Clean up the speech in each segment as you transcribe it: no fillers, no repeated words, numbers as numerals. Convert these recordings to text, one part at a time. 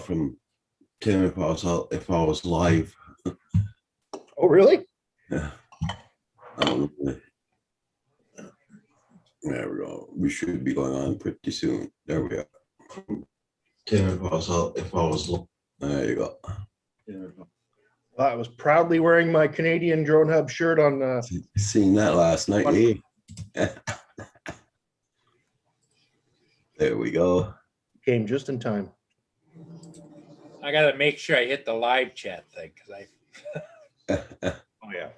from Tim if I was live. Oh, really? Yeah. I don't know. There we go. We should be going on pretty soon. There we are. Tim, if I was there you go. I was proudly wearing my Canadian Drone Hub shirt on. Seen that last night, eh? There we go. Came just in time. I gotta make sure I hit the live chat thing because Oh, yeah.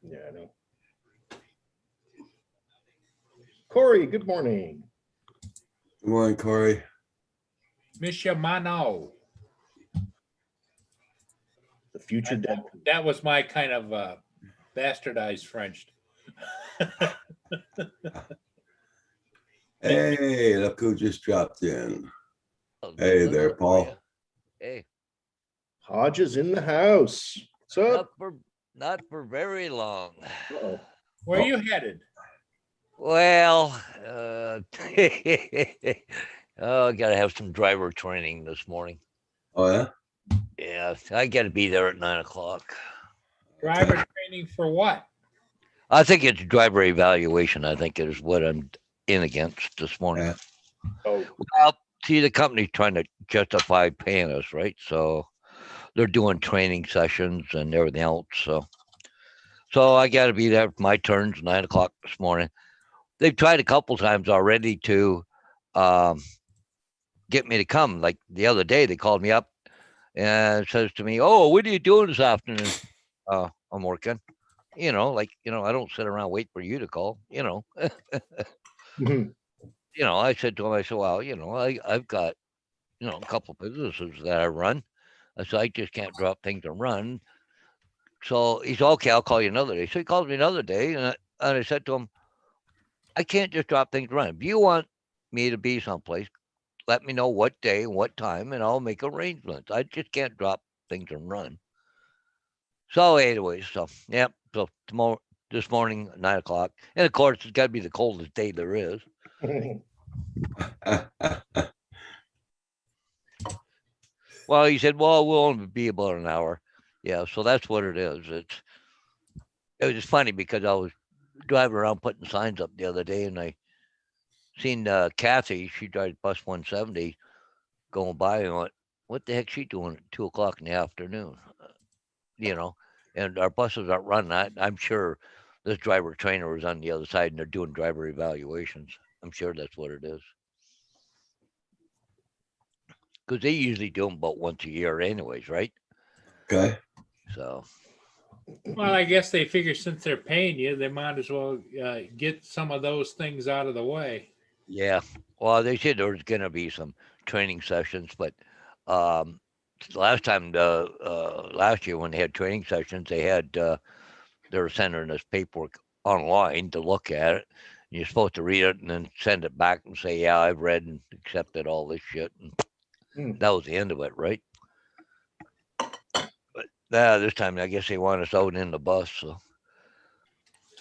Yeah, I know. Corey, good morning. Good morning, Corey. miss you, mano. The future dead. That was my kind of bastardized French. Hey, look who just dropped in. Oh, Hey good there, looking for Paul. ya. Hey, Hodge is in the house. What's up? not for very long. Uh-oh. Where are you headed? Well, oh, I gotta have some driver training this morning. Oh yeah. Yeah, I gotta be there at 9 o'clock. Driver training for what? I think it's driver evaluation. I think is what I'm in against this morning. Yeah. Oh, Well, see, the company's trying to justify paying us, right? So they're doing training sessions and everything else. So I got to be there. My turn's 9 o'clock this morning. They've tried a couple times already to get me to come. Like the other day, they called me up and says to me, "Oh, what are you doing this afternoon?" I'm working. I don't sit around wait for you to call. mhm. I said to him, I said, well, I've got, a couple businesses that I run. I said, I just can't drop things and run. So he said, okay, I'll call you another day. So he called me another day, and I said to him, I can't just drop things and run. If you want me to be someplace, let me know what day and what time, and I'll make arrangements. I just can't drop things and run. So anyways, yeah. So this morning, 9 o'clock. And of course, it's got to be the coldest day there is. Well, he said, well, we'll only be about an hour. Yeah, so that's what it is. It was just funny because I was driving around putting signs up the other day, and I seen Kathy. She drives bus 170 going by, and went, what the heck she doing at 2 o'clock in the afternoon? And our buses aren't running. I'm sure this driver trainer was on the other side, and they're doing driver evaluations. I'm sure that's what it is. Because they usually do them about once a year anyways, right? Okay. So, Well, I guess they figure since they're paying you, they might as well get some of those things out of the way. yeah. Well, they said there was going to be some training sessions, but last year when they had training sessions, they were sending us paperwork online to look at it. You're supposed to read it and then send it back and say, yeah, I've read and accepted all this shit. And that was the end of it, right? But this time, I guess they want us out in the bus. So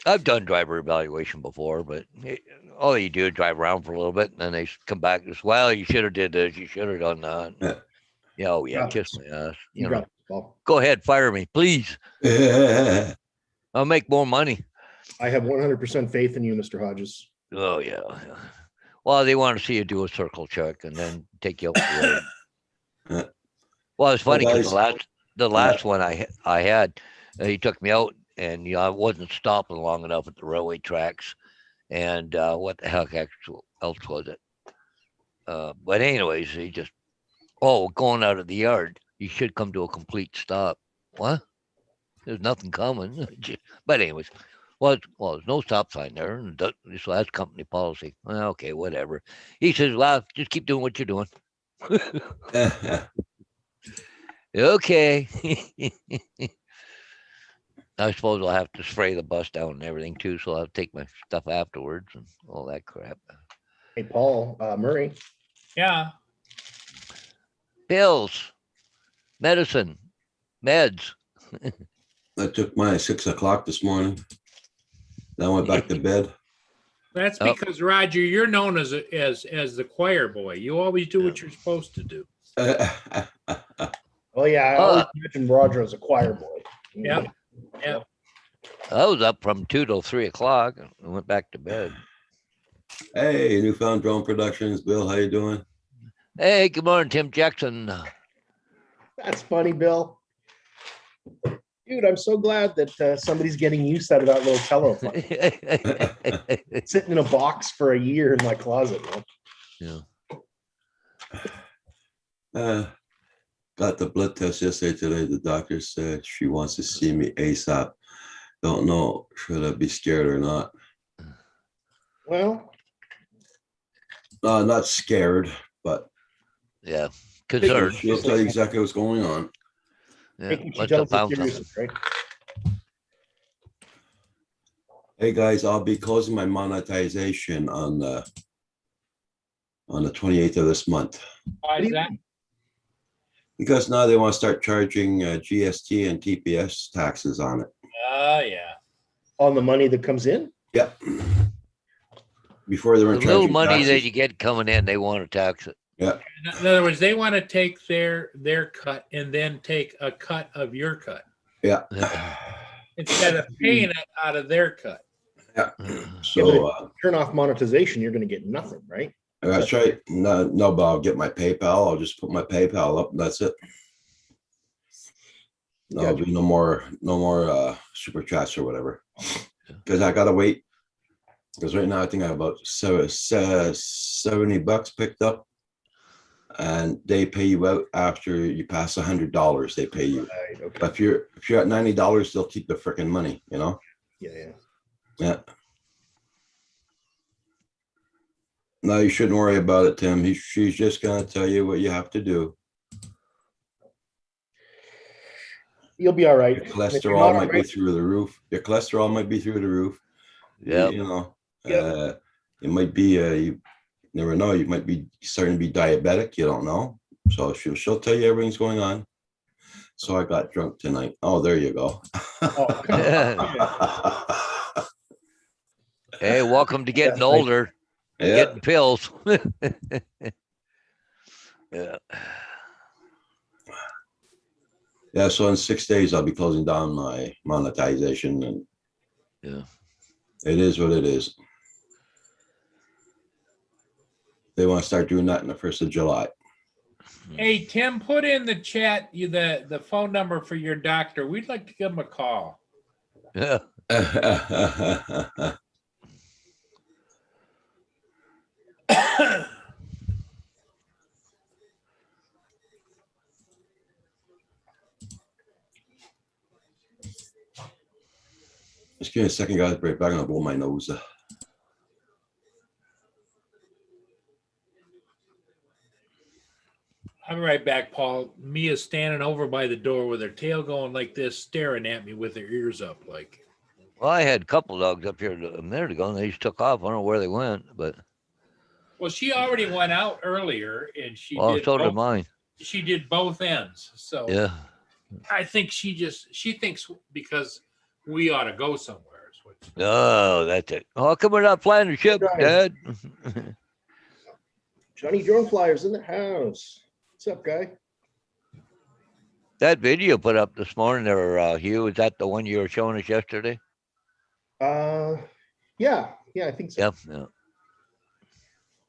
I've done driver evaluation before, but all you do is drive around for a little bit, and then they come back and say, well, you should have did this. You should have done that. Yeah. Yeah, oh, yeah, Yeah. kiss my ass. You got it, Paul. Go ahead, fire me, please. I'll make more money. I have 100% faith in you, Mr. Hodges. Oh, yeah. Well, they want to see you do a circle check and then take you up the road. Well, it's funny because the last one I had, he took me out, and I wasn't stopping long enough at the railway tracks. And what the heck else was it? But anyways, he just, going out of the yard, you should come to a complete stop. What? There's nothing coming. But anyways, well, there's no stop sign there, and so that's company policy. Well, okay, whatever. He says, well, just keep doing what you're doing. Okay. I suppose I'll have to spray the bus down and everything too, so I'll take my stuff afterwards and all that crap. Hey, Paul, Murray. Yeah. Pills, medicine, meds. I took mine at 6 o'clock this morning. Then I went back to bed. That's Oh. because Roger, you're known as the choir boy. You always do what you're supposed to do. I Well, yeah, I always imagine Roger as a choir boy. Yeah. Yeah. I was up from 2 till 3 o'clock and went back to bed. Hey, Newfound Drone Productions, Bill, how you doing? Hey, good morning, Tim Jackson. That's funny, Bill. Dude, I'm so glad that somebody's getting use out of that little telephone. It's sitting in a box for a year in my closet, man. Yeah. Got the blood test yesterday. Today, the doctor said she wants to see me ASAP. Don't know, should I be scared or not? Well, Not scared, but Yeah. Concerned. she'll tell you exactly what's going on. Yeah. making she Must have tells you found seriously, something. right? Hey guys, I'll be closing my monetization on the 28th of this month. Why is that? Because now they want to start charging GST and TPS taxes on it. Oh, yeah. On the money that comes in? Yep. Before they The were little charging money that taxes. you get coming in, they want to tax it. Yeah. In other words, they want to take their cut and then take a cut of your cut Yeah. instead of paying it out of their cut. Yeah. Yeah, So Turn off monetization, you're going to get nothing, right? that's right. No, but I'll get my PayPal. I'll just put my PayPal up. And that's it. There'll be no more super chats or whatever. Because I gotta wait. Because right now I think I have about $70 picked up, and they pay you out after you pass $100. They pay you. Right, okay. But if you're at $90, they'll keep the freaking money. You know. Yeah. Yeah. No, you shouldn't worry about it, Tim. She's just gonna tell you what you have to do. You'll be all right. Your And if you're cholesterol not might all be right, through the roof. Your cholesterol might be through the roof. Yeah. You know, Yep. it might be, you never know, you might be starting to be diabetic. You don't know. So she'll tell you everything's going on. So I got drunk tonight. Oh, there you go. Oh, Hey, welcome to getting That's right. older, Yeah. getting pills. Yeah. Yeah. So in 6 days, I'll be closing down my monetization, and Yeah. it is what it is. They want to start doing that in the 1st of July. Hey, Tim, put in the chat the phone number for your doctor. We'd like to give him a call. Yeah. Just give me a second, guys. Break back. I'm gonna blow my nose. I'll be right back, Paul. Mia's standing over by the door with her tail going like this, staring at me with her ears up like. Well, I had a couple dogs up here a minute ago, and they just took off. I don't know where they went, but Well, she already went out earlier, and she well, did. so did Both, mine. she did both ends. So Yeah. I think she thinks because we ought to go somewhere. Is what she- Oh, that's it. How come we're not flying the ship, Right. Dad? Johnny Drone Flyers in the house. What's up, guy? That video put up this morning there, Hugh, is that the one you were showing us yesterday? Yeah, I think so. Yep. Yeah.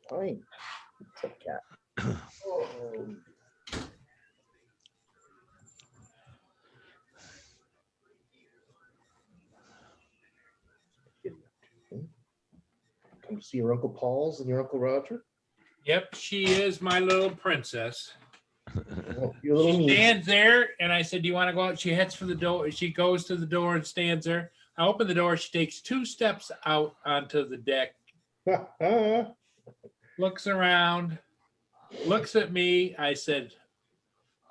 Fine. What's up, cat? Oh. Come to see your Uncle Paul's and your Uncle Roger? Yep, she is my little princess. Oh, your little She niece. stands there, and I said, "Do you want to go out?" She heads for the door. She goes to the door and stands there. I open the door. She takes 2 steps out onto the deck, looks around, looks at me. I said,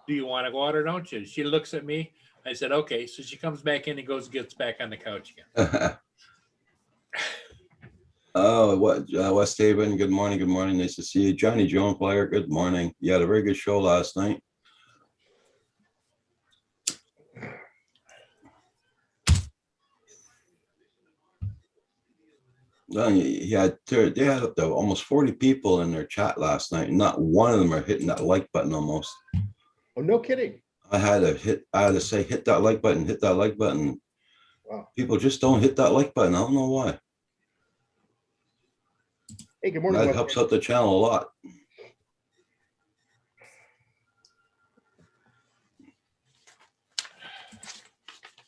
"Do you want to go out or don't you?" She looks at me. I said, "Okay." So she comes back in and gets back on the couch again. Oh, West Haven. Good morning. Good morning. Nice to see you, Johnny Drone Flyer. Good morning. You had a very good show last night. No, they had up to almost 40 people in their chat last night, and not one of them are hitting that like button almost. Oh, no kidding. I had to say, hit that like button, hit that like button. Wow. People just don't hit that like button. I don't know why. Hey, good morning. That Wes. helps out the channel a lot.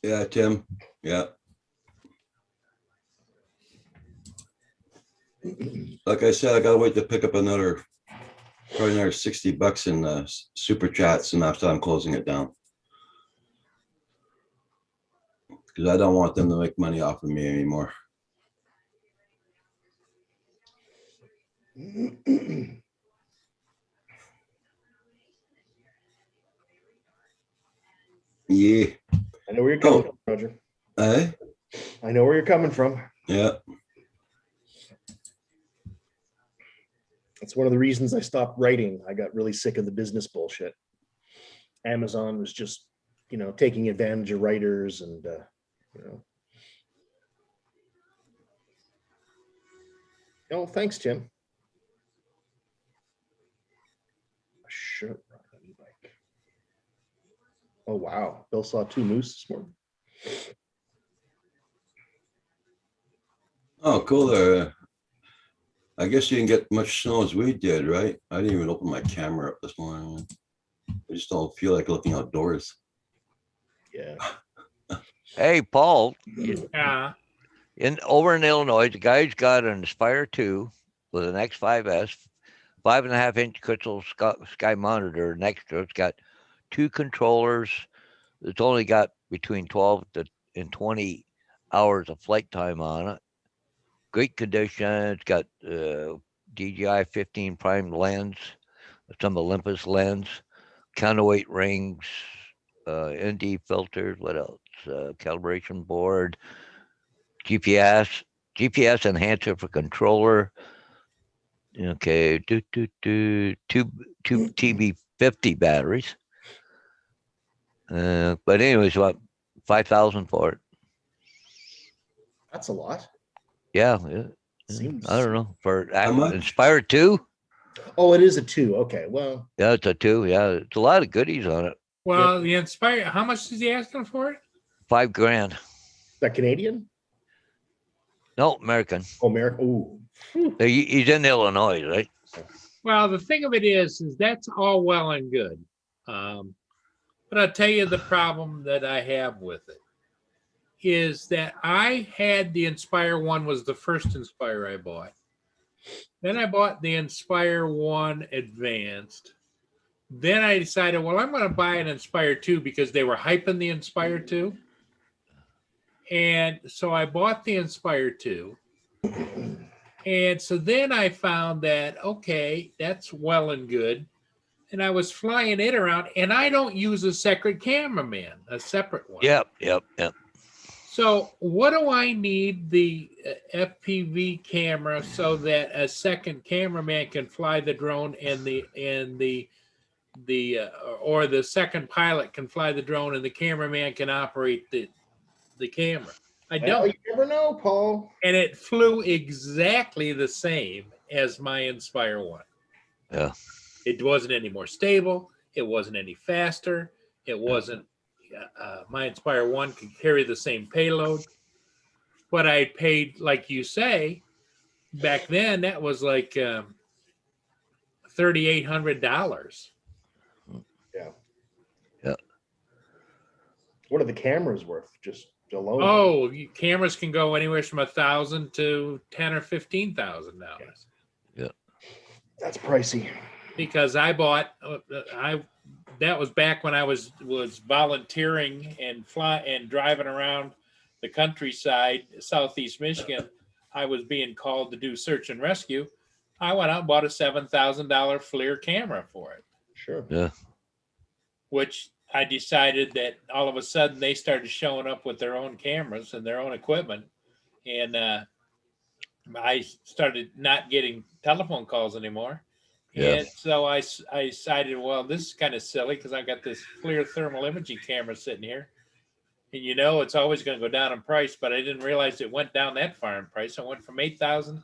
Yeah, Tim. Yeah. Like I said, I gotta wait to pick up probably another $60 in super chats, and after I'm closing it down. Because I don't want them to make money off of me anymore. Yeah. I know where you're coming from, Roger. Hey? I know where you're coming from. Yeah. That's one of the reasons I stopped writing. I got really sick of the business bullshit. Amazon was just, taking advantage of writers and, Oh, thanks, Tim. I should ride an e-bike. Oh, wow. Bill saw 2 moose this morning. Oh, cool there. I guess you didn't get much snow as we did, right? I didn't even open my camera up this morning. I just don't feel like looking outdoors. Yeah. Hey, Paul, Yeah. over in Illinois, the guy's got an Inspire 2 with an X5S, 5.5-inch crystal sky monitor next to it. It's got 2 controllers. It's only got between 12 and 20 hours of flight time on it. Great condition. It's got DJI 15 prime lens, some Olympus lens, counterweight rings, ND filters. What else? Calibration board, GPS enhancer for controller. Okay, two TB50 batteries. But anyways, about 5,000 for it. That's a lot. Yeah. Seems. I don't know for How much? Inspire 2. Oh, it is a 2. Okay. Well, Yeah, it's a 2. Yeah, it's a lot of goodies on it. Well, the Inspire, how much is he asking for it? $5,000. is that Canadian? No, American. Oh, America. Ooh. He's in Illinois, right? Well, the thing of it is that's all well and good. But I'll tell you the problem that I have with it is that I had the Inspire 1 was the first Inspire I bought. Then I bought the Inspire 1 Advanced. Then I decided, well, I'm going to buy an Inspire 2 because they were hyping the Inspire 2. And so I bought the Inspire 2. And so then I found that, okay, that's well and good. And I was flying it around, and I don't use a separate cameraman, a separate one. Yep. So what do I need the FPV camera so that a second cameraman can fly the drone and the second pilot can fly the drone and the cameraman can operate the camera? I Well, don't. you never know, Paul. And it flew exactly the same as my Inspire 1. Yeah. It wasn't any more stable. It wasn't any faster. It wasn't. My Inspire 1 could carry the same payload. But I paid, like you say, back then that was like $3,800. Yeah. Yeah. What are the cameras worth? Just alone? Oh, cameras can go anywhere from $1,000 to $10,000 or $15,000. That's pricey. Because I bought, that was back when I was volunteering and driving around the countryside, Southeast Michigan. I was being called to do search and rescue. I went out and bought a $7,000 FLIR camera for it. Sure. Yeah. Which I decided that all of a sudden they started showing up with their own cameras and their own equipment. And I started not getting telephone calls anymore. Yeah. And so I decided, well, this is kind of silly because I've got this FLIR thermal imaging camera sitting here. And it's always going to go down in price, but I didn't realize it went down that far in price. I went from $8,000.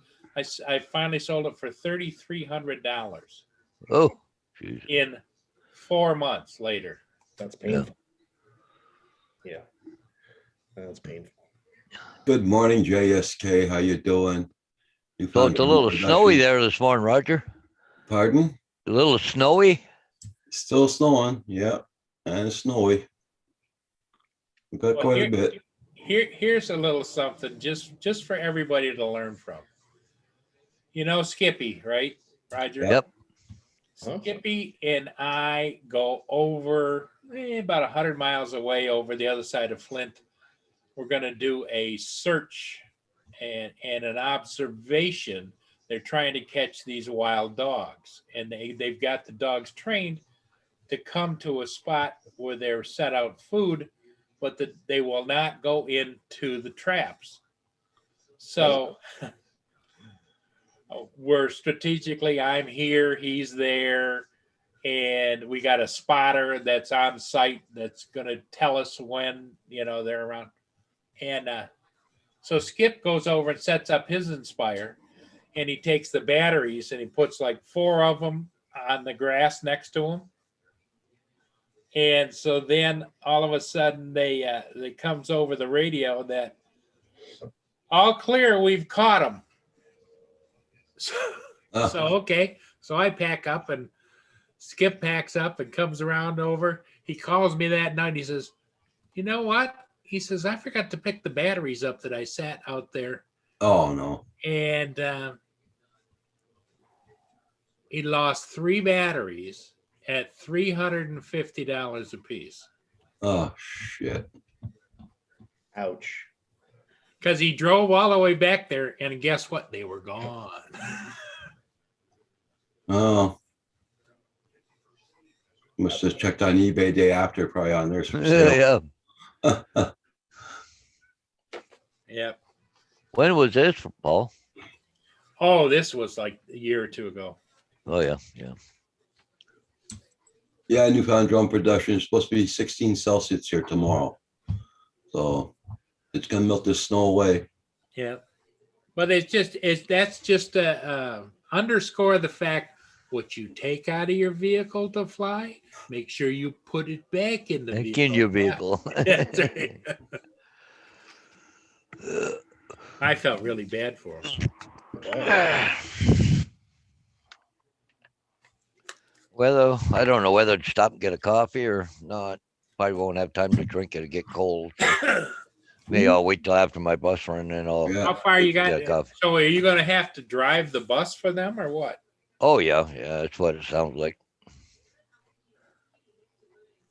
I finally sold it for $3,300. Oh, geez. In 4 months later. That's painful. Yeah. That's painful. Good morning, JSK. How you doing? You So found it's a little production- snowy there this morning, Roger. Pardon? A little snowy. Still snowing, yeah, and it's snowy. We got Well, quite a bit. Here's a little something just for everybody to learn from. You know Skippy, right, Roger? Yep. Skippy and I go over about 100 miles away over the other side of Flint. We're going to do a search and an observation. They're trying to catch these wild dogs, and they've got the dogs trained to come to a spot where they're set out food, but they will not go into the traps. So we're strategically, I'm here, he's there, and we got a spotter that's on site that's going to tell us when, they're around. And so Skip goes over and sets up his Inspire, and he takes the batteries and he puts like 4 of them on the grass next to him. And so then all of a sudden they comes over the radio that all clear, we've caught him. So okay. So I pack up and Skip packs up and comes around over. He calls me that night. He says, you know what? He says, I forgot to pick the batteries up that I sat out there. Oh, no. And he lost 3 batteries at $350 a piece. Oh, shit. Ouch. Because he drove all the way back there, and guess what? They were gone. Oh. Must have checked on eBay day after, probably on there. Yeah. Yep. When was this, Paul? Oh, this was like a year or 2 ago. Oh yeah, yeah. Yeah, Newfound Drone Production is supposed to be 16 Celsius here tomorrow. So it's going to melt this snow away. Yeah. But that's just a underscore the fact what you take out of your vehicle to fly, make sure you put it back in the Back vehicle. in your vehicle. That's right. I felt really bad for him. Whether I don't know whether to stop and get a coffee or not. Probably won't have time to drink it. It'll get cold. So maybe I'll wait till after my bus run and I'll. Yeah. How far you get a got? coffee. So are you going to have to drive the bus for them or what? Oh yeah, yeah. That's what it sounds like.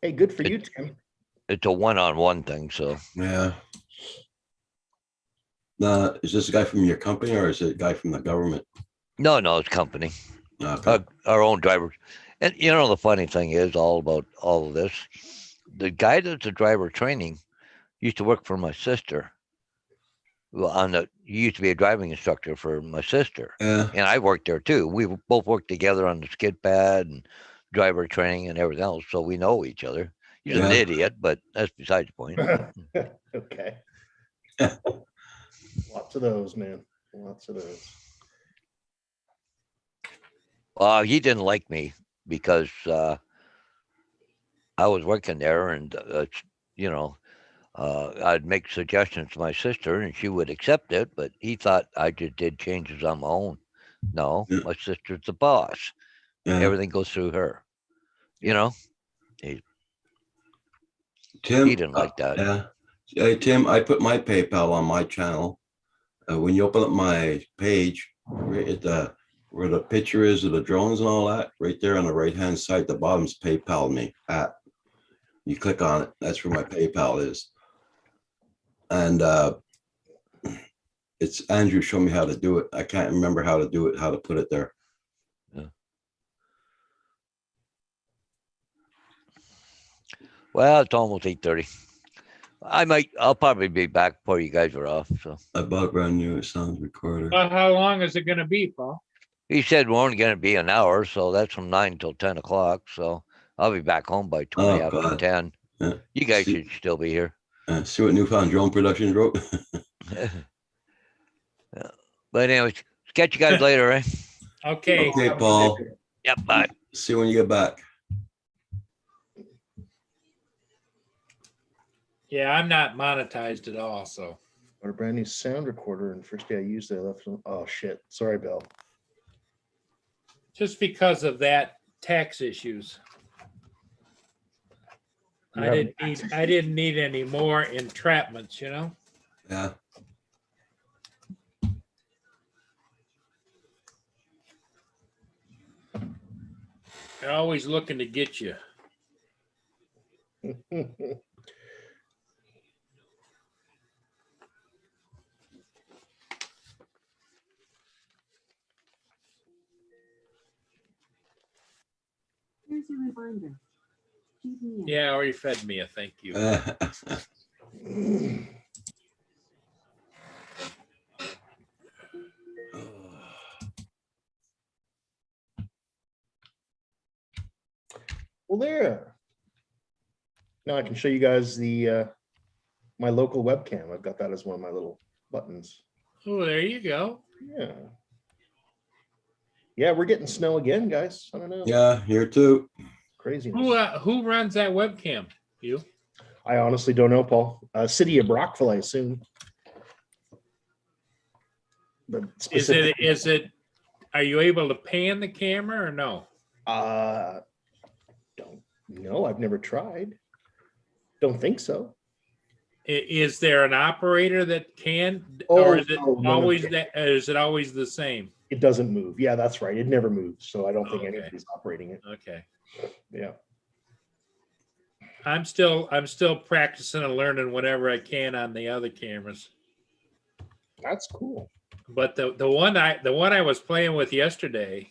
Hey, good for you, Tim. It's a one-on-one thing. So Yeah. Is this a guy from your company or is it a guy from the government? no, it's company. Okay. Our own drivers. And the funny thing is all about all of this. The guy that's the driver training used to work for my sister. Well, he used to be a driving instructor for my sister, Yeah. and I worked there too. We both worked together on the skid pad and driver training and everything else, so we know each other. He's an Yeah. idiot, but that's besides the point. Okay. Lots of those, man. Lots of those. He didn't like me because I was working there, and I'd make suggestions to my sister, and she would accept it. But he thought I just did changes on my own. No, Yeah. my sister's the boss. Yeah. Everything goes through her. Tim, He didn't like that. Yeah. Hey, Tim, I put my PayPal on my channel. When you open up my page, right at where the picture is of the drones and all that, right there on the right-hand side, the bottom's PayPal me at. You click on it. That's where my PayPal is. And it's Andrew showed me how to do it. I can't remember how to do it, how to put it there. Well, it's almost 8:30. I'll probably be back before you guys are off. So I bought brand new sound recorder. Well, how long is it going to be, Paul? he said we're only going to be an hour, so that's from 9 till 10 o'clock. So I'll be back home by 20 Oh, after God. 10. Yeah. You guys See- should still be here. See what Newfound Drone Productions wrote? But anyways, catch you guys later, eh? Okay. Okay, Paul. Yep, bye. See you when you get back. Yeah, I'm not monetized at all, so Got a brand new sound recorder, and first day I used it, I left. Oh shit! Sorry, Bill. just because of that tax issues. You I have didn't tax need I didn't need any more entrapments, you know? Yeah. They're always looking to get you. Here's your reminder. Keep me in. Yeah, already fed me a thank you. Well, there. Now I can show you guys the my local webcam. I've got that as one of my little buttons. Oh, there you go. Yeah. Yeah, we're getting snow again, guys. I don't know. Yeah, here too. Craziness. Who runs that webcam? You? I honestly don't know, Paul. City of Brockville, I assume. But Is it are you able to pan the camera or no? Don't know. I've never tried. Don't think so. Is there an operator that can, Oh, or is it no, no, always no. that? Or is it always the same? It doesn't move. Yeah, that's right. It never moves. So I don't think Okay. anybody's operating it. Okay, Yeah. I'm still practicing and learning whatever I can on the other cameras. That's cool. But the one I was playing with yesterday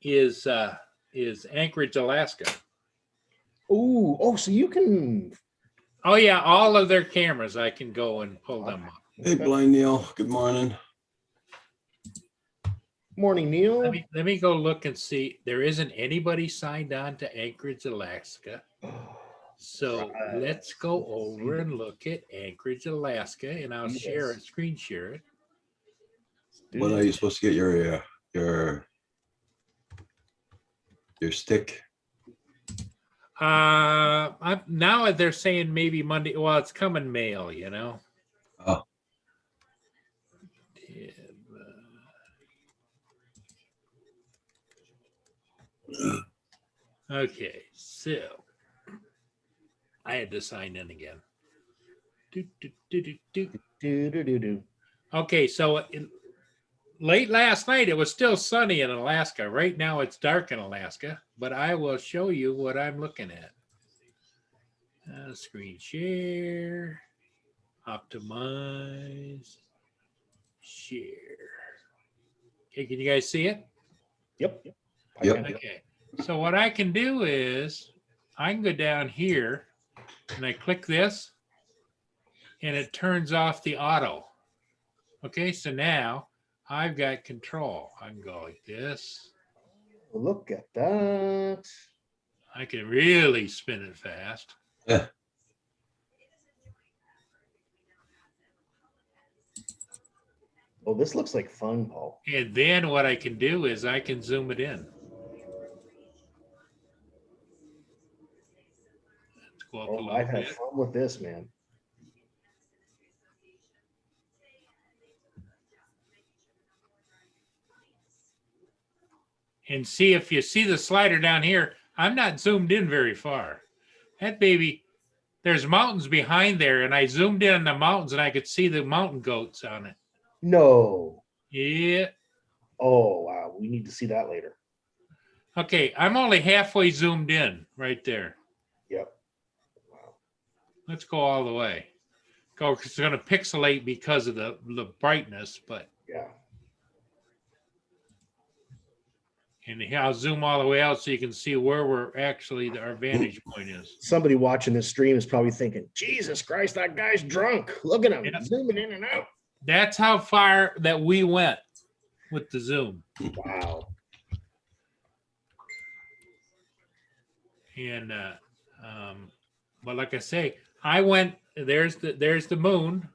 is Anchorage, Alaska. Oh, so you can. Oh yeah, all of their cameras I can go and pull them up. Hey, Blind Neil. Good morning. Morning, Neil. Let me go look and see. There isn't anybody signed on to Anchorage, Alaska. So let's go over and look at Anchorage, Alaska, and I'll share it, screen share it. When are you supposed to get your stick? Now they're saying maybe Monday. Well, it's coming mail, you know. Oh. Okay, so I had to sign in again. Do. Okay, so late last night it was still sunny in Alaska. Right now it's dark in Alaska, but I will show you what I'm looking at. Screen share, optimize, share. Okay, can you guys see it? Yep. Yep. Okay, so what I can do is I can go down here and I click this and it turns off the auto. Okay, so now I've got control. I can go like this. Look at that. I can really spin it fast. Yeah. Oh, this looks like fun, Paul. And then what I can do is I can zoom it in. Let's go up a Oh, little I've had bit. fun with this, man. And see if you see the slider down here, I'm not zoomed in very far. That baby, there's mountains behind there, and I zoomed in on the mountains and I could see the mountain goats on it. No. Yeah. Oh, wow. We need to see that later. Okay, I'm only halfway zoomed in right there. Yep. Wow. Let's go all the way. Go, 'cause it's going to pixelate because of the brightness, but Yeah. and here I'll zoom all the way out so you can see where we're actually our vantage point is. Somebody watching this stream is probably thinking, Jesus Christ, that guy's drunk. Look at him Yeah. zooming in and out. That's how far that we went with the zoom. Wow. And but like I say, I went there's the moon.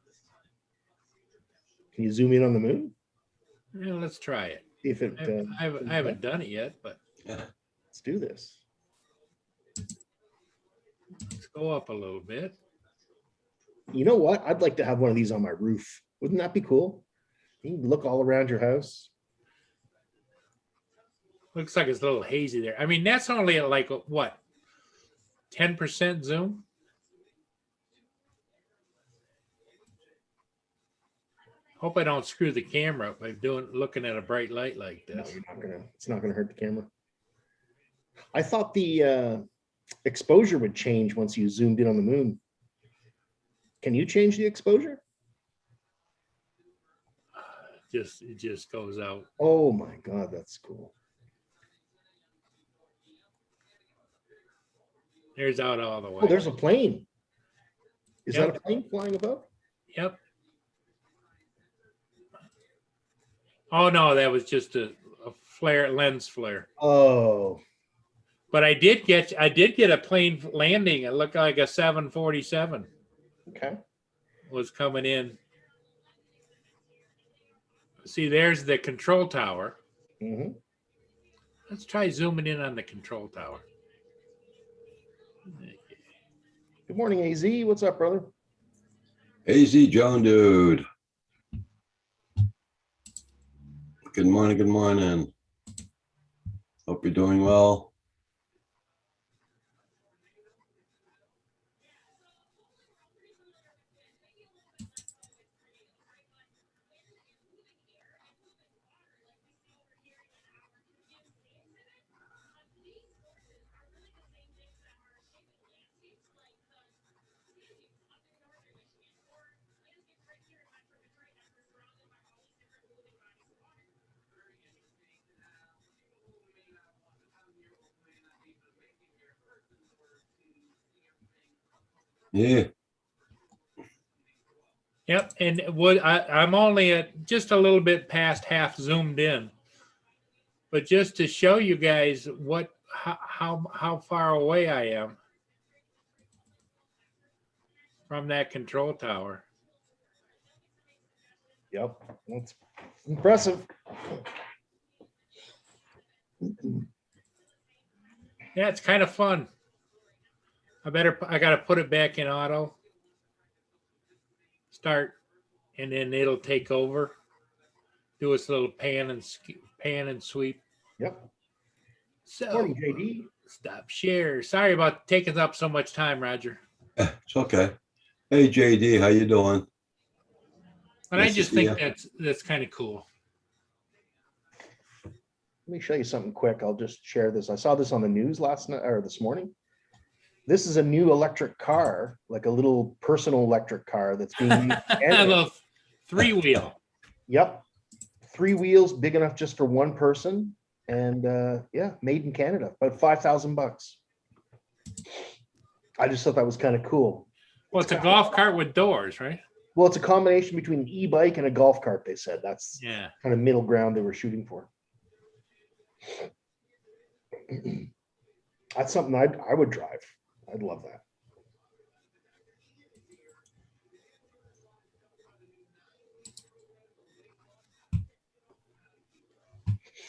Can you zoom in on the moon? Yeah, let's try it. See if it. I haven't done it yet, but Yeah. Let's do this. let's go up a little bit. You know what? I'd like to have one of these on my roof. Wouldn't that be cool? You can look all around your house. Looks like it's a little hazy there. I mean, that's only at like what, 10% zoom? Hope I don't screw the camera up by looking at a bright light like No, this. you're not gonna. It's not gonna hurt the camera. I thought the exposure would change once you zoomed in on the moon. Can you change the exposure? It just goes out. Oh my God, that's cool. There's out all the way. Oh, there's a plane. Is Yep. that a plane flying above? Yep. Oh no, that was just a lens flare. Oh, But I did get a plane landing. It looked like a 747 okay. was coming in. See, there's the control tower. Hmm. Let's try zooming in on the control tower. Good morning, AZ. What's up, brother? AZ John dude. Good morning, good morning. Hope you're doing well. Yeah, Yep, and I'm only at just a little bit past half zoomed in, but just to show you guys how far away I am from that control tower. Yep, that's impressive. Yeah, it's kind of fun. I got to put it back in auto. Start, and then it'll take over. Do its little pan and sweep. Yep. So Morning, JD. stop share. Sorry about taking up so much time, Roger. it's okay. Hey JD, how you doing? But Nice I to just see think ya. that's kind of cool. Let me show you something quick. I'll just share this. I saw this on the news last night or this morning. This is a new electric car, like a little personal electric car that's being used. in A Canada. little 3-wheel. Yep. 3 wheels, big enough just for one person. And yeah, made in Canada, about $5,000. I just thought that was kind of cool. Well, it's a golf cart with doors, right? Well, it's a combination between an e-bike and a golf cart, they said. That's Yeah. kind of middle ground they were shooting for. That's something I would drive. I'd love that.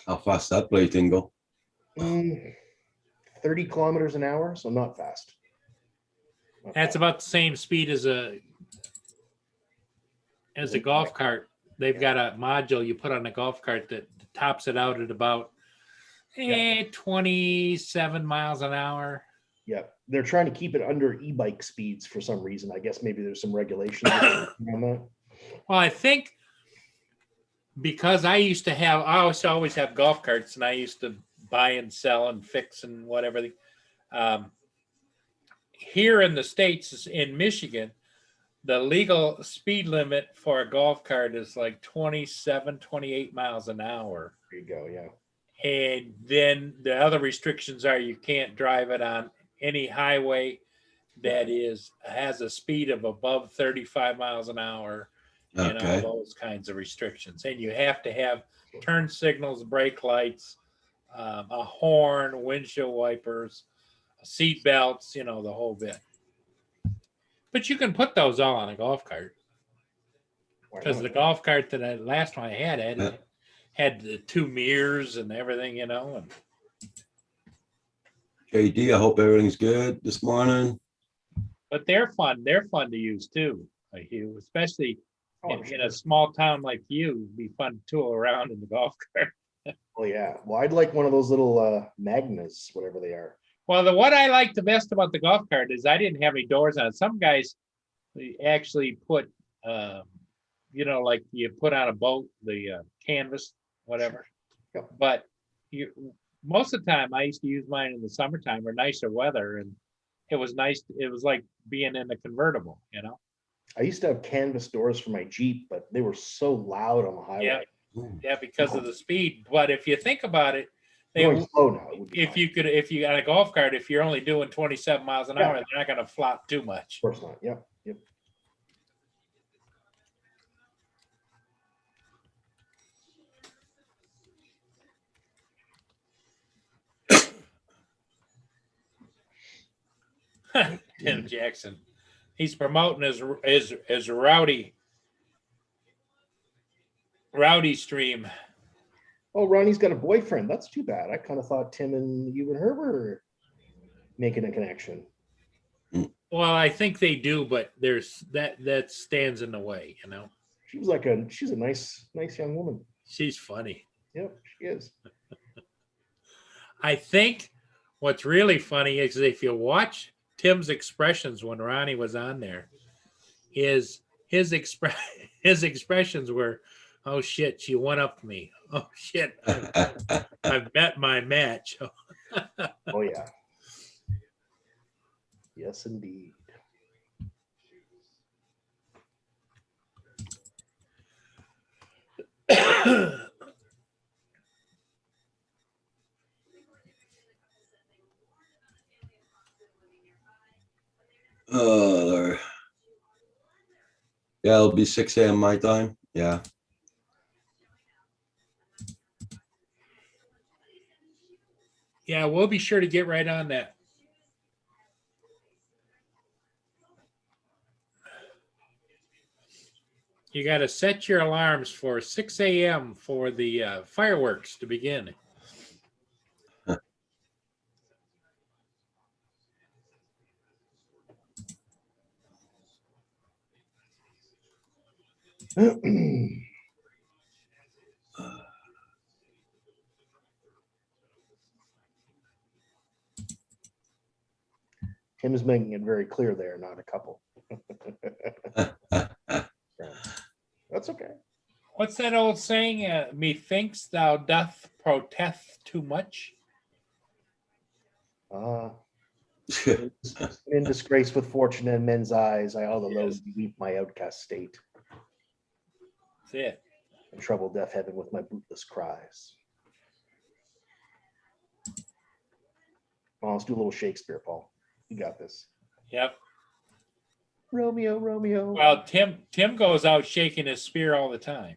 How fast that play thing go? 30 kilometers an hour, so not fast. Not That's fast. about the same speed as a golf cart. They've got a module you put on a golf cart that tops it out at about 27 miles an hour. Yeah, they're trying to keep it under e-bike speeds for some reason. I guess maybe there's some regulations on that. Well, I think because I always have golf carts, and I used to buy and sell and fix and whatever. Here in the States, in Michigan, the legal speed limit for a golf cart is like 27, 28 miles an hour. There you go. Yeah. And then the other restrictions are you can't drive it on any highway that has a speed of above 35 miles an hour, and Okay. all those kinds of restrictions. And you have to have turn signals, brake lights, a horn, windshield wipers, seat belts, the whole bit. But you can put those all on a golf cart, Why because not? the golf cart that last one I had Yeah. had the 2 mirrors and everything, and JD, I hope everything's good this morning. But they're fun. They're fun to use too, Hugh, especially Oh, I'm in sure. a small town like you. It'd be fun to tool around in the golf cart. Oh, yeah. Well, I'd like one of those little Magnas, whatever they are. Well, what I like the best about the golf cart is I didn't have any doors on it. Some guys actually put, like you put on a boat, the canvas, whatever. Yep. But most of the time, I used to use mine in the summertime or nicer weather, and it was nice. It was like being in a convertible, I used to have canvas doors for my Jeep, but they were so loud on the highway. Yeah, because of the speed. But if you think about it, Going slow now. It would be fine. if you got a golf cart, if you're only doing 27 miles an hour, they're not going to flop too much. Of course not. Yep. Yep. Tim Jackson, he's promoting his rowdy stream. Oh, Ronnie's got a boyfriend. That's too bad. I kind of thought Tim and you and her were making a connection. Well, I think they do, but there's that stands in the way, She's a nice young woman. She's funny. Yep, she is. I think what's really funny is if you watch Tim's expressions when Ronnie was on there, his expressions were, "Oh shit, she one upped me. Oh shit, I've met my match." Oh yeah. Yes, indeed. Lord. Yeah, it'll be 6 a.m. my time. Yeah. Yeah, we'll be sure to get right on that. You got to set your alarms for 6 a.m. for the fireworks to begin. Tim is making it very clear they're not a couple. That's okay. What's that old saying? Methinks thou doth protest too much. In disgrace with fortune and men's eyes, I all alone Yes. weep my outcast state, That's it. and trouble deaf heaven with my bootless cries. Well, let's do a little Shakespeare, Paul. You got this. Yep. Romeo, Romeo. Well, Tim goes out shaking his spear all the time.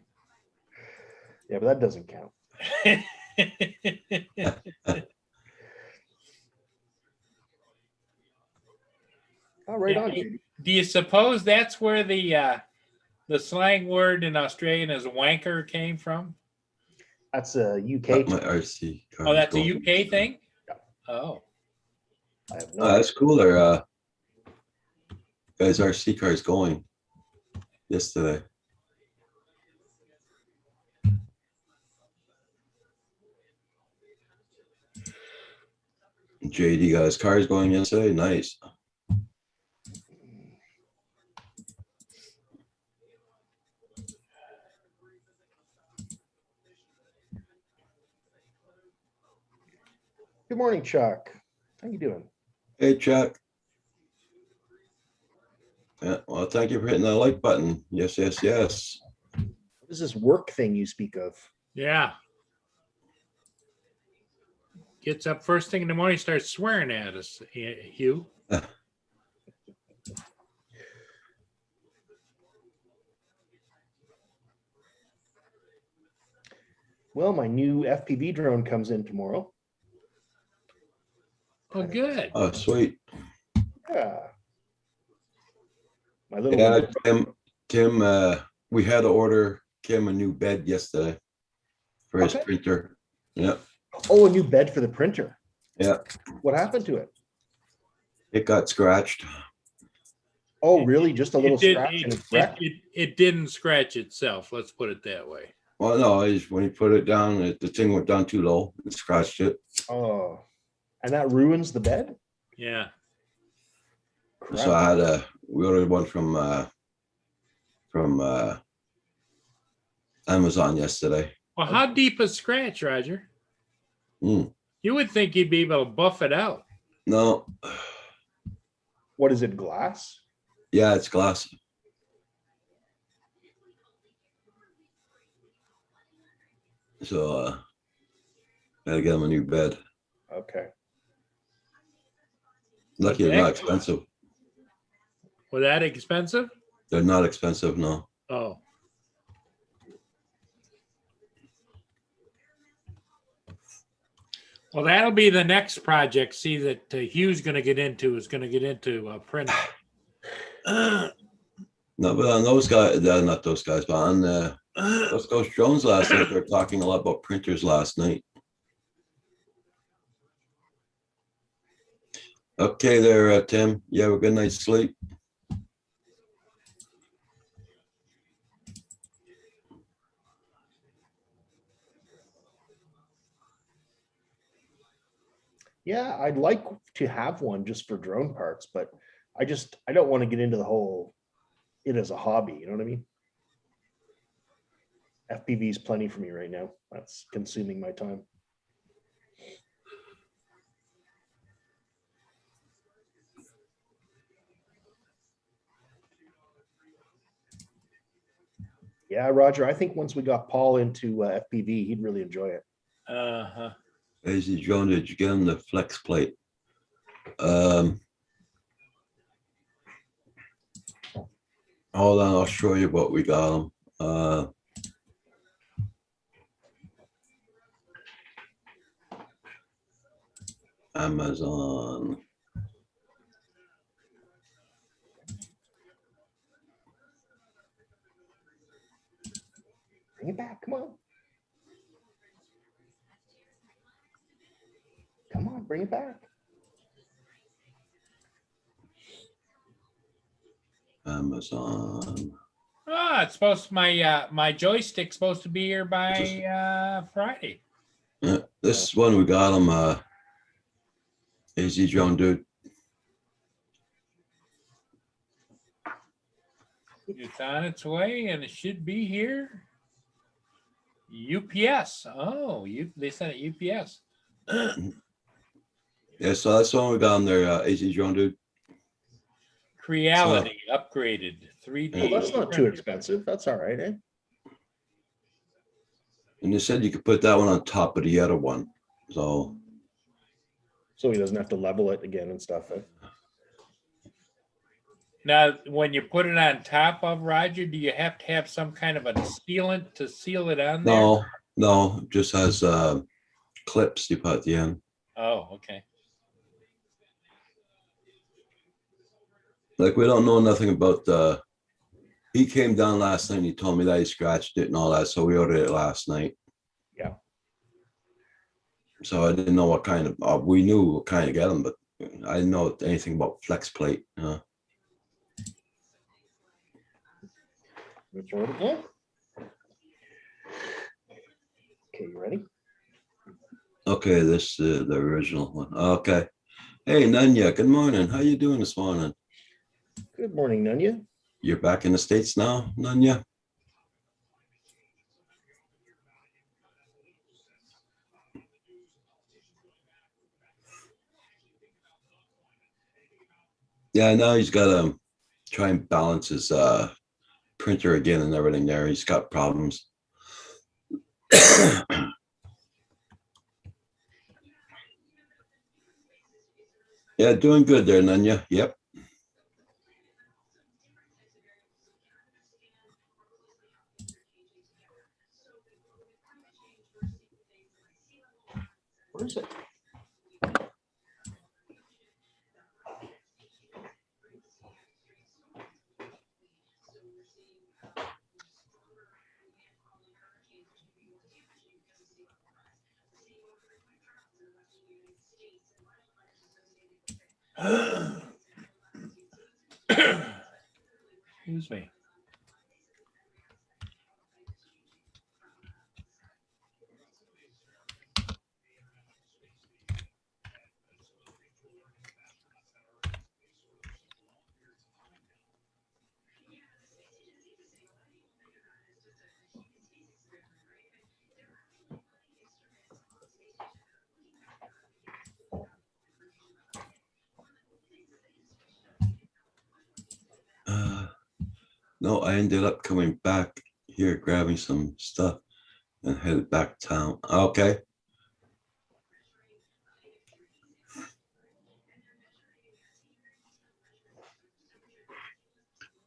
Yeah, but that doesn't count. Oh, right Yeah, on, JD. Do you suppose that's where the slang word in Australian is wanker came from? That's a UK. My RC car Oh, is that's a going. UK thing? Yeah. Oh, I have no Oh, that's cool. There, guys, RC car is going yesterday. JD got his cars going yesterday. Nice. Good morning, Chuck. How you doing? Hey, Chuck. Yeah, well, thank you for hitting that like button. Yes, yes, yes. What is this work thing you speak of? yeah. Gets up first thing in the morning, starts swearing at us, Hugh. Well, my new FPV drone comes in tomorrow. Oh, good. Oh, sweet. Yeah. My little Yeah, Tim, we had to order Kim a new bed yesterday for his Okay. printer. Yep. Oh, a new bed for the printer. Yeah. What happened to it? It got scratched. Oh, really? Just a little It did- scratch and it- it's wrecked? it didn't scratch itself. Let's put it that way. Well, no, when you put it down, the thing went down too low and scratched it. Oh, and that ruins the bed? Yeah. So Crap. we ordered one from Amazon yesterday. Well, how deep a scratch, Roger? Hmm. You would think you'd be able to buff it out. No, What is it, glass? yeah, it's glass. So gotta get him a new bed. Okay. Lucky they're not expensive. Was that expensive? They're not expensive, no. Oh. Well, that'll be the next project. See that Hugh's going to get into printing. No, but on those guys, not those guys, but on those Ghost Drones last night, they're talking a lot about printers last night. Okay there, Tim. You have a good night's sleep. Yeah, I'd like to have one just for drone parts, but I don't want to get into the whole it as a hobby, you know what I mean? FPV is plenty for me right now. That's consuming my time. Yeah, Roger, I think once we got Paul into FPV, he'd really enjoy it. Uh-huh. AZ Drone, did you get him the flex plate? Hold on, I'll show you what we got him. Amazon. Bring it back, come on. Come on, bring it back. Amazon. Ah, it's supposed to, my joystick's supposed to be here by Friday. Yeah, this one we got him, AZ Drone dude. It's on its way and it should be here. UPS. Oh, they sent it UPS. Yeah, so that's the one we got on there, AZ Drone dude. Creality upgraded 3D. Well, that's not too expensive. That's all right, eh? And they said you could put that one on top of the other one. So So he doesn't have to level it again and stuff. Eh? Now, when you put it on top of, Roger, do you have to have some kind of a sealant to seal it on there? no, just has clips you put at the end. Oh, okay. Like we don't know nothing about he came down last night and he told me that he scratched it and all that, so we ordered it last night. Yeah. So I didn't know what kind of we knew what kind to get them, but I didn't know anything about flex plate. Which one again? Okay, you ready? Okay, this the original one. Okay. Hey Nanya, good morning. How you doing this morning? Good morning, Nunya. You're back in the States now, Nanya? Yeah, now he's got to try and balance his printer again and everything there. He's got problems. Yeah, doing good there, Nanya. Yep. Where is it? Excuse me. No, I ended up coming back here, grabbing some stuff and headed back town. Okay.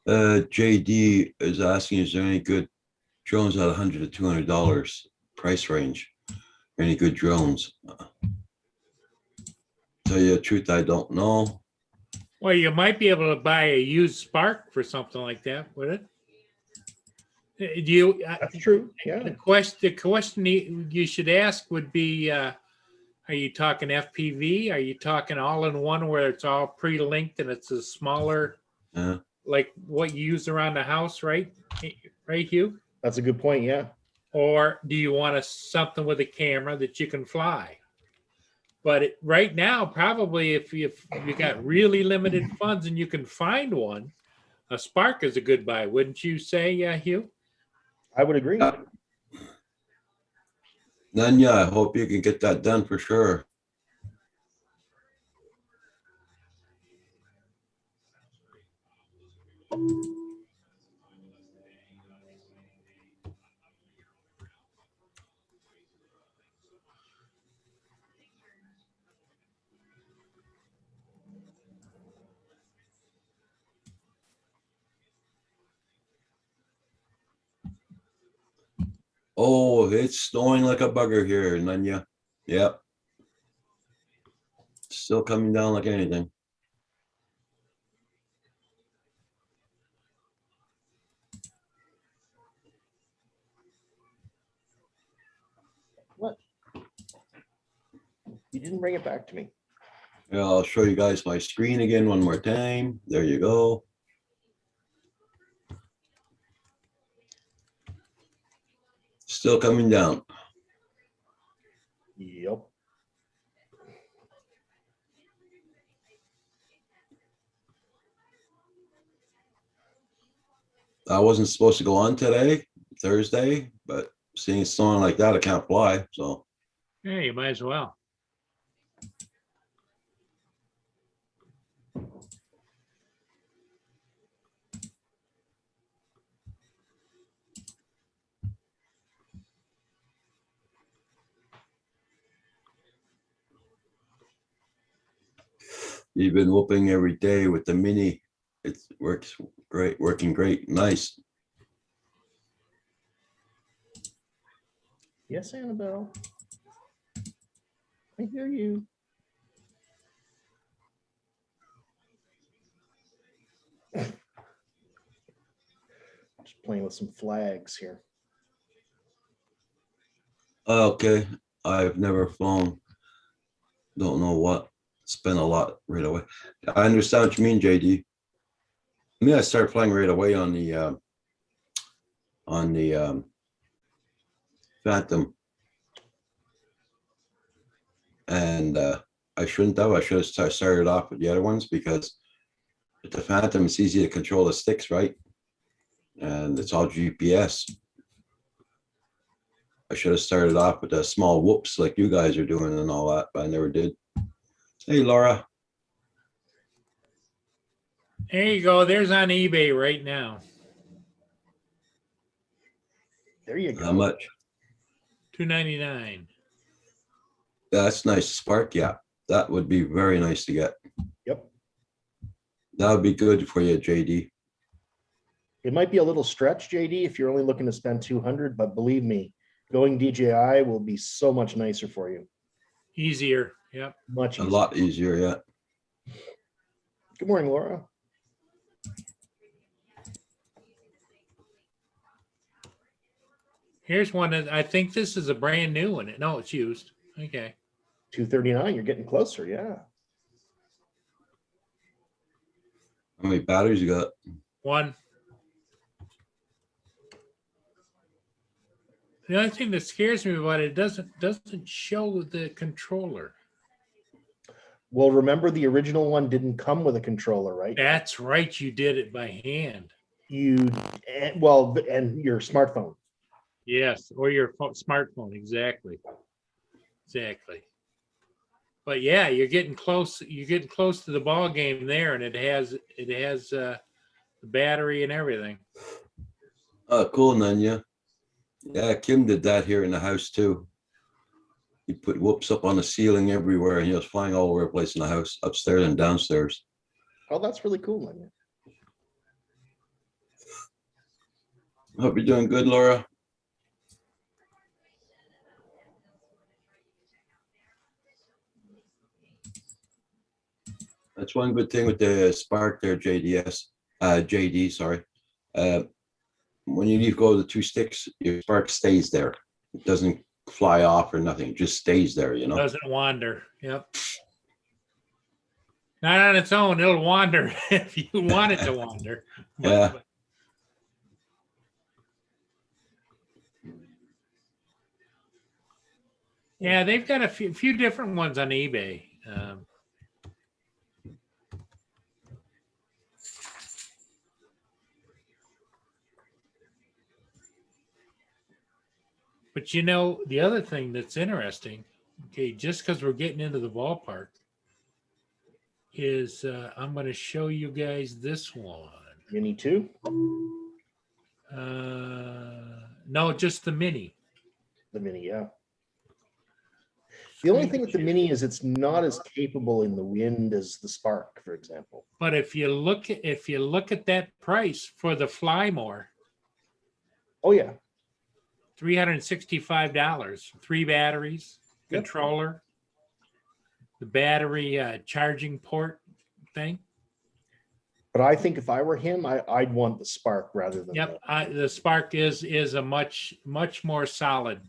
JD is asking, is there any good drones at $100 to $200 price range? Any good drones? Tell you the truth, I don't know. Well, you might be able to buy a used Spark for something like that, would it? Do you? That's true. Yeah. The question you should ask would be: are you talking FPV? Are you talking all-in-one where it's all pre-linked and it's a smaller, Yeah. like what you use around the house, right? Right, Hugh? That's a good point. Yeah. Or do you want something with a camera that you can fly? But right now, probably if you got really limited funds and you can find one, a Spark is a good buy, wouldn't you say, Hugh? I would agree. Nanya, I hope you can get that done for sure. Oh, it's snowing like a bugger here, Nanya. Yep. Still coming down like anything. What? You didn't bring it back to me. Yeah, I'll show you guys my screen again one more time. There you go. Still coming down. Yep. I wasn't supposed to go on today, Thursday, but seeing it snowing like that, I can't fly. So Yeah, you might as well. you've been whooping every day with the mini. It works great, working great, nice. Yes, Annabelle. I hear you. Just playing with some flags here. Okay, I've never flown. Don't know what. Spent a lot right away. I understand what you mean, JD. I mean, I started flying right away on the Phantom, and I shouldn't have. I should have started off with the other ones because with the Phantom, it's easy to control the sticks, right? And it's all GPS. I should have started off with the small whoops like you guys are doing and all that, but I never did. Hey, Laura. There you go. There's on eBay right now. There you go. How much? $299. That's nice. Spark, yeah. That would be very nice to get. Yep. That would be good for you, JD. It might be a little stretch, JD, if you're only looking to spend 200, but believe me, going DJI will be so much nicer for you. Easier. Yep. Much A easier. lot easier, yeah. Good morning, Laura. Here's one that I think this is a brand new one. No, it's used. Okay. 239, you're getting closer, yeah. How many batteries you got? One. The only thing that scares me about it doesn't show the controller. Well, remember the original one didn't come with a controller, right? That's right. You did it by hand. Well, and your smartphone. Yes, or your smartphone. Exactly. Exactly. But yeah, you're getting close. You're getting close to the ball game there, and it has the battery and everything. Oh, cool, Nanya. Yeah, Kim did that here in the house too. He put whoops up on the ceiling everywhere, and he was flying all over the place in the house, upstairs and downstairs. Oh, that's really cool, man. Hope you're doing good, Laura. That's one good thing with the Spark there, JD, sorry. When you go to the 2 sticks, your Spark stays there. It doesn't fly off or nothing, it just stays there, you know? Doesn't wander. Yep. Not on its own. It'll wander if you want it to wander. Yeah. Yeah, they've got a few different ones on eBay. But you know, the other thing that's interesting, okay, just because we're getting into the ballpark, is I'm going to show you guys this one. Mini 2? No, just the mini. The Mini, yeah. The only thing with the Mini is it's not as capable in the wind as the Spark, for example. But if you look at that price for the Flymore, Oh, yeah. $365, 3 batteries, Yep. controller, the battery charging port thing. But I think if I were him, I'd want the Spark rather than Yep, the Spark is a much more solid.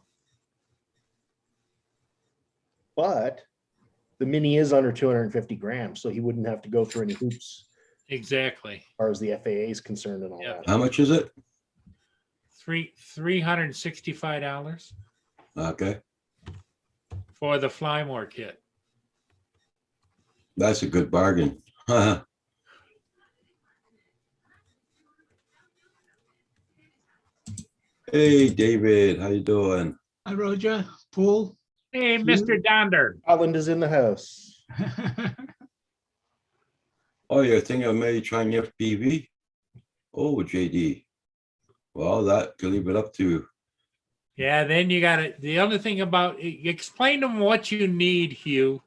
But the Mini is under 250 grams, so he wouldn't have to go through any hoops Exactly. as far as the FAA is concerned and all Yeah. that. How much is it? $365 Okay, for the Flymore kit. that's a good bargain. Hey, David, how you doing? Hi, Roger, Paul. Hey, Mr. Donder. Scotland is in the house. Oh, you're thinking of maybe trying FPV? Oh, JD. Well, that could leave it up to. Yeah, then you got it. The other thing about explain to them what you need, Hugh,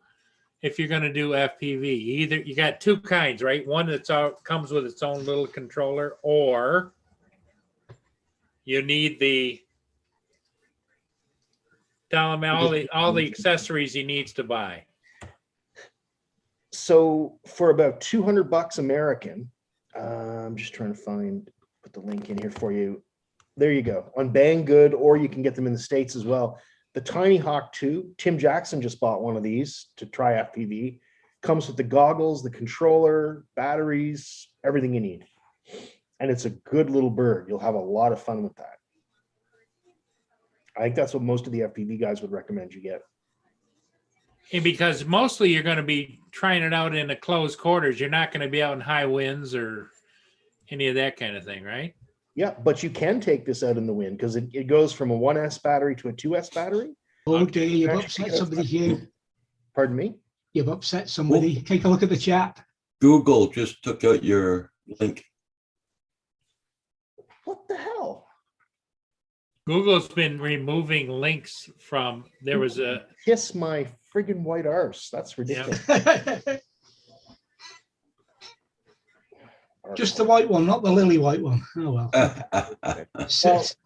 if you're going to do FPV. Either you got 2 kinds, right? One that's comes with its own little controller, or you need tell him all the accessories he needs to buy. So for about 200 bucks American, I'm just trying to put the link in here for you. There you go, on Banggood, or you can get them in the States as well. The Tiny Hawk 2, Tim Jackson just bought one of these to try FPV. Comes with the goggles, the controller, batteries, everything you need. And it's a good little bird. You'll have a lot of fun with that. I think that's what most of the FPV guys would recommend you get. And because mostly you're going to be trying it out in the closed quarters. You're not going to be out in high winds or any of that kind of thing, right? Yeah, but you can take this out in the wind because it goes from a 1S battery to a 2S battery. Oh dear, you've Actually, upset that's- somebody, Hugh. Pardon me? You've upset somebody. Take a look at the chat. Google just took out your link. What the hell? Google's been removing links from, there was a, Kiss my friggin' white arse. That's ridiculous. Just the white one, not the lily white one. Oh well. Well,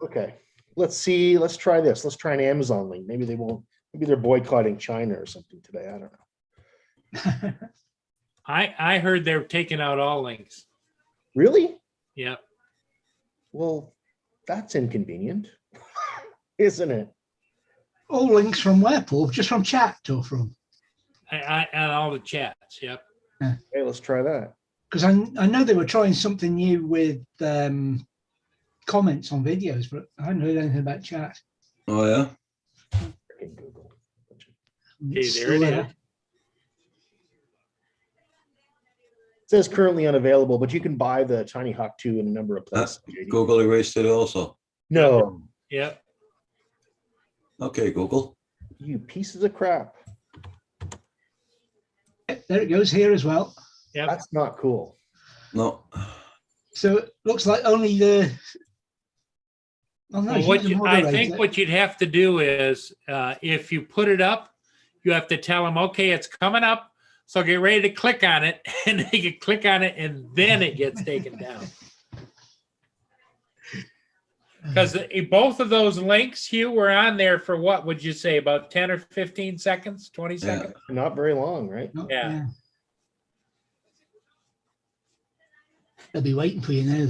okay. Let's see. Let's try this. Let's try an Amazon link. Maybe they won't. Maybe they're boycotting China or something today. I don't know. I heard they're taking out all links. Really? Yeah. Well, that's inconvenient, isn't it? All links from where, Paul? Just from chat or from? I and all the chats. Yep. Hey, let's try that. Because I know they were trying something new with comments on videos, but I hadn't heard anything about chat. Oh, yeah? Freaking Google. Hey, It's there still it there. is. It says currently unavailable, but you can buy the Tiny Hawk 2 in a number of places. JD. Google erased it also. No, Yep. Okay, Google. you pieces of crap. There it goes here as well. Yep. That's not cool. No. So it looks like only the. Oh, no, Well, he's what the I moderator. think what you'd have to do is, if you put it up, you have to tell them, okay, it's coming up. So get ready to click on it, and they can click on it, and then it gets taken down. Because both of those links, Hugh, were on there for what would you say, about 10 or 15 seconds, 20 Yeah. seconds? Not very long, right? No, Yeah. They'll be waiting for you now,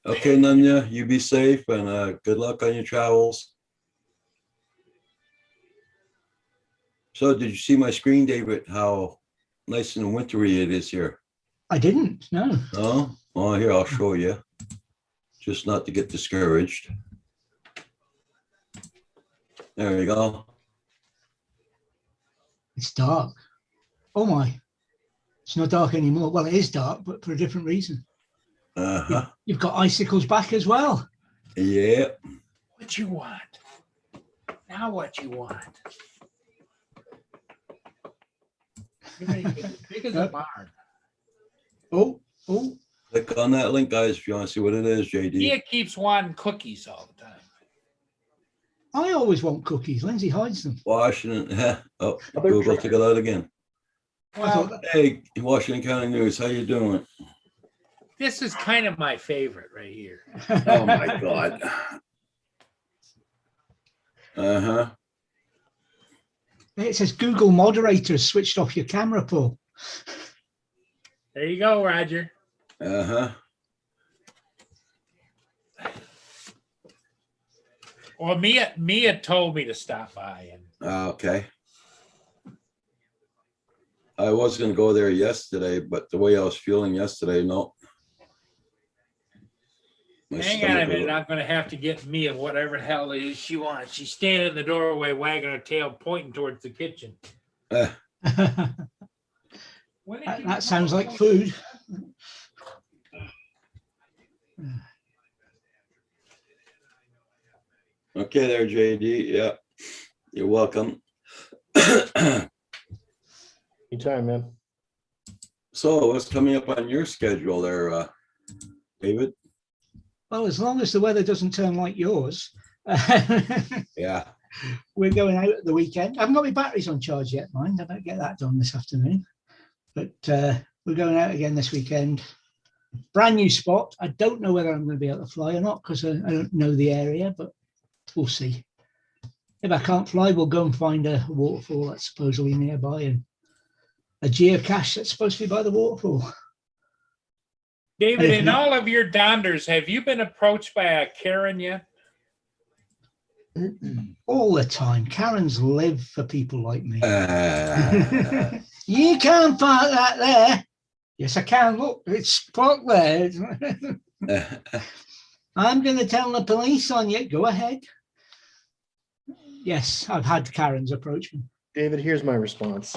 though. Okay, Nanya, you be safe and good luck on your travels. So did you see my screen, David, how nice and wintry it is here? I didn't. No. Oh, oh, here, I'll show you. Just not to get discouraged. There you go. It's dark. Oh my. It's not dark anymore. Well, it is dark, but for a different reason. Uh-huh. You've got icicles back as well. Yeah. What you want? Now what you want? You're gonna get as big as a barn. Oh. Click on that link, guys, if you want to see what it is, JD. He keeps wanting cookies all the time. I always want cookies. Lindsay hides them. Washington. Oh, Other Google track. took it out again. I thought that- Hey, Washington County News, how you doing? This is kind of my favorite right here. Oh my God. Uh-huh. It says Google moderators switched off your camera, Paul. There you go, Roger. Uh-huh. Well, Mia told me to stop by, and Okay. I was gonna go there yesterday, but the way I was feeling yesterday, no. My hang on a stomach was- minute. I'm going to have to get Mia whatever the hell it is she wants. She's standing in the doorway, wagging her tail, pointing towards the kitchen. Eh, When did you That sounds like food. Okay there, JD. Yeah, you're welcome. Anytime, man. So what's coming up on your schedule there, David? Well, as long as the weather doesn't turn like yours, Yeah. we're going out at the weekend. I haven't got my batteries on charge yet, mind. I better get that done this afternoon. But we're going out again this weekend. Brand new spot. I don't know whether I'm going to be able to fly or not because I don't know the area, but we'll see. If I can't fly, we'll go and find a waterfall that's supposedly nearby and a geocache that's supposed to be by the waterfall. David, in all of your donders, have you been approached by a Karen yet? All the time. Karens live for people like me. Uh, You can't park that there. Yes, I can. Look, it's parked there. I'm going to tell the police on you. Go ahead. Yes, I've had Karens approach me. David, here's my response.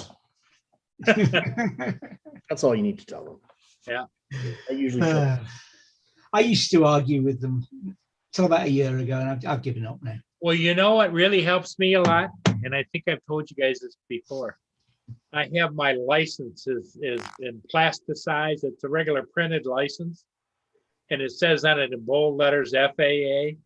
That's all you need to tell them. Yeah. I usually show. I used to argue with them till about a year ago, and I've given up now. Well, you know what really helps me a lot, and I think I've told you guys this before. I have my license is in plasticized. It's a regular printed license, and it says on it in bold letters FAA.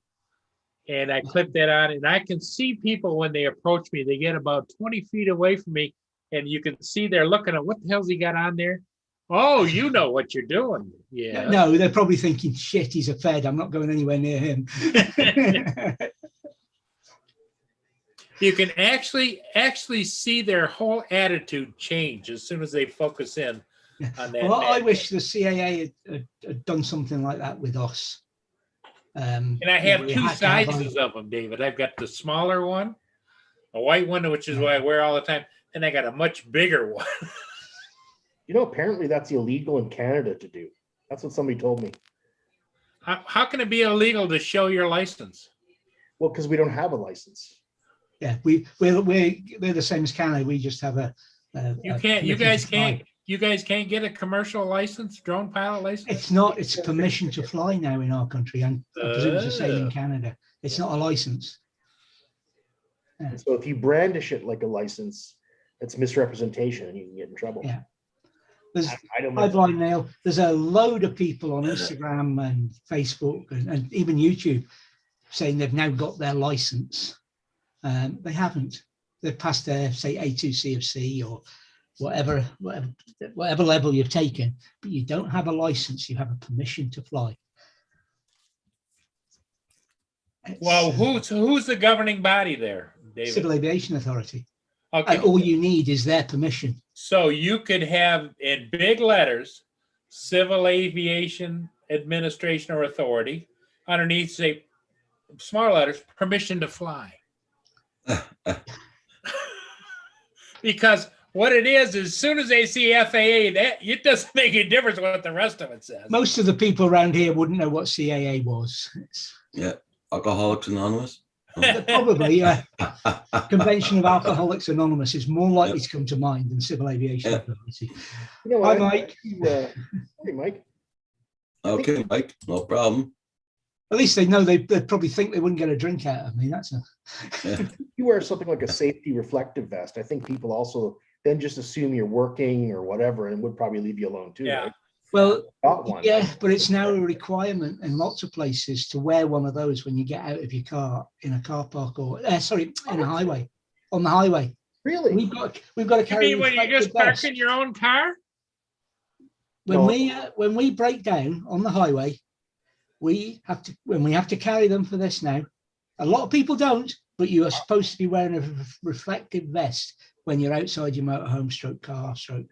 And I clip that on, and I can see people when they approach me. They get about 20 feet away from me, and you can see they're looking at what the hell's he got on there. Oh, you know what you're doing. Yeah. No, they're probably thinking, shit, he's a Fed. I'm not going anywhere near him. You can actually see their whole attitude change as soon as they focus in on that. Well, I wish the CAA had done something like that with us. And I have we two had to have sizes of them, David. I've got the smaller one, a white one, which is what I wear all the time. And I got a much bigger one. You know, apparently that's illegal in Canada to do. That's what somebody told me. How can it be illegal to show your license? Well, because we don't have a license. Yeah, we're the same as Canada. We just have a You a can't, you permission guys to fly. can't, you guys can't get a commercial license, drone pilot license? It's not. It's permission to fly now in our country, and I presume it's the same in Canada. It's not a license. And so if you brandish it like a license, it's misrepresentation and you can get in trouble. Yeah. There's I don't Hi know. Blind Nail. There's a load of people on Instagram and Facebook and even YouTube saying they've now got their license. They haven't. They've passed their, say, A2 CFC or whatever level you've taken, but you don't have a license. You have a permission to fly. Well, who's the governing body there, David? Civil Aviation Authority. Okay, And all you need is their permission. so you could have in big letters, Civil Aviation Administration or Authority, underneath say small letters, permission to fly. Because what it is as soon as they see FAA, that it doesn't make a difference what the rest of it says. Most of the people around here wouldn't know what CAA was. Yeah, Alcoholics Anonymous. Probably, yeah. Convention of Alcoholics Anonymous is more likely to come to mind than Civil Aviation Yeah. Authority. You know Hi, what? Mike. Hey, Mike. Okay, Mike, no problem. At least they know they probably think they wouldn't get a drink out of me. That's a You wear something like a safety reflective vest. I think people also then just assume you're working or whatever and would probably leave you alone too. Yeah. Right? well, Got one. yeah, but it's now a requirement in lots of places to wear one of those when you get out of your car in a car park or sorry, in a highway, on the highway. Really? We've got to You carry. mean when you reflective just park vest. in your own car? When No. we break down on the highway, we have to carry them for this now. A lot of people don't, but you are supposed to be wearing a reflective vest when you're outside your motorhome stroke car stroke.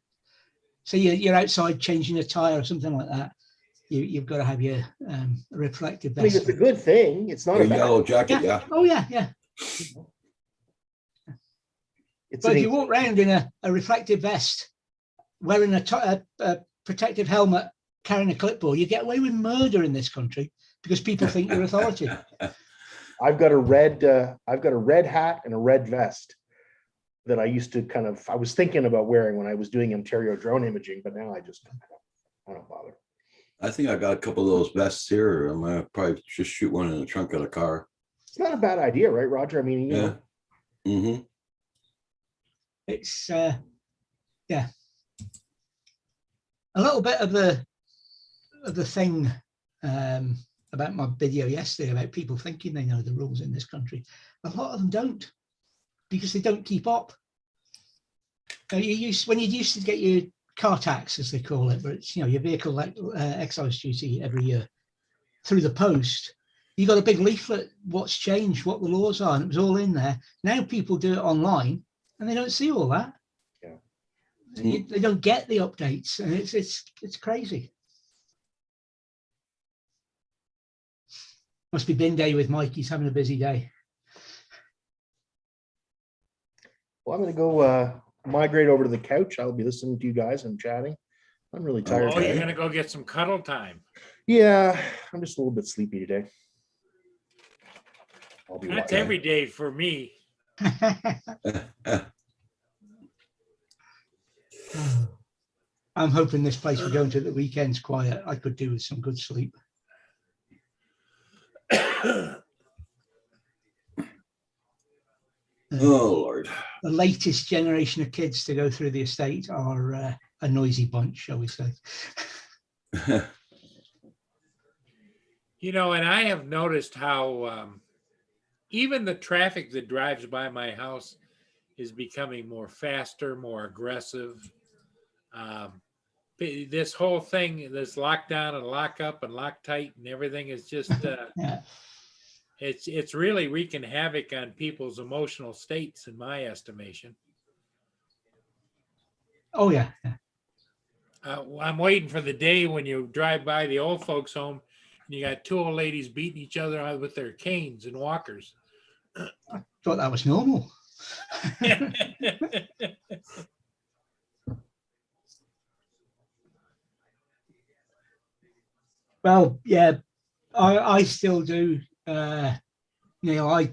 So you're outside changing a tire or something like that. You've got to have your reflective I mean, vest. it's a good thing. It's not Your a bad. yellow jacket, Yeah. yeah. Oh yeah. It's But an if you walk around in a reflective vest, wearing a protective helmet, carrying a clipboard, you get away with murder in this country because people think you're authority. I've got a red hat and a red vest that I used to I was thinking about wearing when I was doing Ontario drone imaging, but now I don't bother. I think I got a couple of those vests here. I'm gonna probably just shoot one in the trunk of the car. It's not a bad idea, right, Roger? I mean, you Yeah. know, Mm-hmm. It's yeah, a little bit of the thing about my video yesterday about people thinking they know the rules in this country. A lot of them don't, because they don't keep up. When you used to get your car tax, as they call it, but it's, your vehicle excise duty every year through the post. You got a big leaflet, what's changed, what the laws are, and it was all in there. Now people do it online, and they don't see all that. Yeah. They don't get the updates, and it's crazy. Must be bin day with Mike. He's having a busy day. well, I'm going to go migrate over to the couch. I'll be listening to you guys and chatting. I'm really tired. Oh, you're Okay. gonna go get some cuddle time. Yeah, I'm just a little bit sleepy today. I'll be That's watching. every day for me. I'm hoping this place we're going to at the weekend's quiet. I could do with some good sleep. Oh, Lord. The latest generation of kids to go through the estate are a noisy bunch, shall we say. And I have noticed how even the traffic that drives by my house is becoming more faster, more aggressive. This whole thing, this lockdown and lock up and lock tight and everything is just, Yeah. it's really wreaking havoc on people's emotional states, in my estimation. Oh, yeah. Yeah. I'm waiting for the day when you drive by the old folks' home and you got two old ladies beating each other out with their canes and walkers. Thought that was normal. Well, yeah, I still do you know, I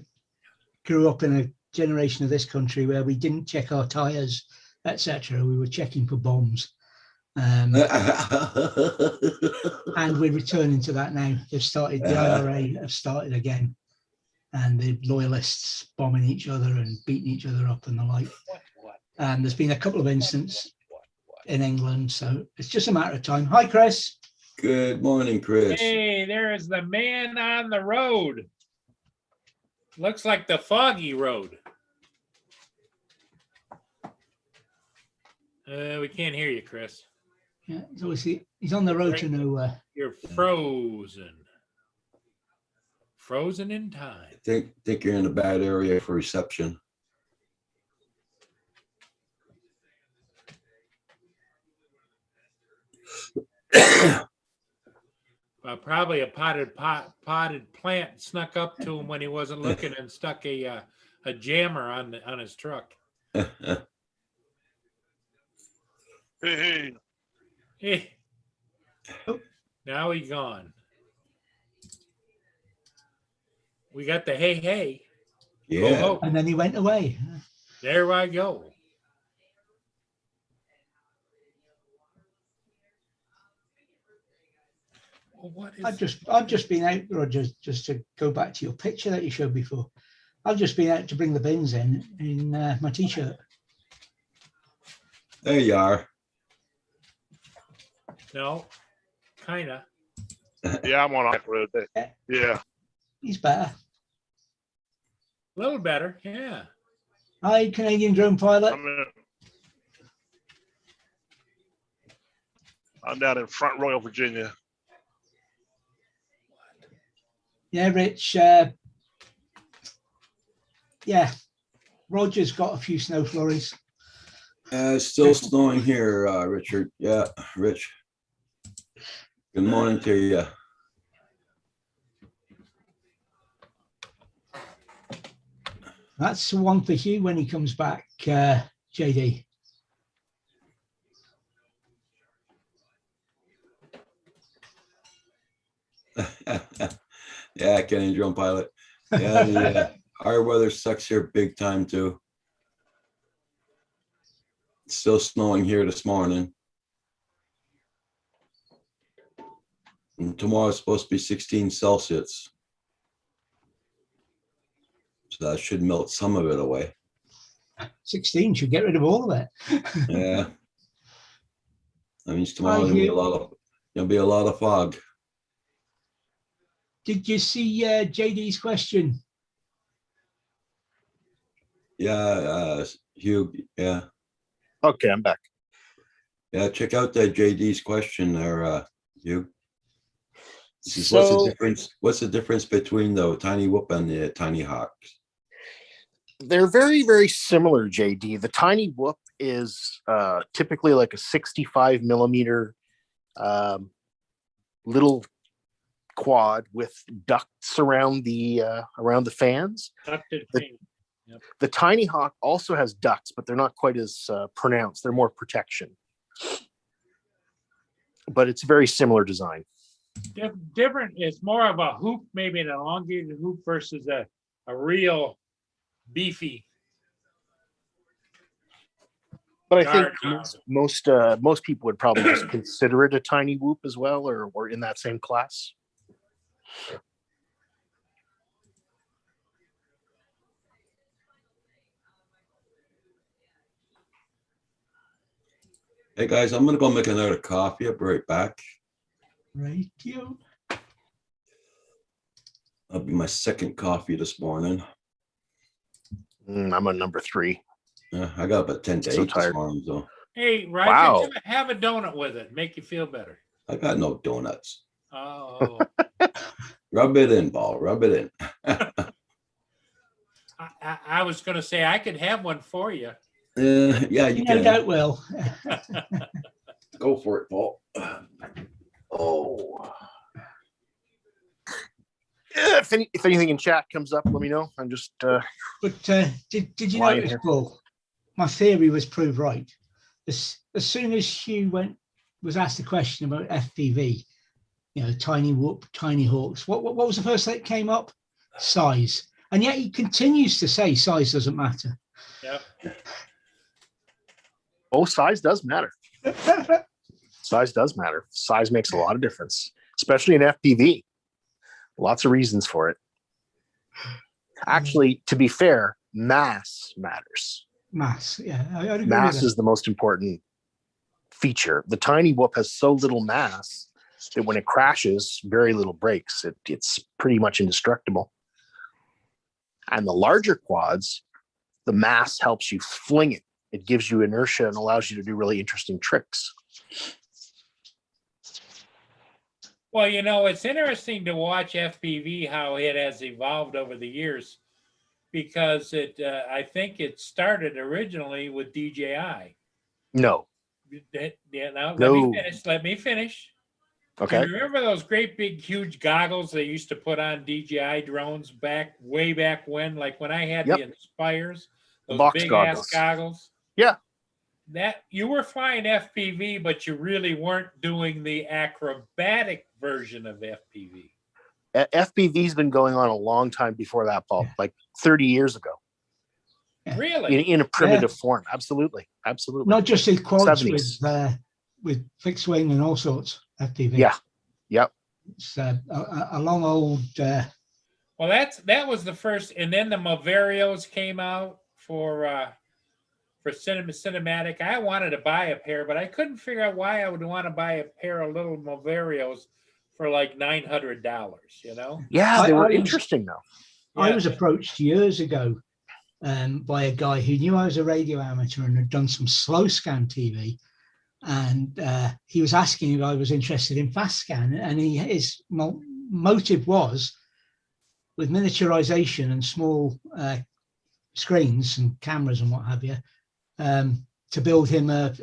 grew up in a generation of this country where we didn't check our tires, etc. We were checking for bombs. And we're returning to that now. They've started, the IRA have started again, and the loyalists bombing each other and beating each other up and the like. And there's been a couple of incidents in England, so it's just a matter of time. Hi, Chris. Good morning, Chris. Hey, there is the man on the road. Looks like the Foggy Road. We can't hear you, Chris. Yeah, he's on the road to nowhere. You're frozen. Frozen in time. I think you're in a bad area for reception. Probably a potted plant snuck up to him when he wasn't looking and stuck a jammer on his truck. Hey, Hey. Now he's gone. We got the hey hey. Yeah. Oh, And then he went away. there I go. Well, what is I've just been out, Roger, just to go back to your picture that you showed before. I've just been out to bring the bins in my t-shirt. There you are. no, kinda. yeah, I'm on off road. Yeah, He's better. A little better, yeah. Hi, Canadian drone pilot. I'm down in Front Royal, Virginia. Yeah, Rich. Yeah, Roger's got a few snow flurries. It's still snowing here, Richard. Yeah, Rich. Good morning to you. That's the one for Hugh when he comes back, JD. Yeah, Kenny drone pilot. Yeah, our weather sucks here big time too. It's still snowing here this morning. And tomorrow it's supposed to be 16 Celsius. So that should melt some of it away. 16 should get rid of all of it. Yeah. That means tomorrow there'll be a lot of fog. Did you see JD's question? Yeah, Hugh, yeah. Okay, I'm back. Yeah, check out that JD's question there, Hugh. This is, So what's the difference between the Tiny Whoop and the Tiny Hawk? they're very, very similar, JD. The Tiny Whoop is typically like a 65 millimeter little quad with ducts around the fans. Ducted The- thing. The Tiny Hawk also has ducts, but they're not quite as pronounced. They're more protection. But it's a very similar design. Different. It's more of a hoop, maybe an elongated hoop versus a real beefy. But I think Guard. most people would probably just consider it a Tiny Whoop as well, or in that same class. Hey guys, I'm gonna go make another coffee. I'll be right back. Right, you. That'll be my second coffee this morning. I'm on number 3. I got about 10 to So 8 this tired. morning, so Hey, Roger, Wow. have a donut with it. Make you feel better. I got no donuts. Oh, Rub it in, Paul. Rub it in. I was going to say I could have one for you. Yeah, you No can. doubt will. Go for it, Paul. Oh. If anything in chat comes up, let me know. I'm just But did you Lying notice, here. Paul? My theory was proved right. As soon as Hugh was asked a question about FPV, you know, Tiny Whoop, Tiny Hawks. What was the first thing that came up? Size. And yet he continues to say size doesn't matter. Yep. Oh, size does matter. Size does matter. Size makes a lot of difference, especially in FPV. Lots of reasons for it. Actually, to be fair, mass matters. Mass, yeah. I'd agree with Mass that. is the most important feature. The tiny whoop has so little mass that when it crashes, very little breaks. It's pretty much indestructible. And the larger quads, the mass helps you fling it. It gives you inertia and allows you to do really interesting tricks. Well, you know, it's interesting to watch FPV, how it has evolved over the years, because I think it started originally with DJI. No. Yeah, now No. Let me finish. Okay. You remember those great big huge goggles they used to put on DJI drones way back when? Like when I had Yep. the Inspires, The those box big ass goggles. goggles. Yeah. That you were flying FPV, but you really weren't doing the acrobatic version of FPV. FPV's been going on a long time before that, Paul, like 30 years ago. Really? In a primitive form. Absolutely. Absolutely. Not just in quads 70s. with fixed wing and all sorts FPV. Yeah. Yep. It's a long old. Well, that was the first, and then the Maverios came out for cinematic. I wanted to buy a pair, but I couldn't figure out why I would want to buy a pair of little Maverios for like $900. You know? Yeah, they I were was- interesting though. I Yeah. was approached years ago by a guy who knew I was a radio amateur and had done some slow scan TV. And he was asking if I was interested in fast scan. And his motive was, with miniaturization and small screens and cameras and what have you, to build him an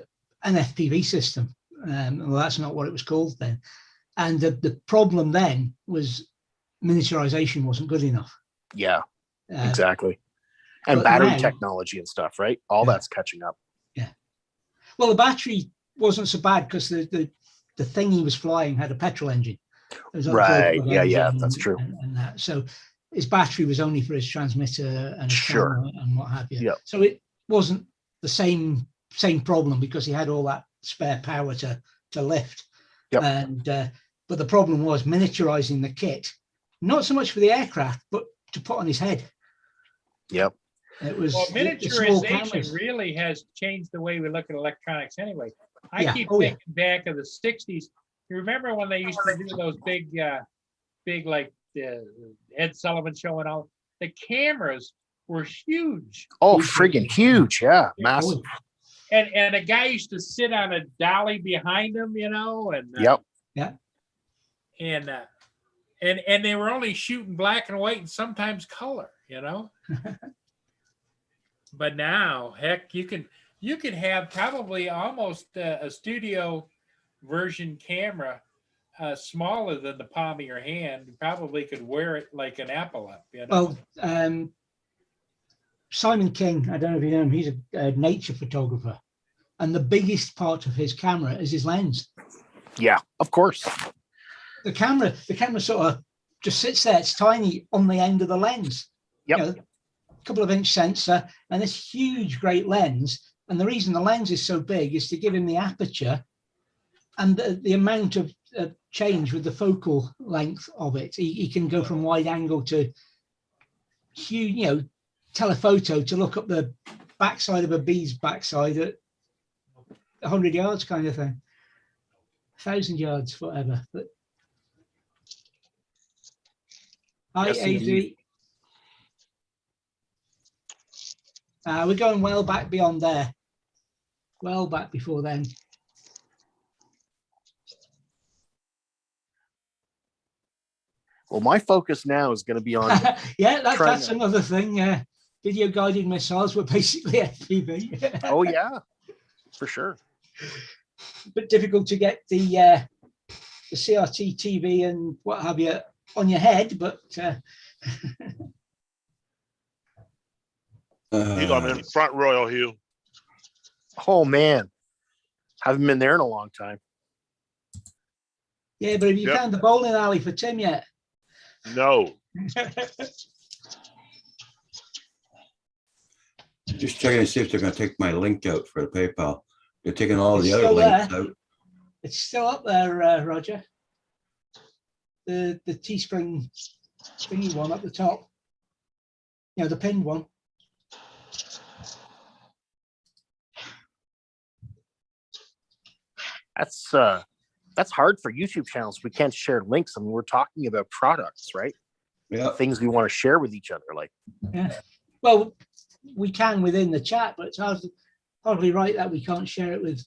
FPV system. Well, that's not what it was called then. And the problem then was miniaturization wasn't good enough. Yeah, Uh, exactly. And but battery now- technology and stuff, right? All Yeah. that's catching up. Well, the battery wasn't so bad because the thing he was flying had a petrol engine. It was a Right. Volvo Yeah, engine that's true. And that. So his battery was only for his transmitter and his Sure. camera and what have you. Yep. So it wasn't the same problem because he had all that spare power to lift. Yep. And but the problem was miniaturizing the kit, not so much for the aircraft, but to put on his head. Yep. It was Well, the small miniaturization cameras. really has changed the way we look at electronics anyway. I Yeah. keep Oh, yeah. thinking back of the 60s. You remember when they used to do those big like Ed Sullivan show and all? The cameras were huge. Oh, Huge. friggin' huge. Yeah. Yeah. Massive. And a guy used to sit on a dolly behind him, you know, and Yep. and they were only shooting black and white and sometimes color, you know. But now, heck, you can have probably almost a studio version camera smaller than the palm of your hand. You probably could wear it like an Apple up, you know. Well, Simon King, I don't know if you know him, he's a nature photographer. And the biggest part of his camera is his lens. Yeah, of course. The camera sort of just sits there. It's tiny on the end of the lens. Yep. You know, a couple of inch sensor and this huge, great lens. And the reason the lens is so big is to give him the aperture and the amount of change with the focal length of it. He can go from wide angle to huge, you know, telephoto to look up the backside of a bee's backside at 100 yards kind of thing. 1,000 yards, whatever. But Yes, indeed. IAV. We're going well back beyond there. Well back before then. Well, my focus now is going to be on. Yeah, Trying that's to- another thing. Video guided missiles were basically FPV. Oh yeah, for sure. But difficult to get the CRT TV and what have you on your head, but I'm in Front Royal, Hugh. Oh man, haven't been there in a long time. yeah, but have you Yep. found the bowling alley for Tim yet? No, Just checking to see if they're gonna take my link out for the PayPal. They're taking all the It's other still links there. out. It's still up there, Roger. The Teespring thingy one up the top. You know, the pinned one. That's hard for YouTube channels. We can't share links. I mean, we're talking about products, right? Yeah, Things we want to share with each other. Like, Yeah. Well, we can within the chat, but it's hardly right that we can't share it with,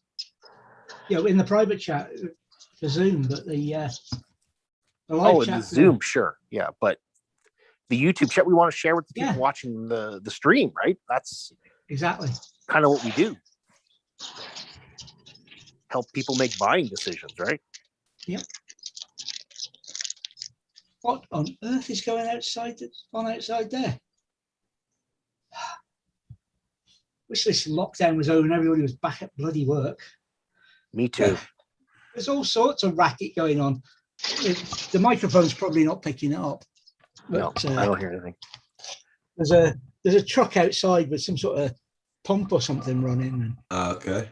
you know, in the private chat for Zoom, but the live oh, in chat. the Zoom, sure, yeah, but the YouTube chat we want to share with the people Yeah. watching the stream, right? That's Exactly. kind of what we do. Help people make buying decisions, right? What on earth is going outside there? Wish this lockdown was over and everybody was back at bloody work. Me too. There's all sorts of racket going on. The microphone's probably not picking it up. No, But, I don't hear anything. there's a truck outside with some sort of pump or something running. okay.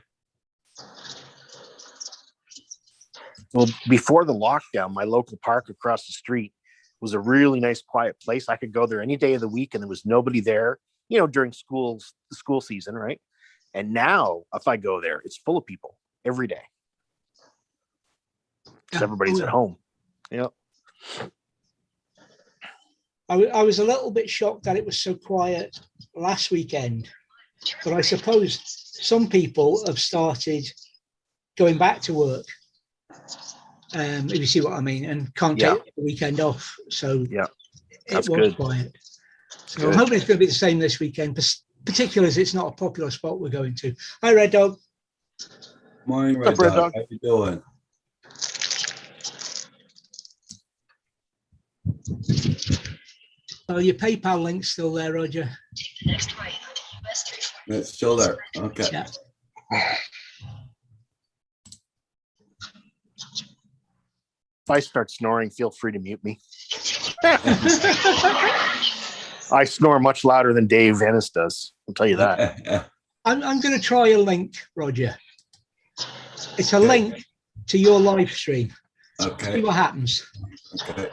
Well, before the lockdown, my local park across the street was a really nice, quiet place. I could go there any day of the week, and there was nobody there. You know, during the school season, right? And now, if I go there, it's full of people every day. 'Cause Yeah. everybody's Oh, at yeah. home. Yeah. I was a little bit shocked that it was so quiet last weekend, but I suppose some people have started going back to work. If you see what I mean, and can't Yeah. take the weekend off, so Yeah, it that's was good. quiet. So Good. I'm hoping it's going to be the same this weekend, particularly as it's not a popular spot we're going to. Hi, Red Dog. Morning, What's Red up, Red Dog. Dog? How you doing? Oh, your PayPal link's still there, Roger. It's still there. Okay. Yeah. If I start snoring, feel free to mute me. I snore much louder than Dave Ennis does. I'll tell you that. I'm going to try a link, Roger. It's a link to your live stream. See Okay. what happens. Okay.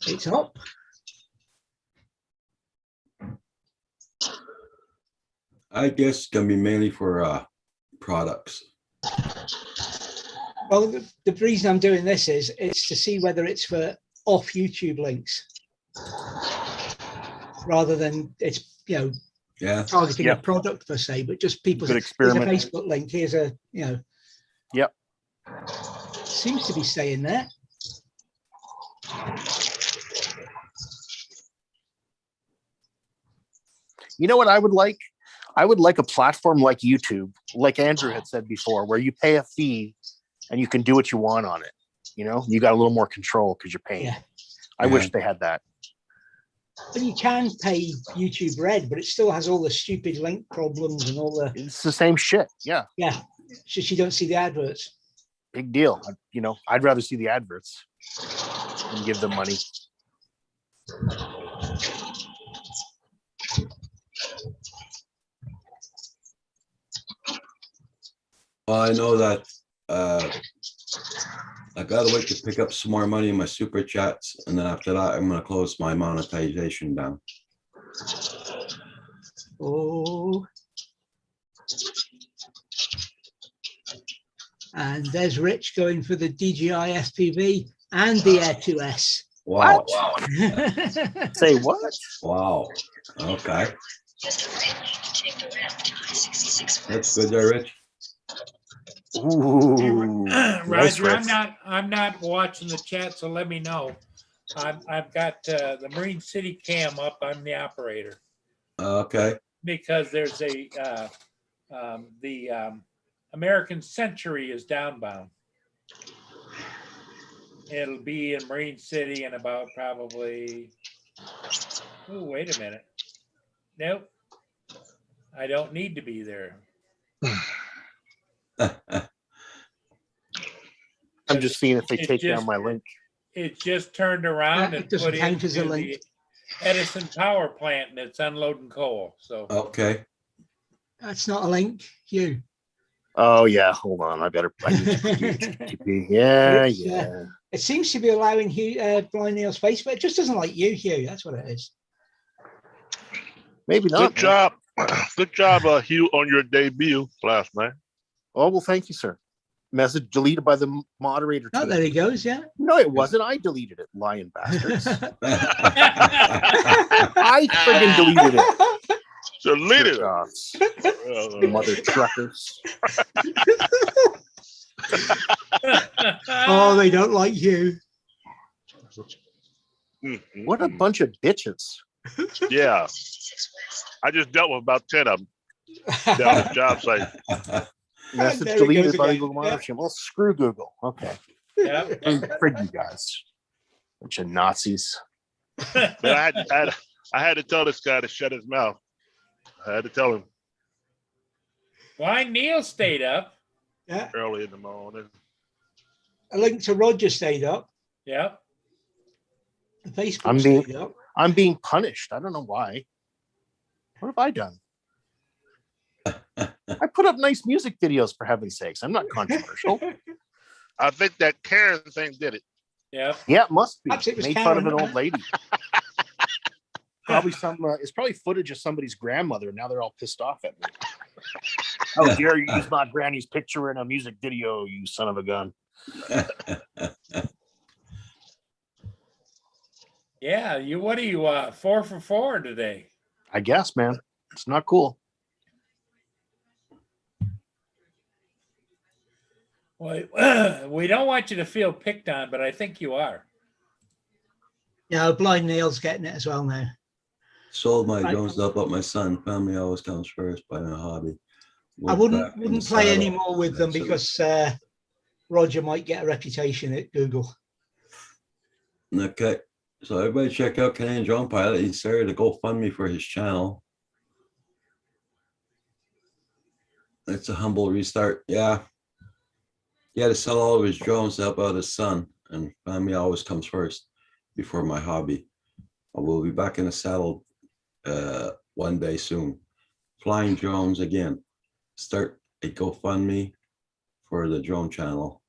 It's up. I guess it's gonna be mainly for products. Well, the reason I'm doing this is it's to see whether it's for off YouTube links rather than it's, you know, Yeah. targeting Yeah. a product per se, but just people's. Good Here's a experiment. Facebook link. Here's a, you know. Yep. Seems to be staying there. You know what I would like? I would like a platform like YouTube, like Andrew had said before, where you pay a fee and you can do what you want on it. You know, you got a little more control because you're paying. Yeah. I wish they had that. But you can pay YouTube Red, but it still has all the stupid link problems and all the, It's the same shit. Yeah, it's just you don't see the adverts. big deal. You know, I'd rather see the adverts than give them money. Well, I know that I gotta wait to pick up some more money in my super chats, and then after that, I'm gonna close my monetization down. Oh. And there's Rich going for the DJI FPV and the Air 2S. Wow. Say what? Wow. Okay. That's good there, Rich. Ooh, nice, Roger, Rich. I'm not watching the chat, so let me know. I've got the Marine City cam up. I'm the operator Okay. because there's the American Century is downbound. It'll be in Marine City in about probably. Oh, wait a minute. Nope. I don't need to be there. I'm just seeing if they It take just- down my link. It just turned around Yeah, it and doesn't put count as a into link. the Edison power plant and it's unloading coal. So Okay. That's not a link, Hugh. Oh yeah, hold on. I need to put the HTTP. Yeah, It's, yeah. It seems to be allowing Hugh, Blind Neil's face, but it just doesn't like you, Hugh. That's what it is. Maybe not. Good man. job. Good job, Hugh, on your debut last night. Oh well, thank you, sir. Message deleted by the moderator. Oh, team. there he goes. Yeah. No, it wasn't. I deleted it, lying bastards. I friggin' deleted it. Deleted it. Jerk-offs. Mother truckers. Oh, they don't like you. What a bunch of bitches. Yeah. I just dealt with about 10 of them down at the job site. Message There he deleted goes by again. Google Monitor. Well, screw Google. Okay. yeah. Frig you guys. Bunch of Nazis. But I had to tell this guy to shut his mouth. I had to tell him Blind Neil stayed up. Yeah. early in the morning. A link to Roger stayed up. Yeah. The Facebook I'm being- stayed up. I'm being punished. I don't know why. What have I done? I put up nice music videos, for heaven's sakes. I'm not controversial. I think that Karen thing did it. Yeah. Yeah, it must be. Perhaps it was Made fun of Karen. an old lady. Probably some. It's probably footage of somebody's grandmother. Now they're all pissed off at me. How dare you use my granny's picture in a music video, you son of a gun. Yeah. You, what are you, 4 for 4 today? I guess, man. It's not cool. Well, we don't want you to feel picked on, but I think you are. Yeah, Blind Neil's getting it as well now. Sold my I- drones up, but my son. Family always comes first by my hobby. I We're back in the wouldn't play any saddle. more with them Absolutely. because Roger might get a reputation at Google. Okay, so everybody check out Canadian Drone Pilot. He started a GoFundMe for his channel. It's a humble restart. Yeah. He had to sell all of his drones to help out his son, and family always comes first before my hobby. I will be back in the saddle one day soon. Flying drones again. Start a GoFundMe for the drone channel.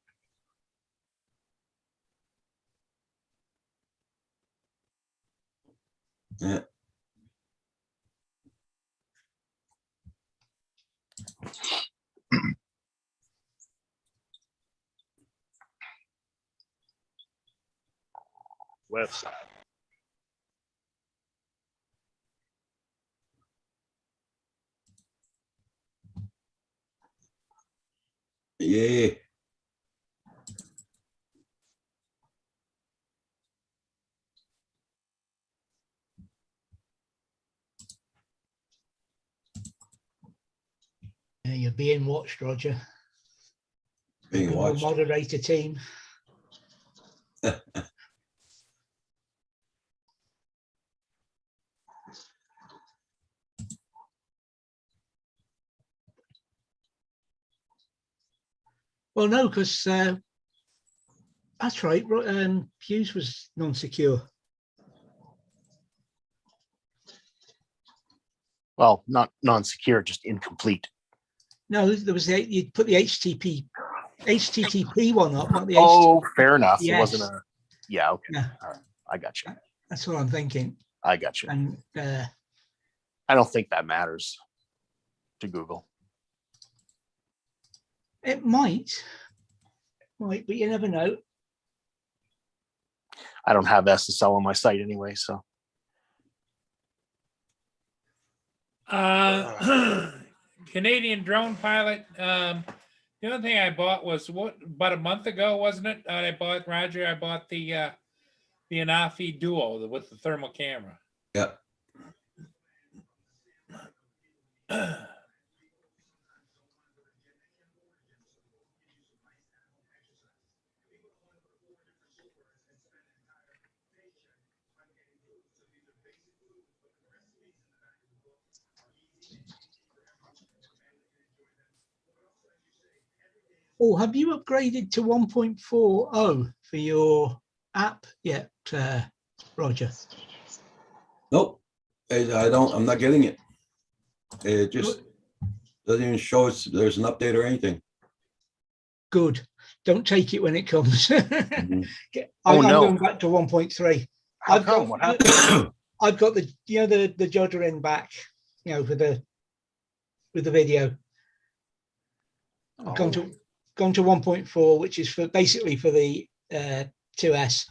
Yeah. Website. Yeah. Yeah, you're being watched, Roger. Being Your watched. moderator team. Well, no, because that's right. Hughes was non-secure. Well, not non-secure, just incomplete. No, there was you put the HTTP one up, not the Oh, fair enough. It Yes. wasn't a. Yeah. Okay. Yeah. All right. I got you. That's what I'm thinking. I got you. And I don't think that matters to Google. it might, but you never know. I don't have SSL on my site anyway, so Canadian Drone Pilot. The other thing I bought was about a month ago, wasn't it? I bought the Anafi Duo with the thermal camera. Yep. Oh, have you upgraded to 1.40 for your app yet, Roger? Nope. I'm not getting it. It just doesn't even show us there's an update or anything. Good. Don't take it when it comes. Mhm. I'm no. going back to 1.3. How come? What happened? I've got the the judder in back, with the video. I've gone to 1.4, which is basically for the 2S,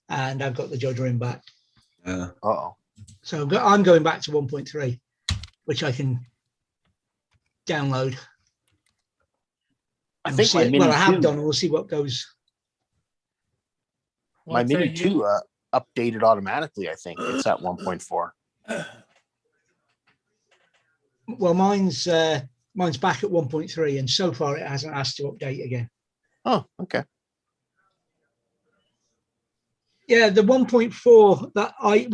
and I've got the judder in back. Yeah. Uh-oh. So I'm going back to 1.3, which I can download. I And think see my it. Mini Well, I have 2 done. We'll see what goes. my Well, Mini tell you- 2 updated automatically. I think it's at 1.4. Well, mine's back at 1.3, and so far it hasn't asked to update again. Oh, okay. Yeah, the 1.4 that I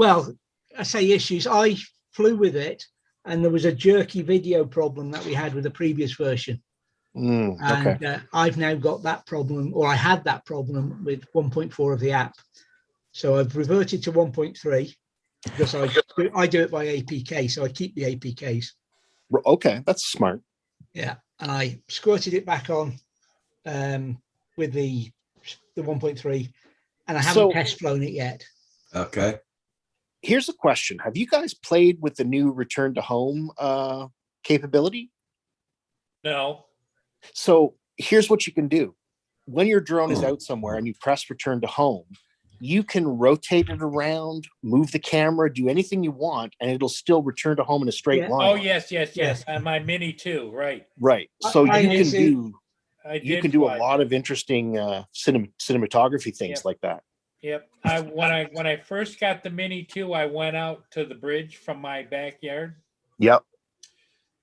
say issues. I flew with it, and there was a jerky video problem that we had with the previous version. Okay. And I've now got that problem, or I had that problem with 1.4 of the app. So I've reverted to 1.3 because I do it by APK, so I keep the APKs. Okay, that's smart. Yeah, and I squirted it back on with the 1.3, and I haven't test flown it yet. Okay. Here's a question. Have you guys played with the new return to home capability? No. So here's what you can do. When your drone is out somewhere and you press return to home, you can rotate it around, move the camera, do anything you want, and it'll still return to home in a straight Yeah. line. Oh, yes. On my Mini 2, right. Right. So I you can see. do I you did can do a fly lot that. of interesting cinematography things Yep. like that. Yep. When I first got the Mini 2, I went out to the bridge from my backyard, Yep.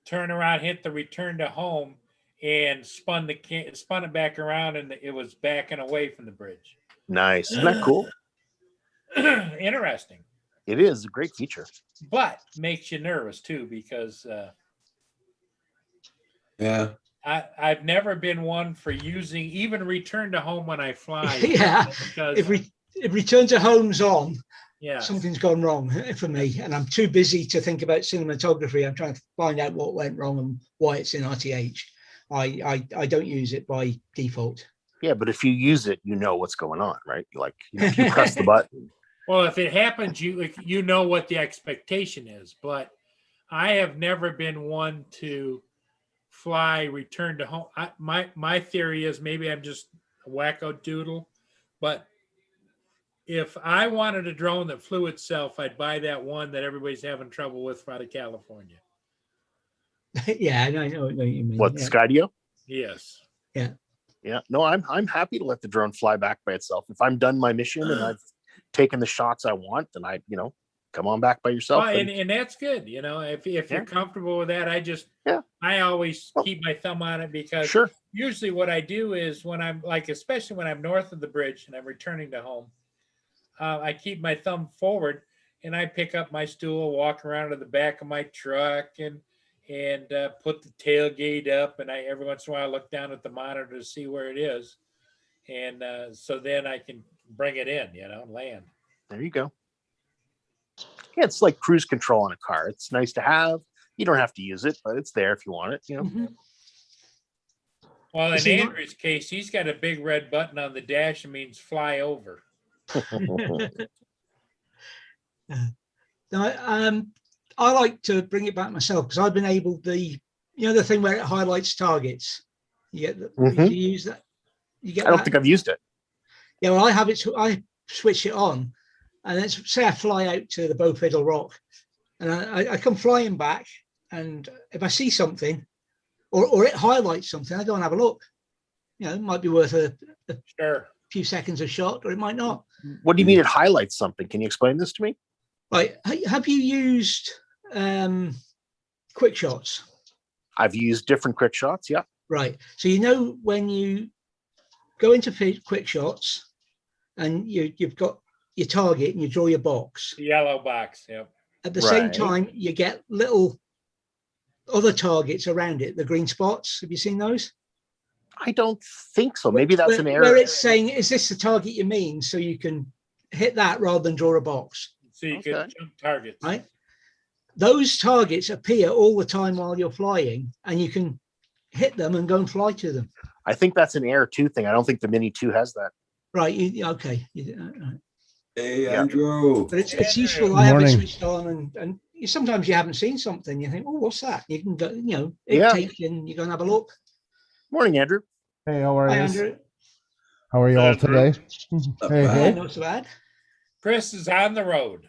turned around, hit the return to home, and spun it back around, and it was backing away from the bridge. Nice. Isn't that cool? Interesting, It is a great feature. but makes you nervous too, because Yeah. I've never been one for using even return to home when I fly. Yeah. Because If return to home's on, yeah, something's gone wrong for me, and I'm too busy to think about cinematography. I'm trying to find out what went wrong and why it's in RTH. I don't use it by default. Yeah, but if you use it, you know what's going on, right? If you press the button. well, if it happens, you know what the expectation is. But I have never been one to fly return to home. My theory is maybe I'm just a wacko doodle, but if I wanted a drone that flew itself, I'd buy that one that everybody's having trouble with out of California. Yeah, I know what you mean. What, yeah. Skydio? Yes. Yeah. No, I'm happy to let the drone fly back by itself. If I'm done my mission and I've taken the shots I want, then come on back by yourself. Well, and that's good. If you're comfortable with that, I always keep my thumb on it, because Sure. usually what I do is when I'm especially when I'm north of the bridge and I'm returning to home, I keep my thumb forward and I pick up my stool, walk around to the back of my truck and put the tailgate up. And every once in a while I look down at the monitor to see where it is. And so then I can bring it in, land. There you go. Yeah, it's like cruise control in a car. It's nice to have. You don't have to use it, but it's there if you want it. Mhm. Well, in See, Andrew's case, he's got a big red button on the dash. It means fly over. I like to bring it back myself because I've been able the thing where it highlights targets. You get Mhm. you use that. You get. I don't that? think I've used it. Yeah, well, I have it. I switch it on, and let's say I fly out to the Bow Fiddle Rock, and I come flying back, and if I see something, or it highlights something, I go and have a look. It might be worth a Sure. few seconds a shot, or it might not. What do you mean it highlights something? Can you explain this to me? Right? Have you used quick shots? I've used different quick shots. Yeah. Right. So when you go into quick shots and you've got your target and you draw your box. The yellow box. Yep. At the same Right. time, you get little other targets around it, the green spots. Have you seen those? I don't think so. Maybe that's an error. Where it's saying, is this the target you mean? So you can hit that rather than draw a box. So you can Okay. jump targets. Right. Those targets appear all the time while you're flying, and you can hit them and go and fly to them. I think that's an Air 2 thing. I don't think the Mini 2 has that. Right. Okay. Right. Hey, Yeah. Andrew. But it's Andrew. useful. I have it Morning. switched on, and sometimes you haven't seen something. You think, oh, what's that? You can go, it Yeah. takes you and you go and have a look. Morning, Andrew. Hey, how are Hi, you? Andrew. How are you all Andrew. today? Not Hey, bad. Yeah, hey. not so bad. Chris is on the road.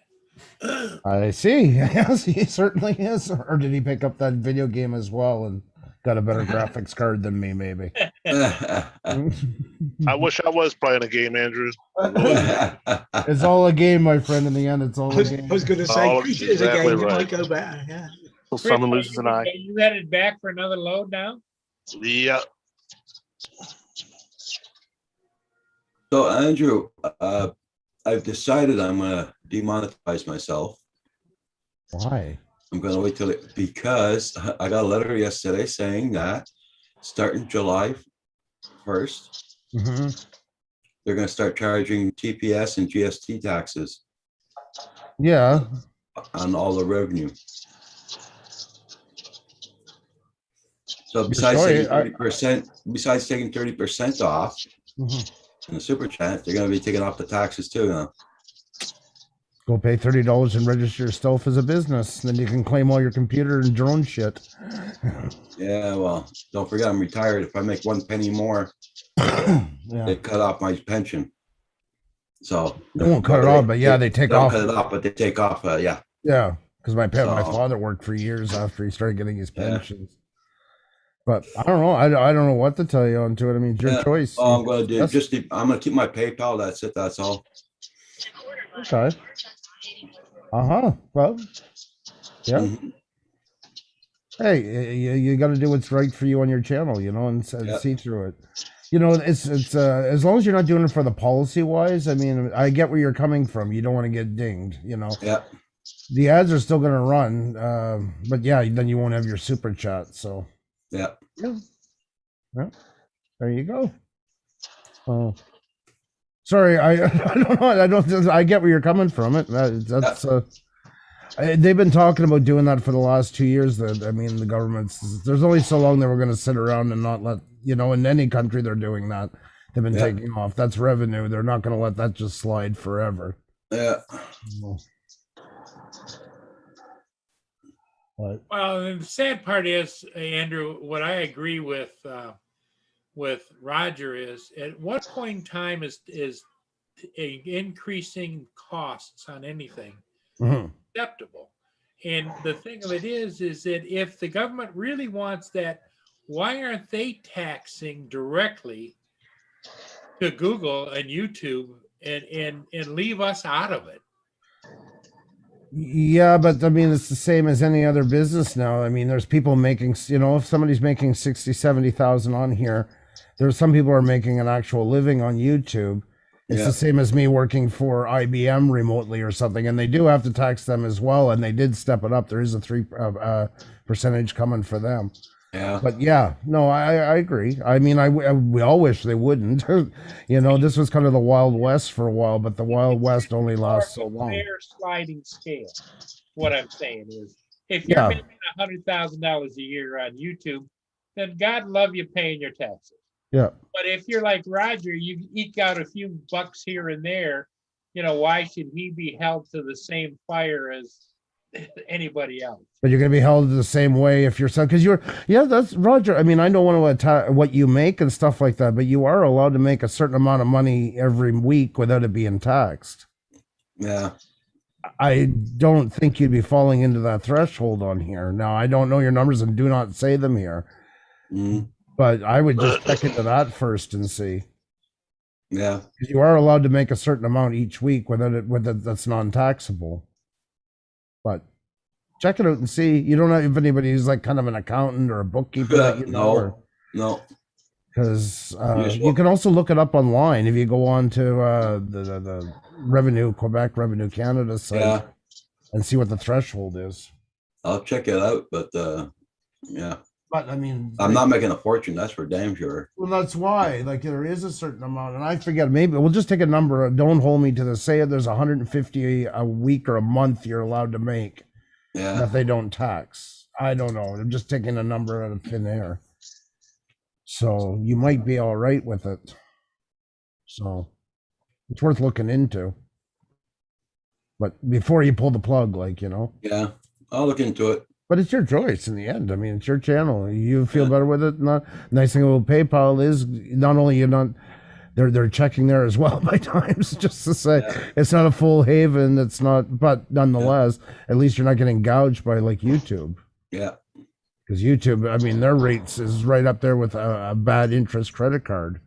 I see. Yes, he certainly is. Or did he pick up that video game as well and got a better graphics card than me, maybe? I wish I was playing a game, Andrew. It's all a game, my friend. In the end, it's all I a was, game. going to say, Oh, treat it as a exactly game. It right. might go better. Yeah. Till Chris, someone are loses you- an eye. Are you headed back for another load now? Yeah. So Andrew, I've decided I'm gonna demonetize myself. Why? I'm gonna wait till it, because I got a letter yesterday saying that starting July 1st, Hmm. they're gonna start charging TPS and GST taxes Yeah. on all the revenue. So You're besides sorry, taking 30% off Mhm. in the super chat, they're gonna be taking off the taxes too now. Go pay $30 and register yourself as a business. Then you can claim all your computer and drone shit. Yeah, well, don't forget I'm retired. If I make 1 penny more, Yeah. they cut off my pension. So They won't cut it off, but yeah, they take don't off. cut it off, but they take off. Yeah, Yeah, because my So- father worked for years after he started getting his Yeah. pensions. But I don't know. I don't know what to tell you onto it. I mean, it's your Yeah. choice. all I'm gonna do That's- I'm gonna keep my PayPal. That's it. That's all. Okay. Well, yeah. Mhm. Hey, you got to do what's right for you on your channel, and Yeah. see through it. It's as long as you're not doing it for the policy wise. I mean, I get where you're coming from. You don't want to get dinged. Yeah, The ads are still going to run, but yeah, then you won't have your super chat. So yeah. there you go. Oh, sorry, I don't know. I get where you're coming from. That's they've been talking about doing that for the last 2 years. That I mean, the government's there's only so long they were going to sit around and not let in any country they're doing that. They've been Yeah. taking off. That's revenue. They're not going to let that just slide forever. Yeah. But Well, and the sad part is, Andrew, what I agree with Roger is, at what point in time is increasing costs on anything mhm. acceptable? And the thing of it is that if the government really wants that, why aren't they taxing directly to Google and YouTube and leave us out of it? Yeah, but I mean, it's the same as any other business now. I mean, there's people making, if somebody's making 60, 70,000 on here, there's some people are making an actual living on YouTube. It's Yeah. the same as me working for IBM remotely or something, and they do have to tax them as well. And they did step it up. There is a 3% percentage coming for them. Yeah. But yeah, no, I agree. I mean, we all wish they wouldn't. This was kind of the Wild West for a while, but the Wild West only lasts so long. Fair sliding scale. What I'm saying is, if you're Yeah. making $100,000 a year on YouTube, then God love you paying your taxes. Yeah. But if you're like Roger, you eke out a few bucks here and there, why should he be held to the same fire as anybody else? But you're going to be held the same way if you're because that's Roger. I mean, I don't want to attack what you make and stuff like that, but you are allowed to make a certain amount of money every week without it being taxed. Yeah. I don't think you'd be falling into that threshold on here. Now, I don't know your numbers and do not say them here, Mm, but I would just check into that first and see. yeah. 'Cause you are allowed to make a certain amount each week without that's non-taxable. But check it out and see. You don't know if anybody who's like kind of an accountant or a bookkeeper that you know, No. because Yes, you can also look it up online if you go on to the Quebec Revenue Canada site Yeah. and see what the threshold is. I'll check it out, but yeah. But I mean, I'm not making a fortune. That's for damn sure. well, that's why, like, there is a certain amount, and I forget. Maybe we'll just take a number. Don't hold me to this. Say there's 150 a week or a month you're allowed to make Yeah. that they don't tax. I don't know. I'm just taking a number out of thin air. So you might be all right with it. So it's worth looking into. But before you pull the plug, like, you know. Yeah. I'll look into it. But it's your choice in the end. I mean, it's your channel. You feel better with it. Not nice thing about PayPal is not only you're not they're checking there as well by times, just to say it's not a full haven. It's not, but nonetheless, at least you're not getting gouged by like YouTube. Yeah. Because YouTube, I mean, their rates is right up there with a bad interest credit card.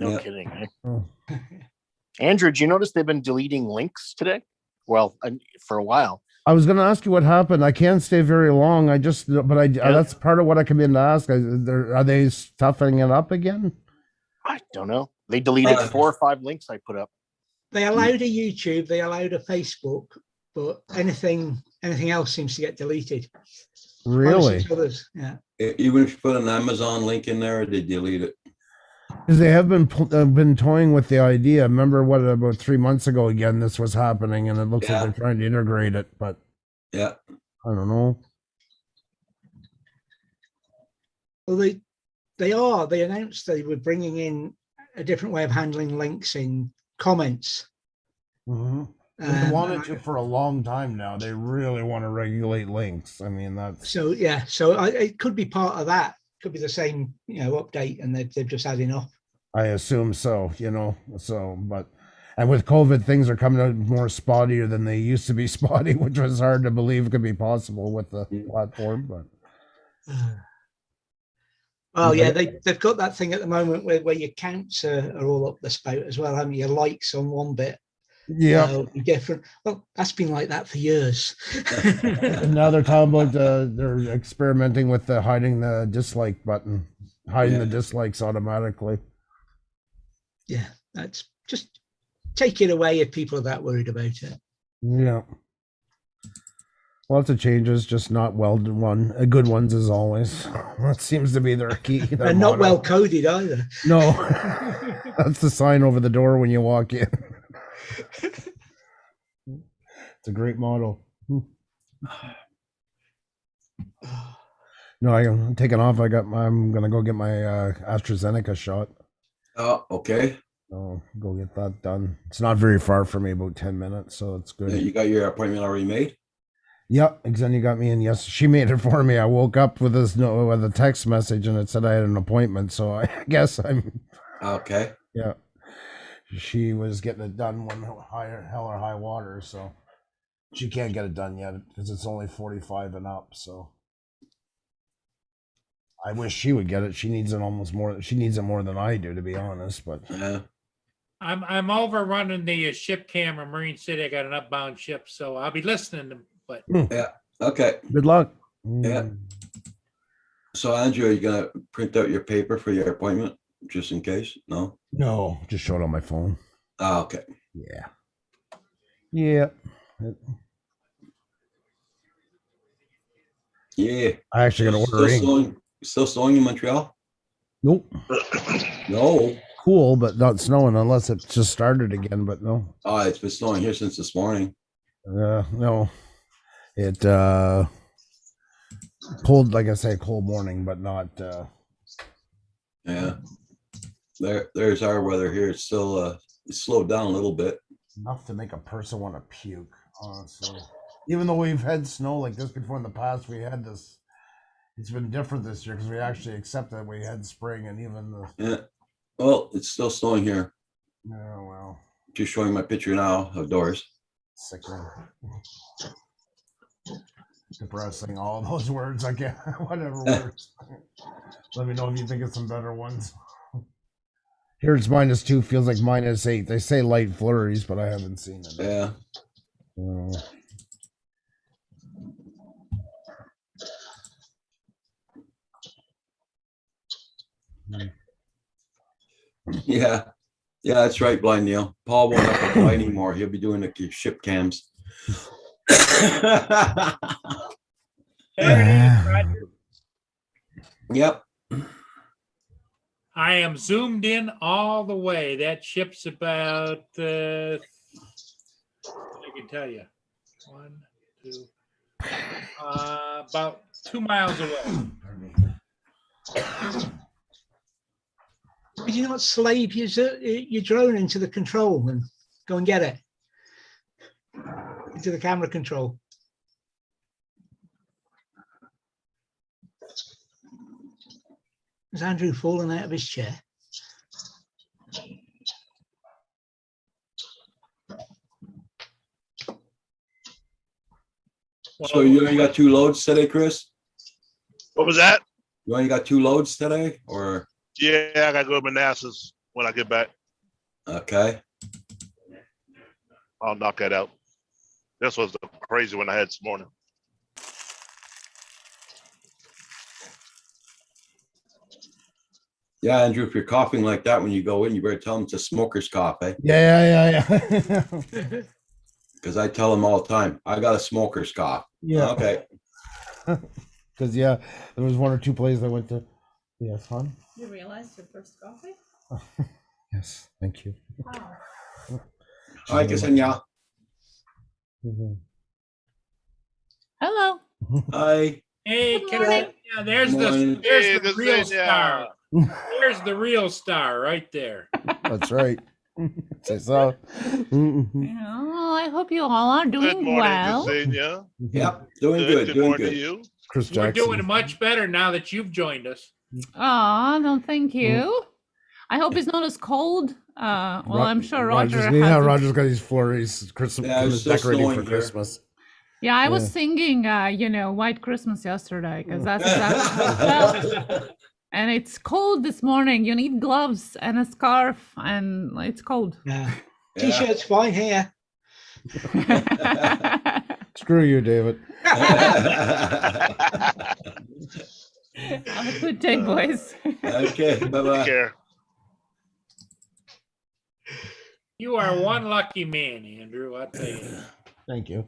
No Yeah. kidding. Eh? Oh. Andrew, do you notice they've been deleting links today? Well, for a while. I was going to ask you what happened. I can't stay very long. That's part of what I come in to ask. Are they toughening it up again? I don't know. They deleted 4 or 5 links I put up. They allowed a YouTube, they allowed a Facebook, but anything else seems to get deleted. Really? Others, yeah. Even if you put an Amazon link in there, they delete it. Because they have been toying with the idea. Remember what, about 3 months ago again, this was happening, and it looks like they're trying to integrate it, but Yeah. I don't know. Well, they announced they were bringing in a different way of handling links in comments. Mm-hmm. They wanted to for a long time now. They really want to regulate links. I mean, that's so yeah. So it could be part of that. Could be the same, update, and they've just had enough. I assume so. And with COVID, things are coming out more spottier than they used to be spotty, which was hard to believe could be possible with the platform. But well, yeah, they've got that thing at the moment where your counts are all up the spout as well, haven't you? Your likes on one bit. Yeah, different. Well, that's been like that for years. and now they're talking about they're experimenting with hiding the dislike button, hiding the dislikes automatically. Yeah, that's just take it away if people are that worried about it. Yeah. Lots of changes, just not well done. Good ones as always. That seems to be their key. And not well coded either. No, that's the sign over the door when you walk in. It's a great model. No, I'm taking off. I'm gonna go get my AstraZeneca shot. Oh, okay. So go get that done. It's not very far for me, about 10 minutes, so it's good. You got your appointment already made? Yep, Xenia got me in. Yes, she made it for me. I woke up with with a text message, and it said I had an appointment. So I guess I'm okay. Yeah, she was getting it done when hell or high water, so she can't get it done yet because it's only 45 and up. So I wish she would get it. She needs it almost more. She needs it more than I do, to be honest. But yeah. I'm over running the ship cam in Marine City. I got an upbound ship, so I'll be listening. But yeah, okay. Good luck. Yeah. So Andrew, are you gonna print out your paper for your appointment just in case? No. No, just show it on my phone. Oh, okay. Yeah. Yeah. Yeah. I actually got to order ink. Still snowing in Montreal? Nope. No. Cool, but not snowing unless it just started again. But no. Oh, it's been snowing here since this morning. No. It cold, like I say, cold morning, but not. Yeah. There's our weather here. It's still it's slowed down a little bit. Enough to make a person want to puke, honestly. Even though we've had snow like this before in the past, we had this. It's been different this year because we actually accepted that we had spring and even the. Yeah. Well, it's still snowing here. Oh well. Just showing my picture now outdoors. Sickening. Depressing. All those words I get. Whatever words. Let me know if you think of some better ones. Here it's -2. Feels like -8. They say light flurries, but I haven't seen it. Yeah. Yeah. Yeah, that's right, Blind Neil. Paul won't have to fly anymore. He'll be doing the ship cams. There it is, Roger. Yep. I am zoomed in all the way. That ship's about, I can tell you, 1, 2, about 2 miles away. Did you not slave your drone into the control and go and get it? Into the camera control. Is Andrew falling out of his chair? So you only got 2 loads today, Chris? What was that? You only got 2 loads today, or? Yeah, I gotta go to Manassas when I get back. Okay. I'll knock that out. This was the crazy one I had this morning. Yeah, Andrew, if you're coughing like that when you go in, you better tell them it's a smoker's cough, eh? Yeah. Because I tell them all the time, I got a smoker's cough. Yeah. Okay. Because there was 1 or 2 places I went to. Yes, hon. You realized your first coffee? Yes, thank you. Wow. Hi, Ksenia. Mhm. Hello. Hi. Hey, Good can morning. yeah, there's Morning. Hey, the real Ksenia. star. There's the real star right there. That's right. Say so. Mhm. Oh, I hope you all are Good doing morning, well. Ksenia. Yep, doing good, Good doing morning to good. you. Chris We're Jackson. doing much better now that you've joined us. Oh, no, thank you. I hope it's not as cold. Well, I'm sure Roger has. Yeah, it. Roger's got his flurries. Christmas Yeah, it's still decorating for snowing here. Christmas. Yeah, I was Yeah. singing, White Christmas yesterday because that's exactly how it felt. And it's cold this morning. You need gloves and a scarf, and it's cold. Yeah. Yeah. T-shirt's fine here. Screw you, David. Have a good day, boys. Okay, Take bye-bye. care. You are one lucky man, Andrew. I tell you. Thank you.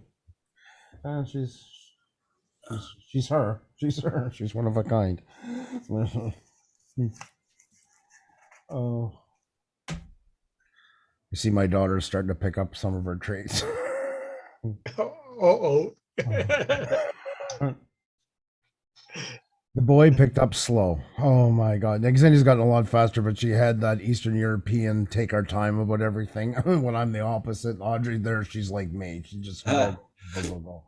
She's her. She's her. She's one of a kind. Oh. You see, my daughter's starting to pick up some of her traits. Uh-oh. The boy picked up slow. Oh my God. Xenia's gotten a lot faster, but she had that Eastern European take our time about everything. When I'm the opposite, Audrey there, she's like me. She just go, go.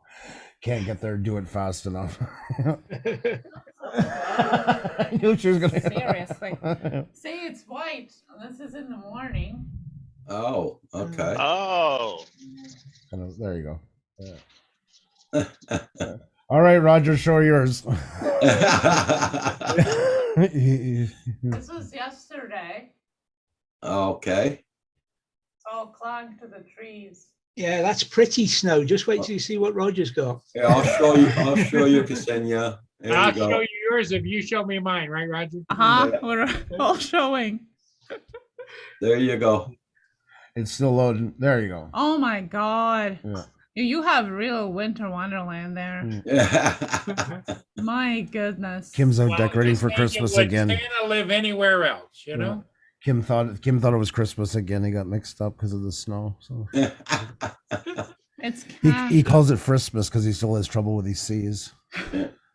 Can't get there, do it fast enough. I knew she was gonna. Seriously. Say it's white. This is in the morning. Oh, okay. Oh, There you go. Yeah. All right, Roger, show yours. This was yesterday. Okay. It's all clogged to the trees. Yeah, that's pretty snow. Just wait till you see what Roger's got. Yeah, I'll show you, Ksenia. There you I'll go. show you yours if you show me mine, right, Roger? Uh-huh. We're all showing. There you go. It's still loading. There you go. Oh my God. Yeah. You have real winter wonderland there. Yeah. My goodness. Kim's out Well, decorating just for think Christmas would again. Santa live anywhere else, you know? Kim thought it was Christmas again. He got mixed up because of the snow. So It's he calls it Christmas because he still has trouble with these C's.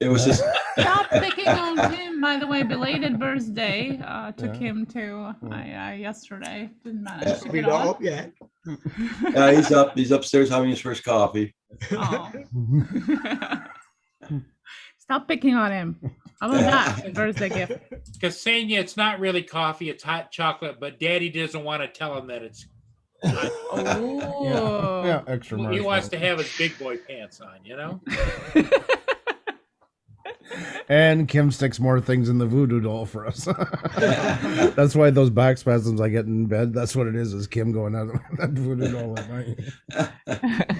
It was just Stop picking on him, by the way. Belated birthday to Kim too. I yesterday didn't manage to We get not on. up yet. yeah, he's up. He's upstairs having his first coffee. Oh. Stop picking on him. How about that? Birthday gift. Ksenia, it's not really coffee, it's hot chocolate, but Daddy doesn't want to tell him that it's hot. Oh. Yeah, extra He marshmallow. wants to have his big boy pants on, you know? And Kim sticks more things in the voodoo doll for us. That's why those back spasms I get in bed. That's what it is Kim going out of that voodoo doll at night.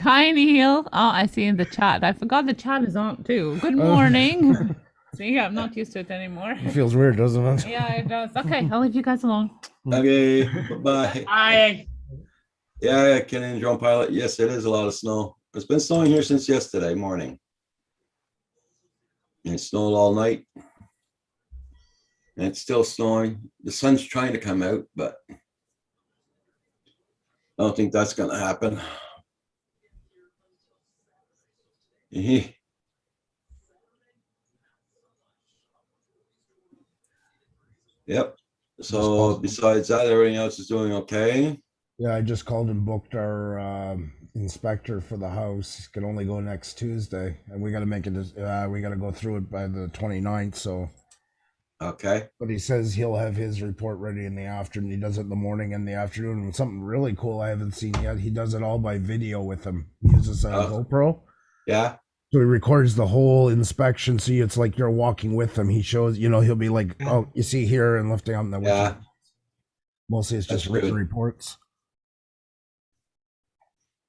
Hi, Neil. Oh, I see in the chat. I forgot the chat is on too. Good morning. See, I'm not used to it anymore. It feels weird, doesn't it? Yeah, it does. Okay, I'll leave you guys alone. Okay, bye. Hi. Yeah, Canadian drone pilot. Yes, it is a lot of snow. It's been snowing here since yesterday morning. And it snowed all night. And it's still snowing. The sun's trying to come out, but I don't think that's gonna happen. Yep. So besides that, everything else is doing okay. Yeah, I just called and booked our inspector for the house. Can only go next Tuesday, and we got to make it. We got to go through it by the 29th. So, Okay. but he says he'll have his report ready in the afternoon. He does it in the morning and the afternoon. And something really cool I haven't seen yet. He does it all by video with him. He uses a GoPro. Yeah. So he records the whole inspection. See, it's like you're walking with him. He shows, he'll be like, "Oh, you see here," and lifting up. And Yeah. Mostly it's just That's written good. reports.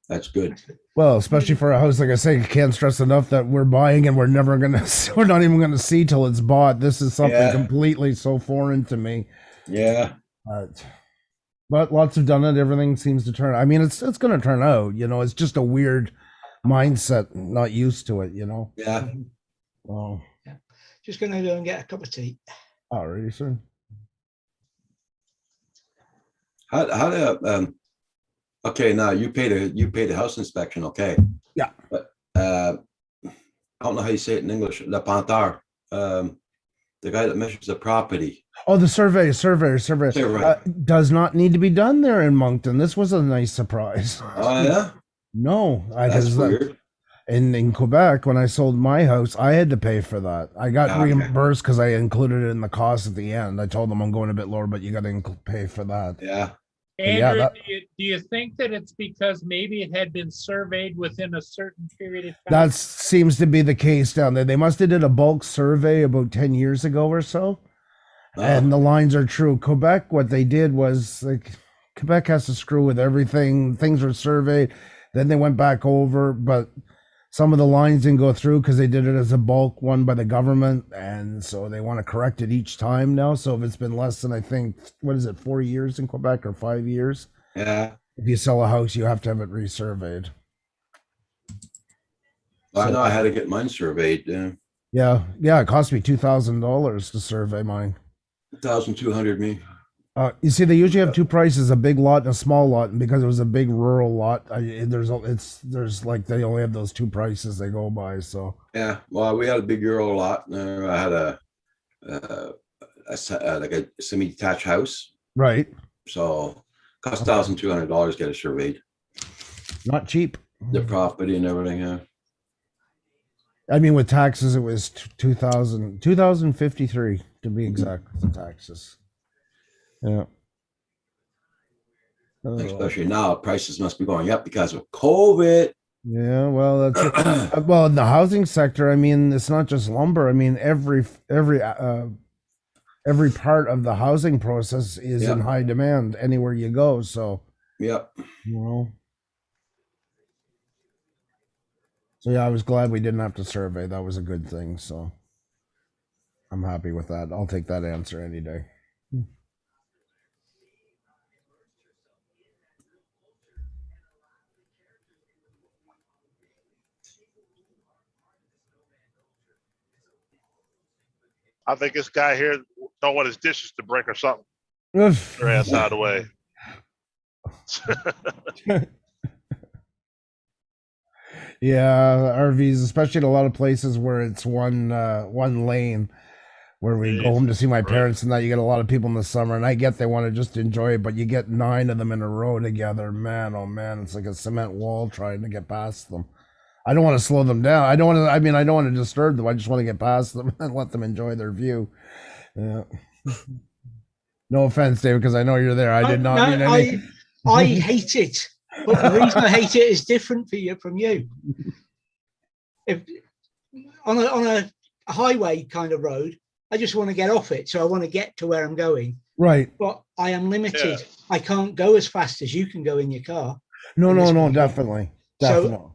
That's good. Well, especially for a house, like I say, can't stress enough that we're buying and we're never gonna, we're not even gonna see till it's bought. This is something Yeah. completely so foreign to me. Yeah. But lots have done it. Everything seems to turn. I mean, it's gonna turn out. It's just a weird mindset, not used to it. Yeah. Well, Just going to go and get a cup of tea. alrighty, sir. How do okay, now you paid a house inspection, okay? Yeah. But I don't know how you say it in English. Le Panteur, the guy that measures the property. Oh, the surveyor Yeah, right. does not need to be done there in Moncton. This was a nice surprise. Oh yeah, No, that's weird. in Quebec, when I sold my house, I had to pay for that. I got Okay. reimbursed because I included it in the cost at the end. I told them I'm going a bit lower, but you got to pay for that. Yeah. Yeah, Andrew, that- do you think that it's because maybe it had been surveyed within a certain period of time? That seems to be the case down there. They must have did a bulk survey about 10 years ago or so. And the lines are true. Quebec, what they did was like Quebec has to screw with everything. Things were surveyed, then they went back over, but some of the lines didn't go through because they did it as a bulk one by the government, and so they want to correct it each time now. So if it's been less than, I think, what is it, 4 years in Quebec or 5 years? Yeah. If you sell a house, you have to have it resurveyed. I know I had to get mine surveyed. Yeah, it cost me $2,000 to survey mine. 1,200 me. You see, they usually have two prices: a big lot and a small lot. And because it was a big rural lot, there's like they only have those two prices they go by. So Yeah. Well, we had a big Euro lot. I had like a semi-detached house. right, So cost $1,200 get it surveyed. not cheap. The property and everything. Yeah. I mean, with taxes, it was 2,053 to be exact. The taxes. Yeah. Especially now, prices must be going up because of COVID. Yeah, well, that's it. Well, in the housing sector, I mean, it's not just lumber. I mean, every part of the housing process is in Yeah. high demand anywhere you go. So, Yep. So yeah, I was glad we didn't have to survey. That was a good thing. So I'm happy with that. I'll take that answer any day. I think this guy here don't want his dishes to break or something. Oof. Their ass out of the way. Yeah, RVs, especially in a lot of places where it's one lane, where we go home to see my parents and that. You get a lot of people in the summer, and I get they want to just enjoy it, but you get 9 of them in a row together. Man, oh man, it's like a cement wall trying to get past them. I don't want to slow them down. I don't want to. I mean, I don't want to disturb them. I just want to get past them and let them enjoy their view. Yeah. No offense, David, because I know you're there. I did not mean any. I hate it, but the reason I hate it is different for you from you. If on a highway kind of road, I just want to get off it, so I want to get to where I'm going. Right. But I am limited. Yeah. I can't go as fast as you can go in your car. No, this no, one. definitely. So,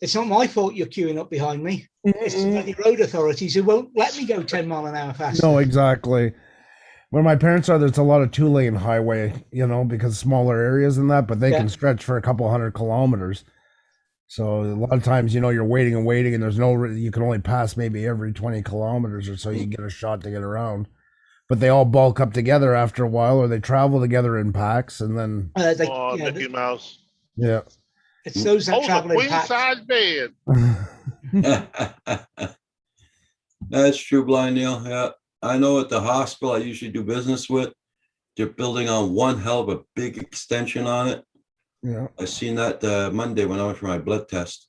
it's not my fault you're queuing up behind me. It's the bloody road authorities who won't let me go 10 mile an hour faster. No, exactly. Where my parents are, there's a lot of 2-lane highway, because smaller areas and that, but they can stretch for a couple 100 kilometers. So a lot of times, you're waiting and waiting, and there's you can only pass maybe every 20 kilometers or so you get a shot to get around. but they all bulk up together after a while, or they travel together in packs, and then Oh, yeah, Mickey Mouse. yeah. it's those that Oh, the travel in queen packs. size bed. That's true, Blind Neil. Yeah. I know at the hospital I usually do business with, they're building on one hell of a big extension on it. Yeah. I seen that Monday when I went for my blood test.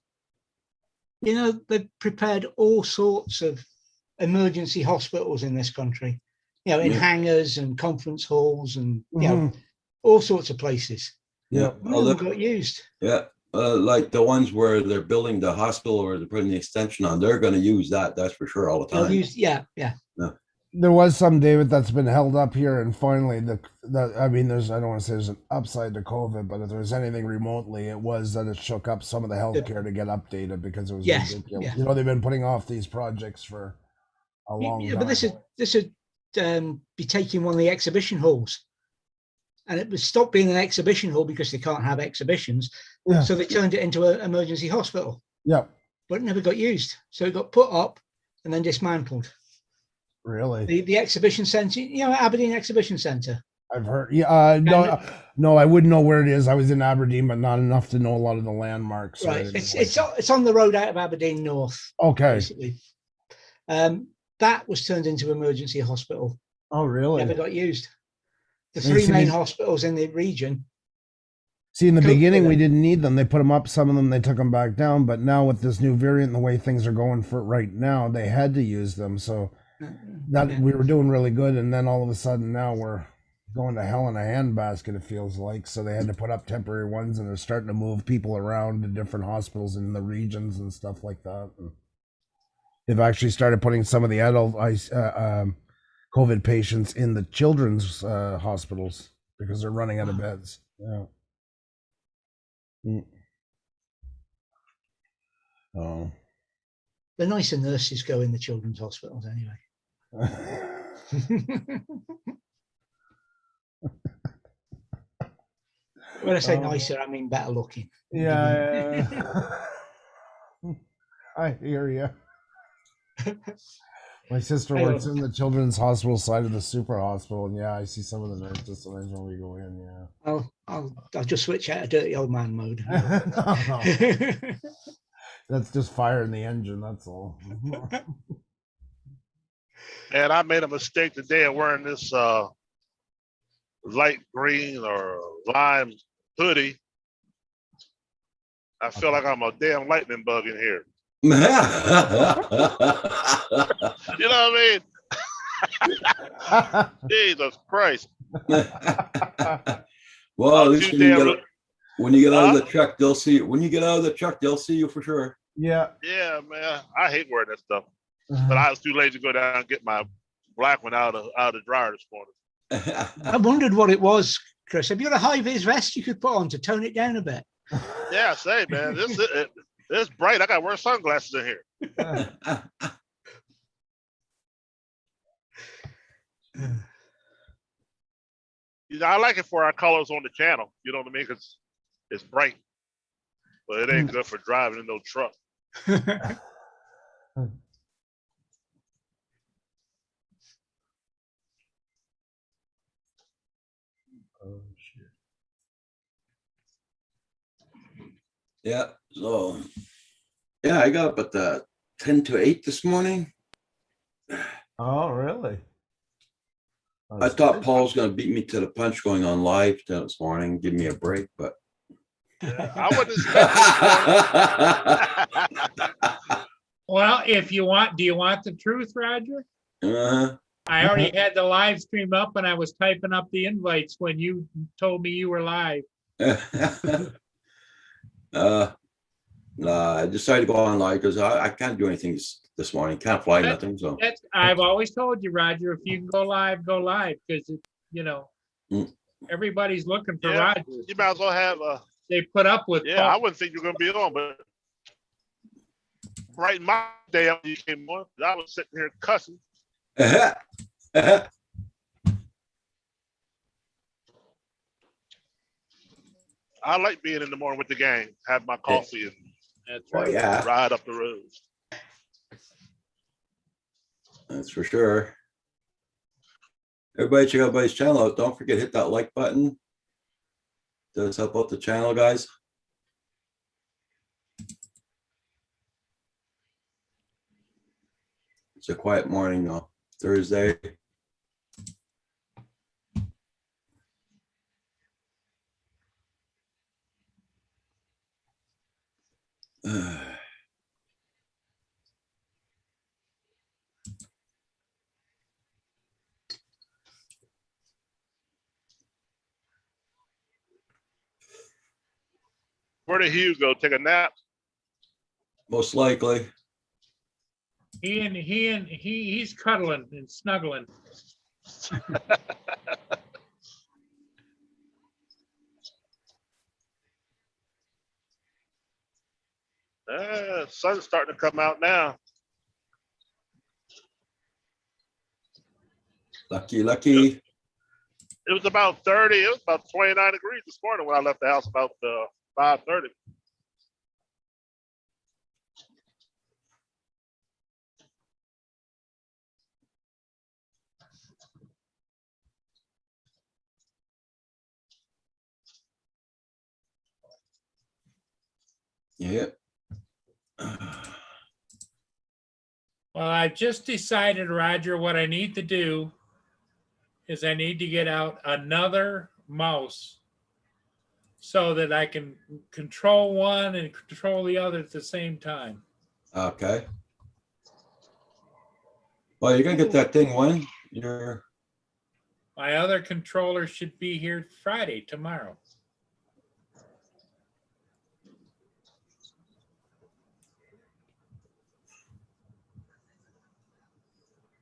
You know, they've prepared all sorts of emergency hospitals in this country, you know, in Yeah. hangars and conference halls and, you know, Mhm. all sorts of places. Yeah. None of them got used. Yeah. Like the ones where they're building the hospital or they're putting the extension on, they're going to use that. That's for sure all the They'll time. use, yeah. There was some, David, that's been held up here, and finally, I mean, I don't want to say there's an upside to COVID, but if there was anything remotely, it was that it shook up some of the healthcare to get updated because it was Yes, ridiculous. yeah. You know, they've been putting off these projects for a long Yeah, time. but this would be taking one of the exhibition halls, and it would stop being an exhibition hall because they can't have exhibitions. Yeah. So they turned it into an emergency hospital, Yep. but it never got used. So it got put up and then dismantled. Really? The exhibition centre, you know, Aberdeen Exhibition Centre. I've heard. Yeah. No, I wouldn't know where it is. I was in Aberdeen, but not enough to know a lot of the landmarks. So I Right. didn't It's on the road out of Aberdeen North, okay. basically. That was turned into emergency hospital. Oh, really? Never got used. The They three used to main be- hospitals in the region. See, in the Go beginning, for we it. didn't need them. They put them up, some of them they took them back down. But now with this new variant and the way things are going for right now, they had to use them. So that Yeah. we were doing really good, and then all of a sudden now we're going to hell in a handbasket. It feels like so they had to put up temporary ones, and they're starting to move people around to different hospitals in the regions and stuff like that. And they've actually started putting some of the adult COVID patients in the children's hospitals because they're running out of beds. Yeah. Oh. The nicer nurses go in the children's hospitals anyway. When I say nicer, I mean better looking. Yeah. I hear you. My sister works in the children's hospital side of the super hospital, and yeah, I see some of the nurses sometimes when we go in. Yeah. I'll just switch out of dirty old man mode. No, that's just firing the engine. That's all. And I made a mistake today of wearing this light green or lime hoodie. I feel like I'm a damn lightning bug in here. You know what I mean? Jesus Christ. Well, at I'm least too when you get out of the Huh? truck, they'll see you. When you get out of the truck, they'll see you for sure. Yeah. Yeah, man. I hate wearing that stuff. But I was too lazy to go down and get my black one out of the dryer this morning. I wondered what it was, Chris. Have you got a high vis vest you could put on to tone it down a bit? Yeah, say, man, it's bright. I got to wear sunglasses in here. You know, I like it for our colors on the channel. You know what I mean? Because it's bright. But it ain't good for driving in no truck. Oh shit. Yeah. So, yeah, I got up at 10 to 8 this morning. Oh, really? I thought Paul's going to beat me to the punch going on live this morning, give me a break, but. Yeah, I wouldn't expect Well, if you want, do you want the truth, Roger? I already had the live stream up and I was typing up the invites when you told me you were live. Nah, I decided to go on live because I can't do anything this morning. Can't fly nothing. So I've always told you, Roger, if you can go live, because everybody's looking for Yeah, Roger. you might as well have They put up with yeah, I Paul. wouldn't think you're gonna be on, but right in my day after you came on, I was sitting here cussing. I like being in the morning with the gang, have my coffee and That's well, right. yeah, ride up the road. that's for sure. Everybody check out everybody's channel out. Don't forget, hit that like button. Does help out the channel, guys. It's a quiet morning though, Thursday. Where did Hugh go? Take a nap? Most likely. He's cuddling and snuggling. Sun's starting to come out now. Lucky, lucky. It was about 30. It was about 29 degrees this morning when I left the house about 5:30. Yep. Well, I've just decided, Roger, what I need to do is I need to get out another mouse so that I can control one and control the other at the same time. Okay. Well, you're gonna get that thing when you're. My other controller should be here Friday, tomorrow.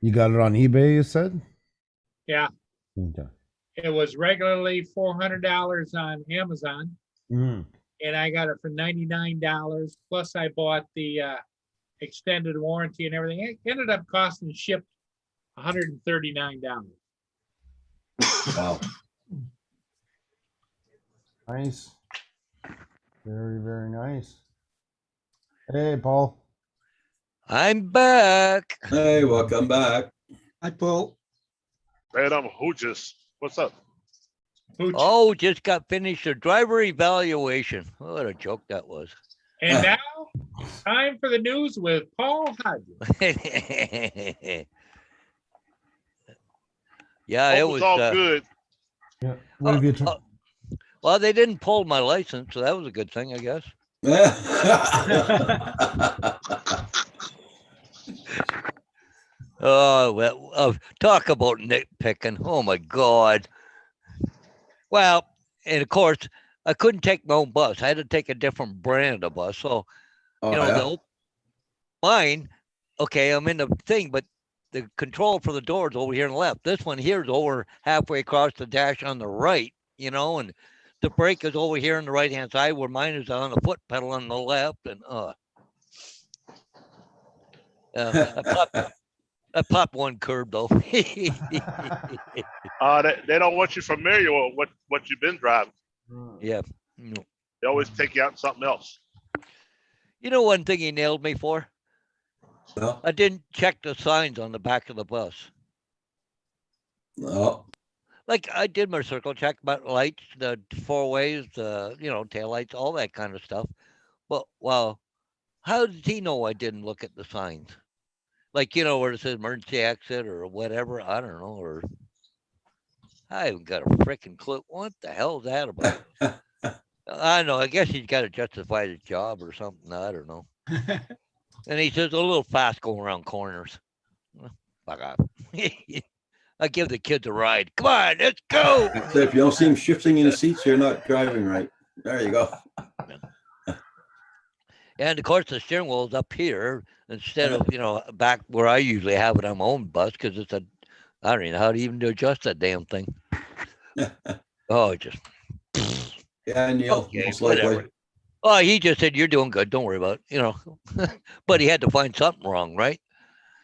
You got it on eBay, you said? Yeah, Okay. it was regularly $400 on Amazon, Mm. and I got it for $99. Plus, I bought the extended warranty and everything. It ended up costing shipped $139. Wow. Nice. Very, very nice. Hey, Paul. I'm back. Hey, welcome back. Hi, Paul. Madam Hooges, what's up? Hooch. Oh, just got finished a driver evaluation. What a joke that was. And now, time for the news with Paul Hodges. Yeah, it Hope was it's all good. Yeah. What have you tried? well, they didn't pull my license, so that was a good thing, I guess. Oh, well, talk about nitpicking. Oh my God. Well, and of course, I couldn't take my own bus. I had to take a different brand of bus. So, Oh, you know, yeah? mine, okay, I'm in the thing, but the control for the door is over here on the left. This one here is over halfway across the dash on the right, you know, and the brake is over here on the right hand side where mine is on the foot pedal on the left. And I popped one curb though. They don't want you familiar with what you've been driving. Yeah. No. They always take you out in something else. You know one thing he nailed me for? No, I didn't check the signs on the back of the bus. no. Like I did my circle check about lights, the four ways, taillights, all that kind of stuff. But well, how did he know I didn't look at the signs? Like, you know, where it says emergency exit or whatever. I don't know. Or I haven't got a freaking clue. What the hell is that about? I know. I guess he's got to justify his job or something. I don't know. And he says a little fast going around corners. Fuck off. I give the kids a ride. Come on, let's go. So if you don't see him shifting in the seats, you're not driving right. There you go. And of course, the steering wheel is up here instead of, back where I usually have it on my own bus because I don't even know how to even adjust that damn thing. Oh, just. Yeah, Neil, Okay, most likely. whatever. Oh, he just said, you're doing good. Don't worry about it, But he had to find something wrong, right?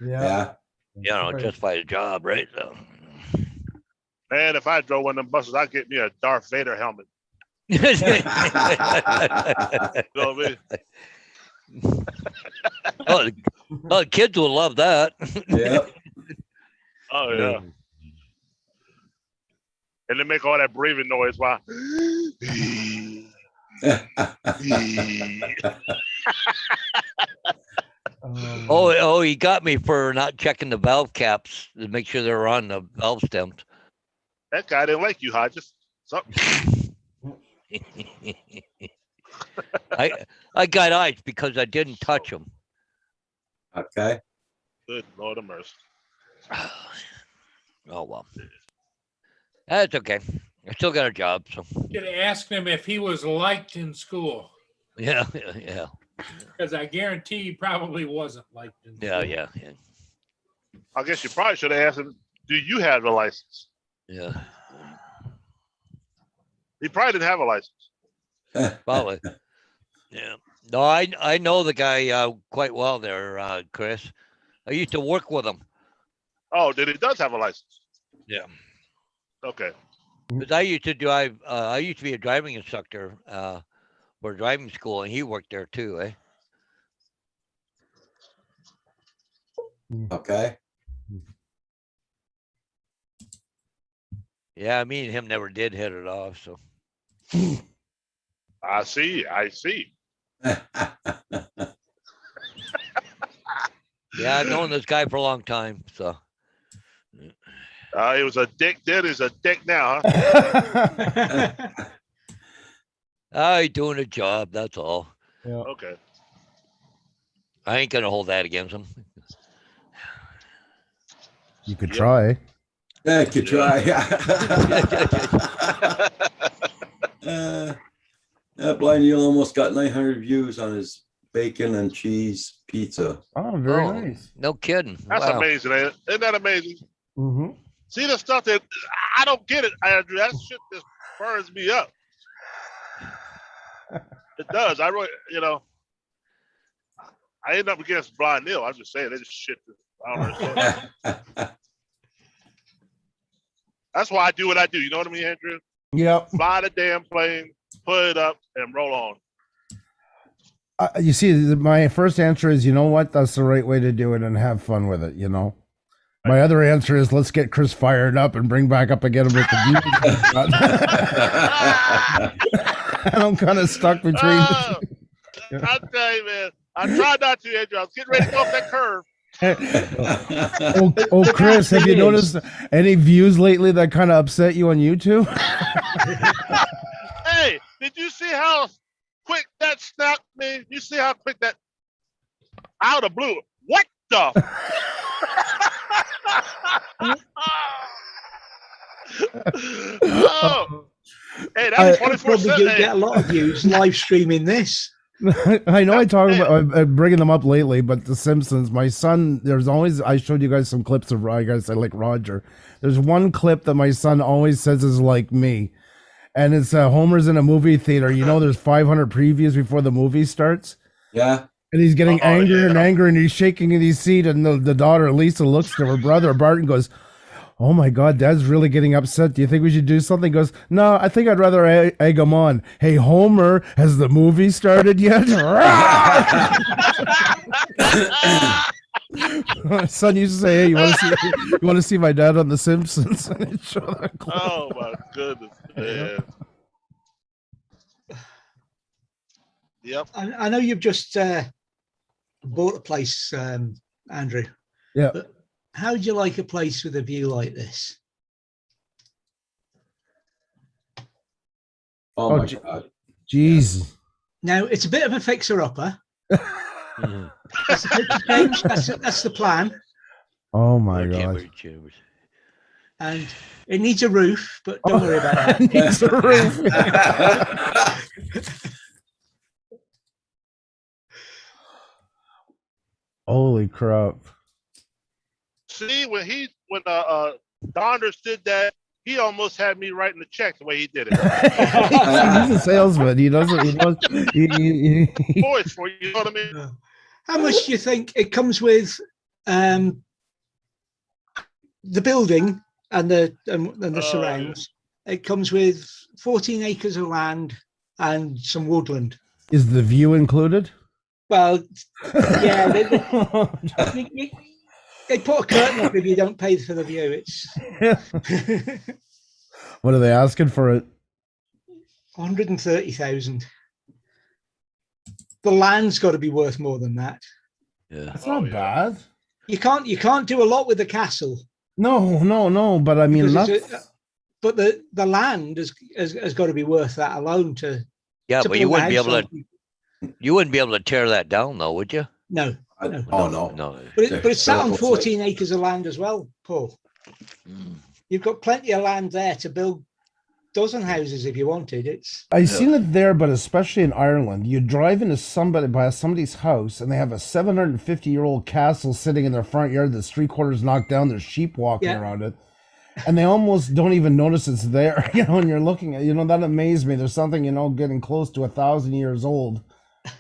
Yeah. Right. Justify the job, right? So. Man, if I drove one of them buses, I'd get me a Darth Vader helmet. Oh, You know what I mean? the kids will love that. Yeah. Oh yeah. and they make all that breathing noise while. Oh, he got me for not checking the valve caps to make sure they're on the valve stems. That guy didn't like you, Hodges. Something. I got ice because I didn't touch them. Okay. Good Lord of mercy. Oh well, that's okay. I still got a job, so Could have asked him if he was liked in school, yeah. because I guarantee he probably wasn't liked in school. Yeah. I guess you probably should have asked him, do you have the license? He probably didn't have a license. Probably. Yeah. No, I know the guy quite well there, Chris. I used to work with him. Oh, then he does have a license. Yeah. Okay. Because I used to drive. I used to be a driving instructor for driving school, and he worked there too. Okay. Yeah, me and him never did hit it off. So I see. yeah, I've known this guy for a long time. So He was a dick then, he's a dick now, huh? he's doing a job. That's all. Yeah. Okay. I ain't gonna hold that against him. You could try. Yeah, you could try. Blind Neil almost got 900 views on his bacon and cheese pizza. Oh, very nice. No kidding. That's Wow. amazing, ain't it? Isn't that amazing? Mm-hmm. See the stuff that I don't get it, Andrew. That shit just burns me up. It does. I really, I end up against Blind Neil. I'm just saying, this shit. I don't understand. That's why I do what I do. You know what I mean, Andrew? Yep. Fly the damn plane, put it up, and roll on. You see, my first answer is, you know what? That's the right way to do it and have fun with it, My other answer is, let's get Chris fired up and bring back up again with the views. And I'm kind of stuck between I tell you, man. I tried not to, Andrew. I was getting ready to go off that curve. oh, Chris, have you noticed any views lately that kind of upset you on YouTube? Hey, did you see how quick that snapped me? You see how quick that out of blue? What the? Oh, hey, that's 24 probably gonna get a lot of views live streaming this. I know I talk about bringing them up lately, but The Simpsons, my son, there's always, I showed you guys some clips of, I guys, I like Roger. There's one clip that my son always says is like me. And it's Homer's in a movie theater. There's 500 previews before the movie starts. Yeah. And he's getting angrier and angrier, and he's shaking in his seat. And the daughter, Lisa, looks to her brother, Bart, and goes, "Oh my God, Dad's really getting upset. Do you think we should do something?" He goes, "No, I think I'd rather egg him on." "Hey, Homer, has the movie started yet?" My son used to say, "Hey, you want to see my dad on The Simpsons?" And he'd show that clip. Oh my goodness, man. Yep. I know you've just bought a place, Andrew. Yeah. But how would you like a place with a view like this? Oh my God. Jeez. Now, it's a bit of a fixer-upper. That's a bit of change. That's the plan. Oh my God. And it needs a roof, but don't worry about that. It needs a roof. Holy crap. See, when Donders did that, he almost had me writing the check the way he did it. He's a salesman. He doesn't. He knows. Voice for you know what I mean? How much do you think it comes with the building and the surrounds? It comes with 14 acres of land and some woodland. Is the view included? Well, yeah. They put a curtain up if you don't pay for the view. It's What are they asking for it? 130,000. The land's got to be worth more than that. Yeah. That's Oh, not yeah. bad. You can't do a lot with the castle, No. But I mean, Because it's that's, but the land has got to be worth that alone to Yeah, to but you build a wouldn't be house able on. to. You wouldn't be able to tear that down, though, would you? No, Oh, no. No. but it's sat on Terrible. 14 acres of land as well, Paul. Mm. You've got plenty of land there to build dozen houses if you wanted. It's I seen it there, but especially in Ireland, you drive into somebody's house and they have a 750-year-old castle sitting in their front yard that's 3/4 knocked down. There's sheep walking Yeah. around it, and they almost don't even notice it's there. And you're looking at, that amazed me. There's something, getting close to 1,000 years old,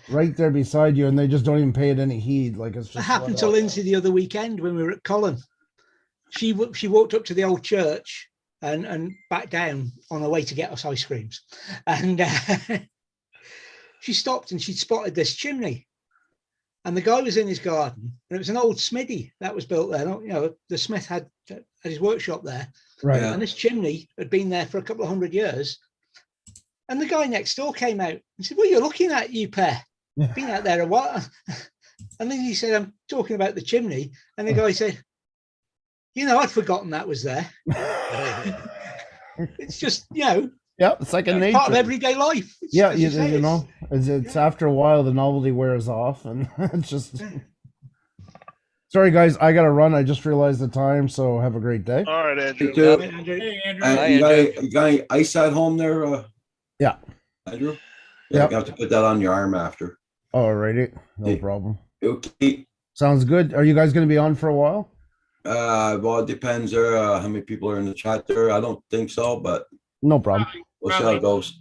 right there beside you, and they just don't even pay it any heed. Like it's That just happened to Lindsay the other weekend when we were at Colin. She walked up to the old church and back down on her way to get us ice creams, and she stopped and she'd spotted this chimney, and the guy was in his garden, and it was an old smithy that was built there. The smith had his workshop there, right. Yeah. and this chimney had been there for a couple of 100 years. And the guy next door came out and said, "What are you looking at, you pair? Yeah. Been out there a while." And then he said, "I'm talking about the chimney." And the guy said, "I'd forgotten that was there." It's just, Yeah, it's like a it's nature. part of everyday life. It's, Yeah, as you say, it's after a while the novelty wears off, and it's just. Sorry, guys, I gotta run. I just realized the time, so have a great day. All right, Andrew. You too. Right, Andrew? Hey, Andrew. Hi, You got any ice at home there, Yeah. Andrew? Yeah, Yep. you have to put that on your arm after. Alrighty, no Hey. problem. Okay. Sounds good. Are you guys gonna be on for a while? Well, it depends there, how many people are in the chat there. I don't think so, but No problem. we'll see how it goes.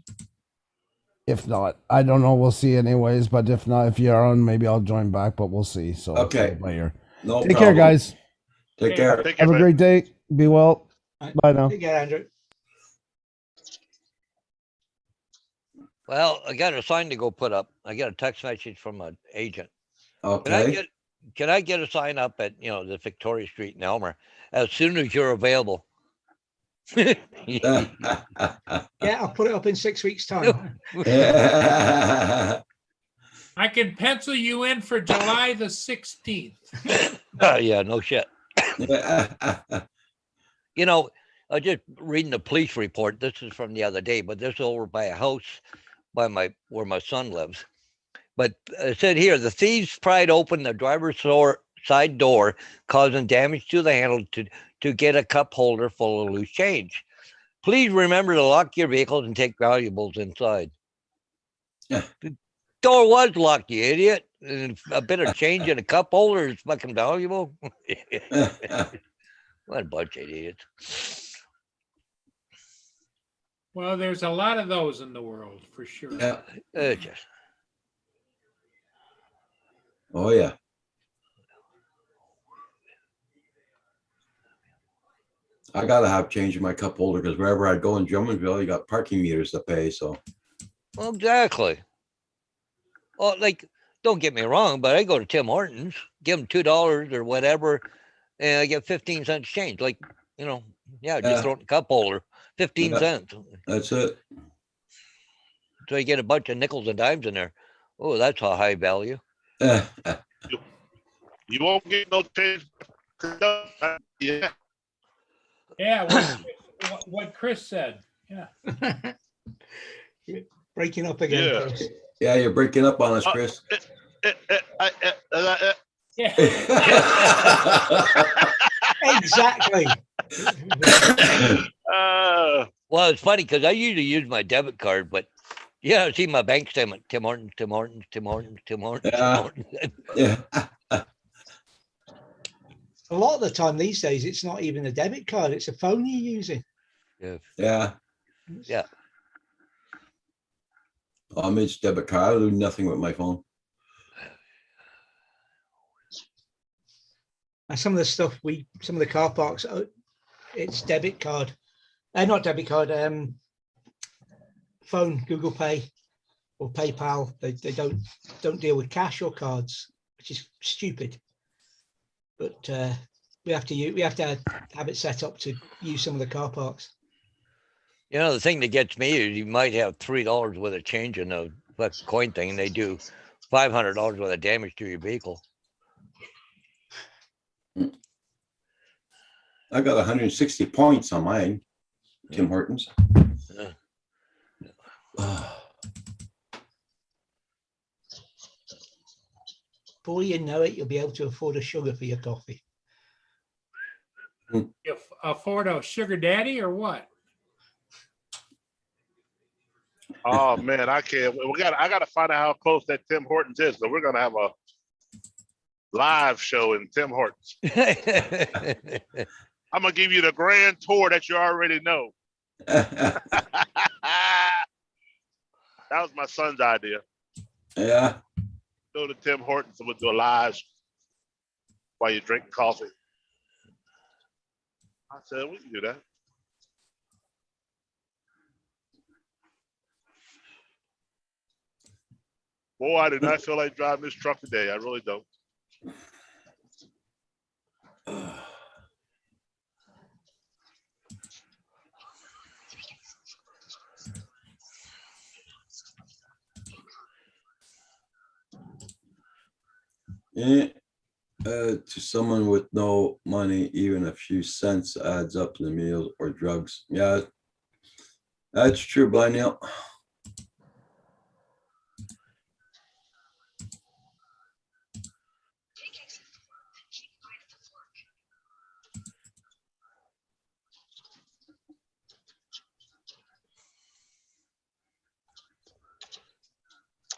If not, I don't know. We'll see anyways. But if not, if you're on, maybe I'll join back. But we'll see. So Okay. by ear. No Take care, problem. guys. Take care. Take care, Have a man. great day. Be well. Right. Bye now. Take care, Andrew. Well, I got a sign to go put up. I got a text message from an agent. Okay. Can I get a sign up at, the Victoria Street in Elmer as soon as you're available? Yeah, I'll put it up in 6 weeks' time. Yeah. I can pencil you in for July the 16th. Yeah, no shit. I was just reading the police report. This is from the other day, but this is over by a house where my son lives. But it said here, the thieves pried open the driver's side door, causing damage to the handle to get a cup holder full of loose change. Please remember to lock your vehicles and take valuables inside. Yeah. The door was locked, you idiot. And a bit of change in a cup holder is fucking valuable. What a bunch of idiots. Well, there's a lot of those in the world for sure. Yeah. Just Oh, yeah. I gotta have change in my cup holder because wherever I go in Drummondville, you got parking meters to pay. So Well, exactly. Well, don't get me wrong, but I go to Tim Hortons, give them $2 or whatever, and I get 15 cents change. Just Yeah. throw it in the cup holder, 15 Yeah. cents. that's it. So you get a bunch of nickels and dimes in there. Oh, that's a high value. You won't get no change. Yeah. Yeah, what Chris said. Yeah. Breaking up again. Yeah. Chris. Yeah, you're breaking up on us, Chris. Yeah. Exactly. Well, it's funny because I usually use my debit card, but I see my bank statement, Tim Hortons, Tim Hortons, Tim Hortons, Tim Hortons, Tim Yeah. Hortons. Yeah. A lot of the time these days, it's not even a debit card; it's a phone you're using. Yeah. Yeah. I'm it's debit card. I do nothing with my phone. And some of the stuff some of the car parks, it's debit card, not debit card, phone, Google Pay, or PayPal. They don't deal with cash or cards, which is stupid. But we have to have it set up to use some of the car parks. You know, the thing that gets me is you might have $3 worth of change in the fucking coin thing, and they do $500 worth of damage to your vehicle. I got 160 points on mine, Tim Hortons. Yeah. Before you know it, you'll be able to afford a sugar for your coffee. You afford a sugar daddy or what? Oh man, I can't. I gotta find out how close that Tim Hortons is. So we're gonna have a live show in Tim Hortons. I'm gonna give you the grand tour that you already know. That was my son's idea. Yeah. Go to Tim Hortons and we'll do a live while you drink coffee. I said we can do that. Boy, I do not feel like driving this truck today. I really don't. Yeah. To someone with no money, even a few cents adds up to the meals or drugs. Yeah, that's true, Blind Neil.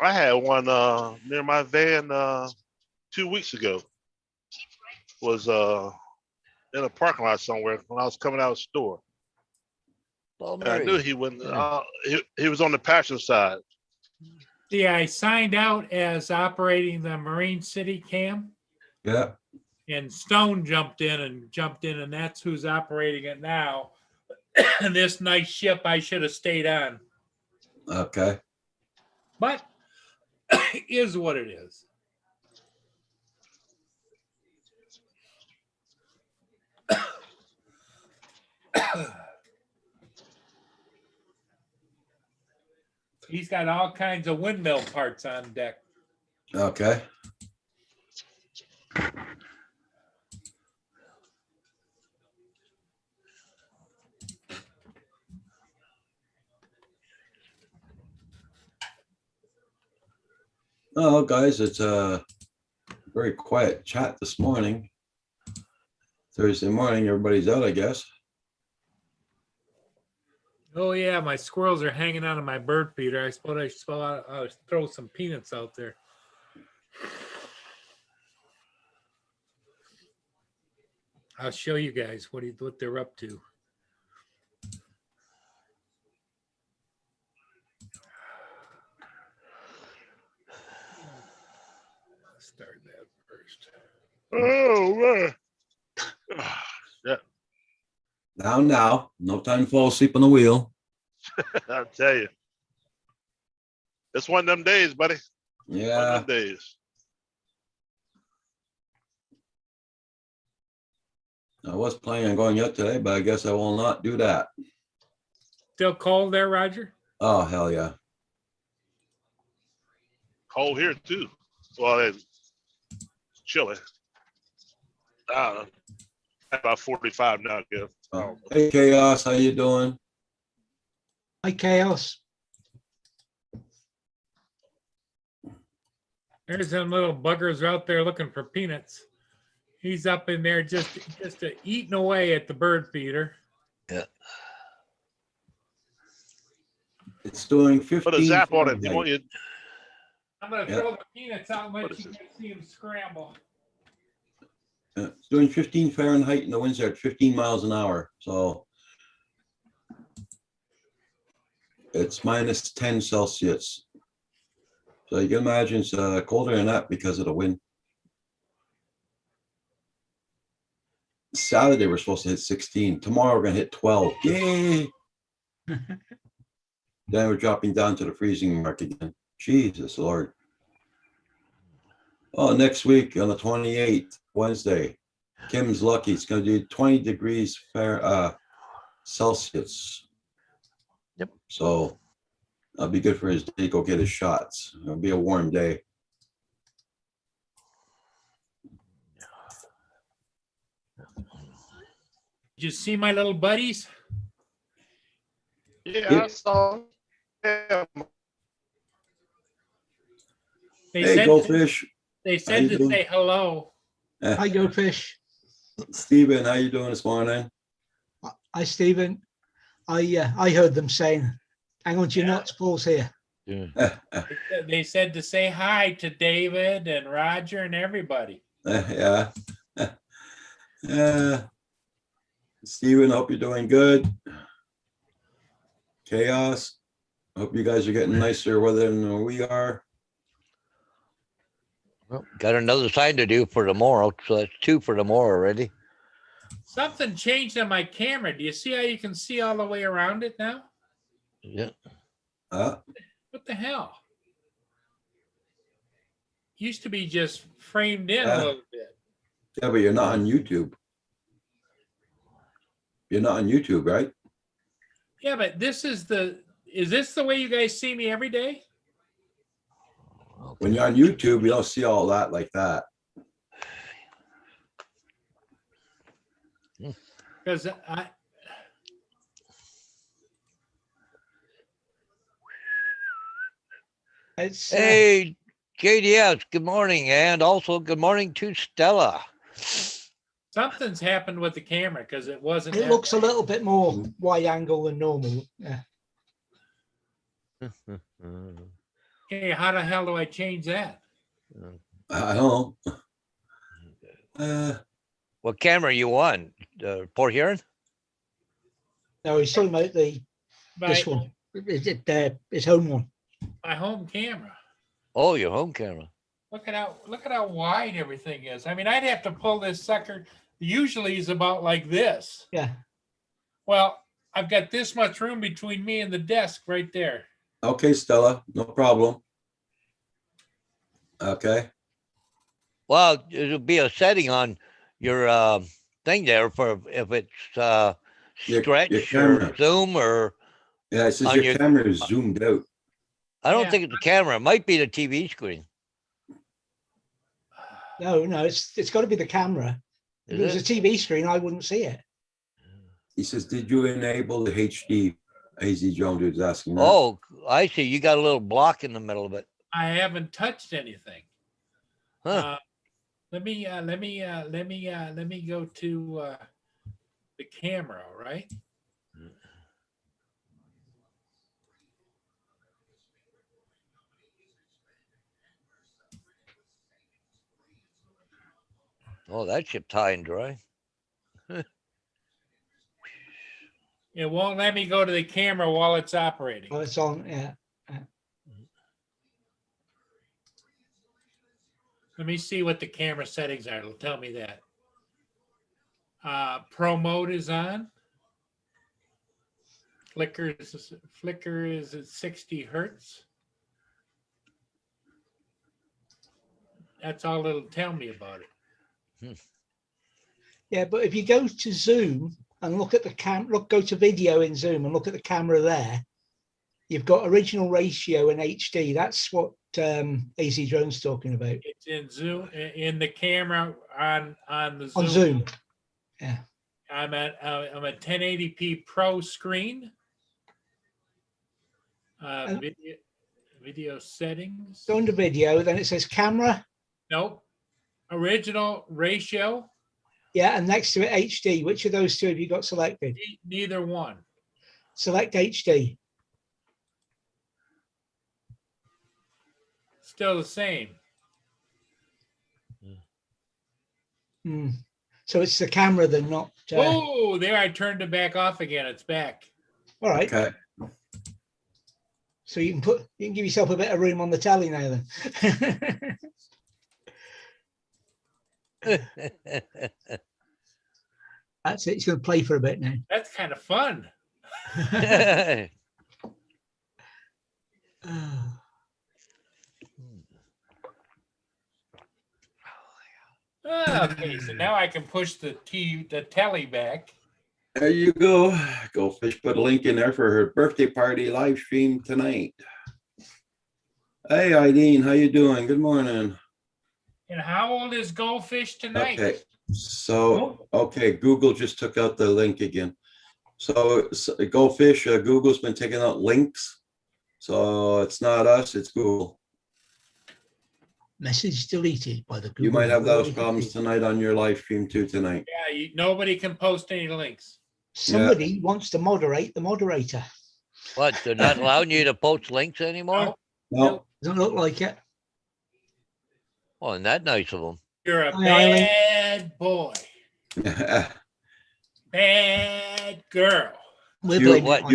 I had one near my van 2 weeks ago. Was in a parking lot somewhere when I was coming out of the store. And I knew he wouldn't. He was on the passenger side. Yeah, I signed out as operating the Marine City cam. Yeah. And Stone jumped in, and that's who's operating it now. And this nice ship I should have stayed on. Okay. But is what it is. He's got all kinds of windmill parts on deck. Okay. Oh, guys, it's a very quiet chat this morning. Thursday morning, everybody's out, I guess. Oh yeah, my squirrels are hanging out of my bird feeder. I suppose I should throw some peanuts out there. I'll show you guys what they're up to. Let's start that first. Oh man. Yeah. Now, no time to fall asleep on the wheel. I'll tell you. It's one of them days, buddy. One Yeah. of them days. I was planning on going out today, but I guess I will not do that. Still cold there, Roger? Oh, hell yeah. Cold here too. Well, it's chilly. I don't know. About 45 now, Jeff. Oh, Hey, Chaos, how you doing? Hi, Chaos. There's some little buggers out there looking for peanuts. He's up in there just eating away at the bird feeder. Yeah. It's doing 15. put a zap on it. You Fahrenheit. want you? I'm gonna Yeah. throw the peanuts out and What let is you this? guys see them scramble. It's doing 15 Fahrenheit and the winds are at 15 miles an hour. So it's minus 10 Celsius. So you can imagine it's colder than that because of the wind. Saturday, we're supposed to hit 16. Tomorrow, we're going to hit 12. Yay! Then we're dropping down to the freezing mark again. Jesus Lord. Oh, next week on the 28th, Wednesday, Kim's lucky. It's going to do 20 degrees Celsius. Yep. So that'll be good for his day. Go get his shots. It'll be a warm day. Did you see my little buddies? Yeah, Yep. I saw him. They Hey, said Goldfish. they How said you to doing? say hello. Hi, Go Fish. Steven, how you doing this morning? Hi, Stephen. I heard them saying, "Hang on to your Yeah. nuts, Paul's here." They said to say hi to David and Roger and everybody. Yeah. Steven, hope you're doing good. Chaos. Hope you guys are getting nicer weather than we are. Well, got another sign to do for tomorrow, so that's 2 for tomorrow already. Something changed on my camera. Do you see how you can see all the way around it now? Yeah. What the hell? Used to be just framed in a Yeah. little bit. Yeah, but you're not on YouTube. You're not on YouTube, right? Yeah, but is this the way you guys see me every day? When you're on YouTube, you don't see all that like that. Because It's Hey, JDS, good morning. And also good morning to Stella. something's happened with the camera because it wasn't. it that looks a way. little bit more wide angle than normal. Yeah. Okay, how the hell do I change that? I don't know. What camera you on? Port Huron? No, he's talking about this My, one. Is it his home one? my home camera. Oh, your home camera. Look at how wide everything is. I mean, I'd have to pull this sucker. Usually is about like this. Yeah. Well, I've got this much room between me and the desk right there. Okay, Stella, no problem. Okay. Well, it'll be a setting on your thing there for if it's Your stretch or camera. zoom or Yeah, it says On your your- camera is zoomed out. I don't Yeah. think it's the camera. It might be the TV screen. No, it's got to be the camera. If Is it was a it? TV screen, I wouldn't see it. He says, did you enable the HD? AZ Jones was asking that. Oh, I see. You got a little block in the middle of it. I haven't touched anything. Huh. Let me go to the camera, all right? Oh, that ship's high and dry. It won't let me go to the camera while it's operating. Oh, it's on. Yeah. Let me see what the camera settings are. It'll tell me that. Pro mode is on. Flicker is at 60 hertz. That's all it'll tell me about it. Yeah, but if you go to Zoom and look at the go to video in Zoom and look at the camera there, you've got original ratio and HD. That's what AZ Drone's talking about. It's in Zoom in the camera on the Zoom. On Zoom. Yeah. I'm at 1080p Pro screen. Video settings. Go into video, then it says camera. Nope. Original ratio. Yeah, and next to it HD. Which of those two have you got selected? Neither one. Select HD. Still the same. Hmm. So it's the camera then, not. Oh, there! I turned it back off again. It's back. All right. Okay. So you can give yourself a bit of room on the telly now then. That's it. It's going to play for a bit now. That's kind of fun. Okay, so now I can push the telly back. There you go. Go Fish put a link in there for her birthday party live stream tonight. Hey Eileen, how you doing? Good morning. And how old is Goldfish tonight? Okay, so, okay, Google just took out the link again. So Go Fish, Google's been taking out links. So it's not us, it's Google. Message deleted by the Google. You might have those problems tonight on your live stream too tonight. Yeah, nobody can post any links. Somebody wants to moderate the moderator. What? They're not allowing you to post links anymore? No, Doesn't look like it. Oh, isn't that nice of them? You're a Hi, Eileen. bad boy. Bad girl. We're You- blaming what, it on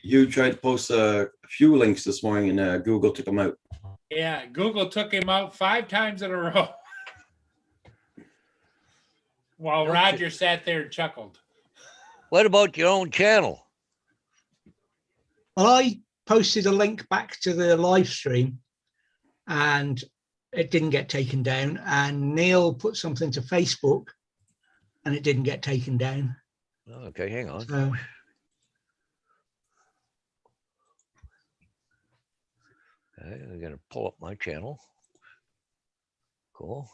you tried to post a few links this morning and Google took them out. Yeah, Google took him out 5 times in a row. While Roger sat there and chuckled. What about your own channel? Well, I posted a link back to the live stream and it didn't get taken down. And Neil put something to Facebook and it didn't get taken down. Okay, hang on. So Okay, I'm gonna pull up my channel. Cool.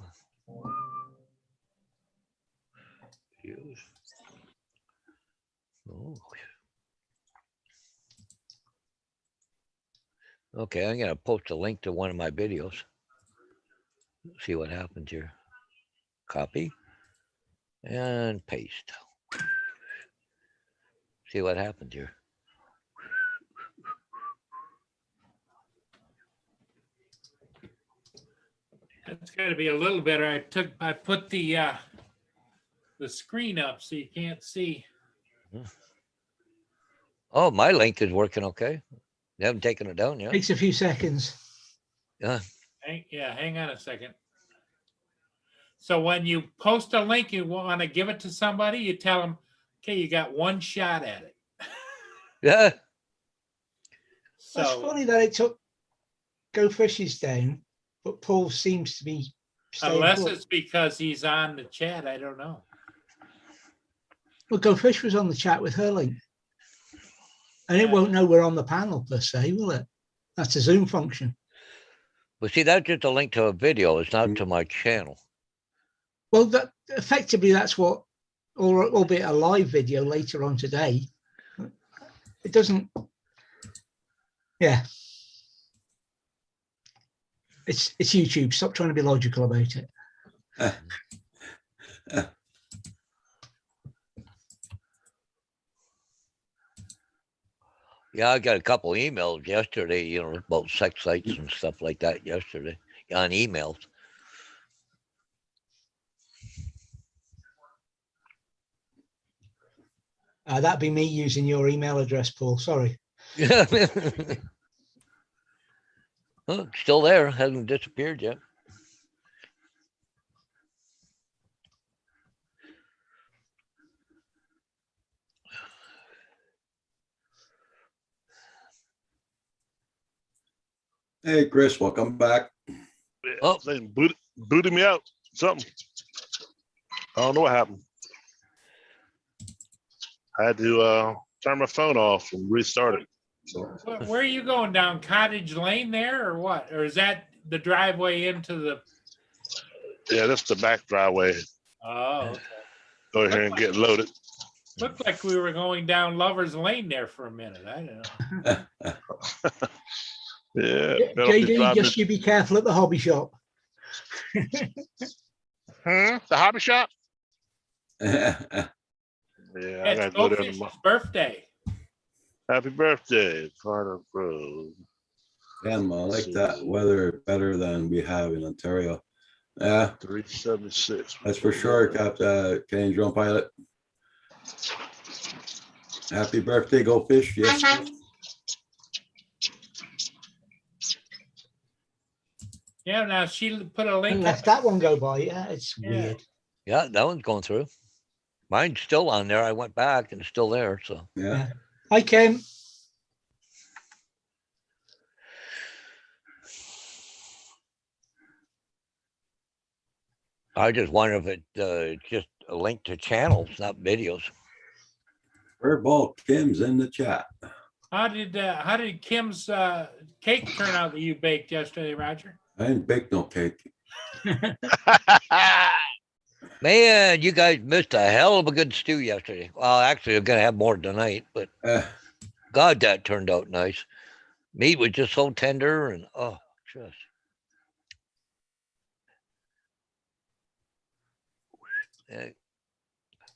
Use. Oh. Okay, I'm gonna post a link to one of my videos. See what happens here. Copy and paste. See what happens here. That's got to be a little better. I put the screen up so you can't see. Oh, my link is working okay. You haven't taken it down yet. takes a few seconds. Yeah. Hang on a second. So when you post a link, you want to give it to somebody, you tell them, okay, you got one shot at it. Yeah. That's So funny that it took Go Fishes down, but Paul seems to be staying unless put. it's because he's on the chat, I don't know. Well, Go Fish was on the chat with her link. And it Yeah. won't know we're on the panel per se, will it? That's a Zoom function. But see, that's just a link to a video. It's not to my channel. Well, that effectively that's what, or albeit a live video later on today. It doesn't. Yeah. It's YouTube. Stop trying to be logical about it. Yeah, I got a couple emails yesterday, you know, about sex sites and stuff like that yesterday on emails. That'd be me using your email address, Paul. Sorry. Yeah. Well, it's still there, hasn't disappeared yet. Hey, Chris, welcome back. Oh. They booted me out. Something. I don't know what happened. I had to turn my phone off and restart it. So Where are you going down Cottage Lane there or what? Or is that the driveway into the? yeah, that's the back driveway. Oh, okay. Go here and get loaded. Looked like we were going down Lover's Lane there for a minute. I don't know. Yeah. better be JD, driving just you be careful at the hobby shop. The hobby shop? Yeah, I gotta It's go there Goldfish's tomorrow. birthday. Happy birthday, Carter Grove. Damn, I like that weather better than we have in Ontario. Yeah, 376. that's for sure, Captain Canadian Drone Pilot. Happy birthday, Go Fish. Yes. Yeah, now she put a link And up. let that one go by. Yeah, it's Yeah. weird. Yeah, that one's going through. Mine's still on there. I went back and it's still there. So Yeah. Hi, Kim. I just wonder if it's just a link to channels, not videos. Furball Kim's in the chat. How did Kim's cake turn out that you baked yesterday, Roger? I didn't bake no cake. Man, you guys missed a hell of a good stew yesterday. Well, actually, I'm gonna have more tonight, but God, that turned out nice. Meat was just so tender and just.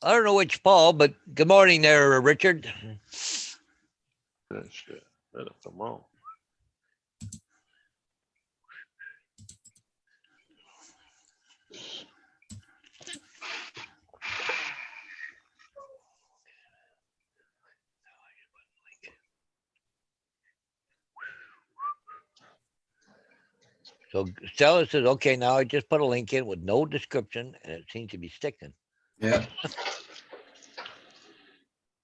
I don't know which Paul, but good morning there, Richard. Shit. Come on. So Stella says, okay, now I just put a link in with no description and it seems to be sticking. Yeah.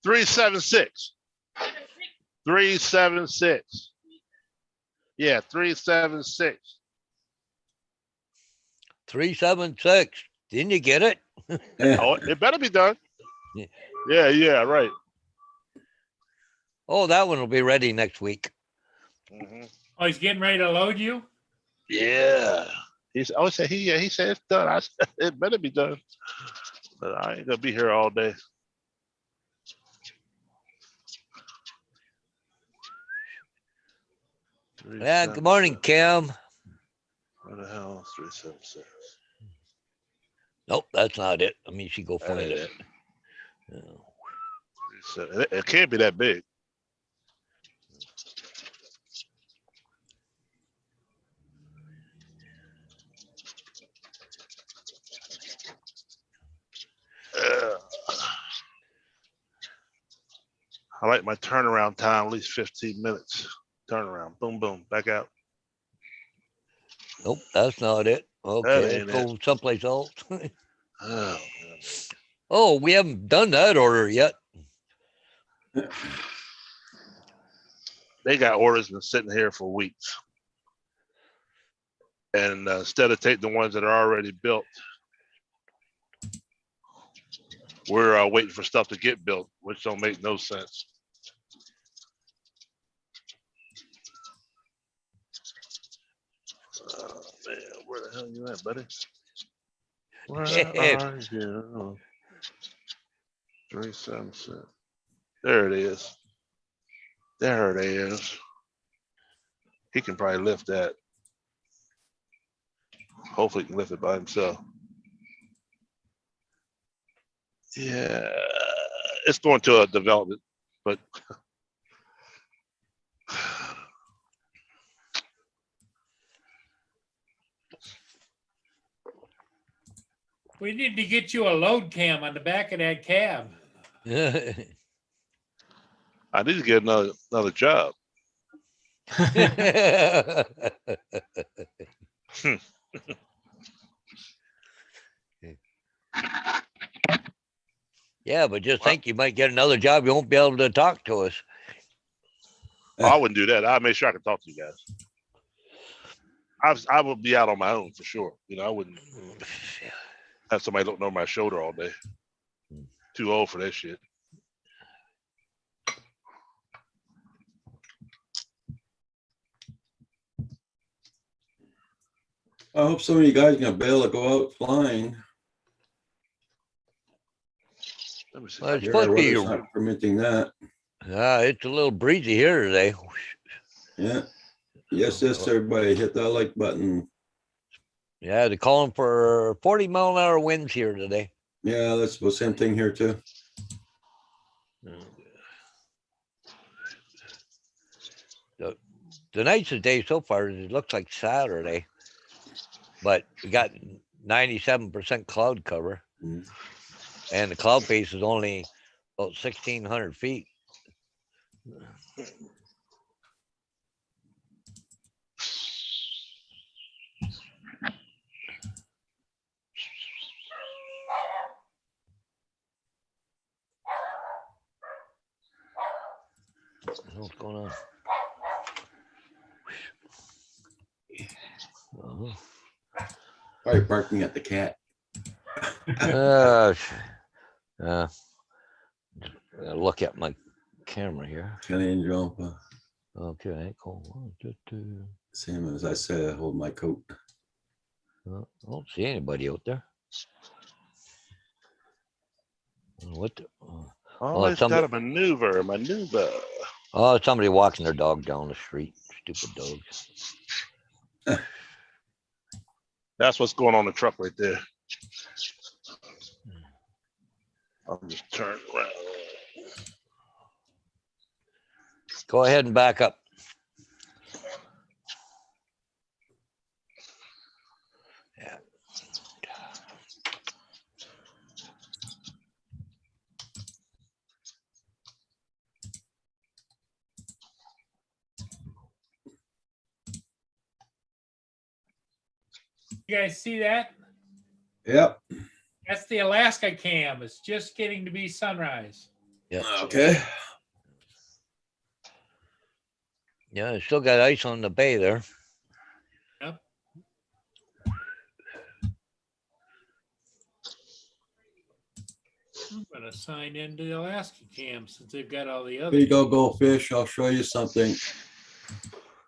376. 376. Yeah, 376. 376. Didn't you get it? Oh, it better be done. Yeah. Yeah, right. Oh, that one will be ready next week. Mm-hmm. Oh, he's getting ready to load you? Yeah. He said it's done. I said it better be done. But I ain't gonna be here all day. Yeah, good morning, Kim. Where the hell is 376? Nope, that's not it. I mean, she go find ain't it. It can't be that big. I like my turnaround time, at least 15 minutes. Turnaround, boom, boom, back out. Nope, that's not it. Okay, let's go someplace else. Oh, oh, we haven't done that order yet. they got orders been sitting here for weeks. And instead of taking the ones that are already built, we're waiting for stuff to get built, which don't make no sense. Oh, man, where the hell you at, buddy? Where are you? 376. There it is. There it is. He can probably lift that. Hopefully he can lift it by himself. Yeah, it's going to a development, but We need to get you a load cam on the back of that cab. I need to get another job. Yeah, but just think you might get another job. You won't be able to talk to us. I wouldn't do that. I'd make sure I could talk to you guys. I would be out on my own for sure. You know, I wouldn't have somebody looking over my shoulder all day. Too old for that shit. I hope some of you guys are gonna be able to go out flying. Let me see. Well, it's Your supposed to be. weather's not permitting that. It's a little breezy here today. Yeah. Yes, everybody hit that like button. Yeah, they're calling for 40-mile-an-hour winds here today. Yeah, that's the same thing here too. The nicest day so far, it looks like Saturday, but we got 97% cloud cover, and the cloud base is only about 1,600 feet. What's going on? Probably barking at the cat. I'm gonna look at my camera here. Kenny and jump. Okay, cool. 1, 2, 2. Same as I said, I hold my coat. I don't see anybody out there. What? Always somebody- got a maneuver. Oh, somebody walking their dog down the street. Stupid dogs. That's what's going on in the truck right there. I'll just turn around. Go ahead and back up. Yeah. You guys see that? Yep. That's the Alaska cam. It's just getting to be sunrise. Yeah. Okay. Yeah, it's still got ice on the bay there. Yep. I'm gonna sign into the Alaska cam since they've got all the There other. you go, Go Fish. I'll show you something.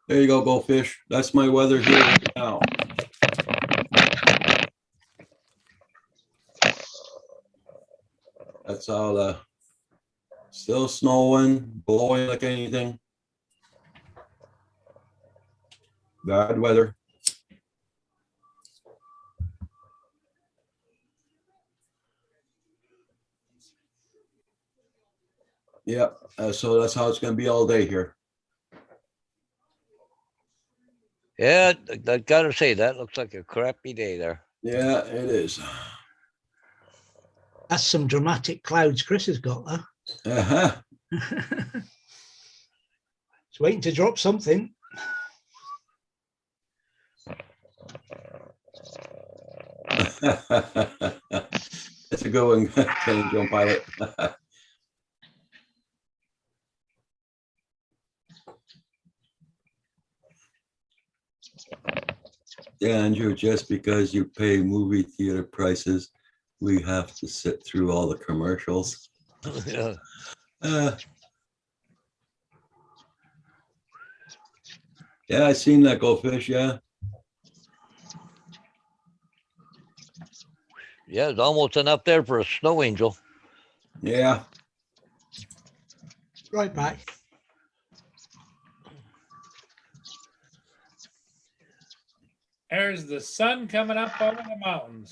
There you go, Go Fish. That's my weather here right now. That's all still snowing, blowing like anything. Bad weather. Yep, so that's how it's gonna be all day here. Yeah, I gotta say, that looks like a crappy day there. Yeah, it is. That's some dramatic clouds Chris has got there. Uh-huh. It's waiting to drop something. That's a good one, Kenny Joe Pilot. Yeah, Andrew, just because you pay movie theater prices, we have to sit through all the commercials. Yeah. Yeah, I seen that, Go Fish, yeah. Yeah, it's almost enough there for a snow angel. Yeah. Right back. There's the sun coming up over the mountains.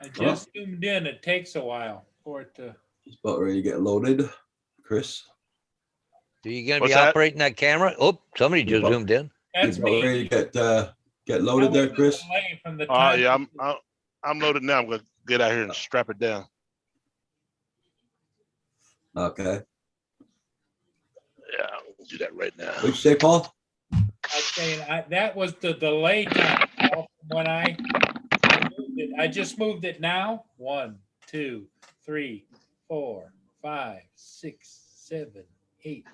I just zoomed in. It takes a while for it to. It's about ready to get loaded, Chris. Are you gonna What's be that? operating that camera? Oh, somebody just Well, zoomed in. That's You about me. ready to get loaded That there, was the Chris? delay from the Oh time. yeah, I'm loaded now. I'm gonna get out here and strap it down. Okay. Yeah, I'll do that right now. What'd you say, Paul? I'm saying that was the delay time from when I moved it. I just moved it now. 1, 2, 3, 4, 5, 6, 7, 8,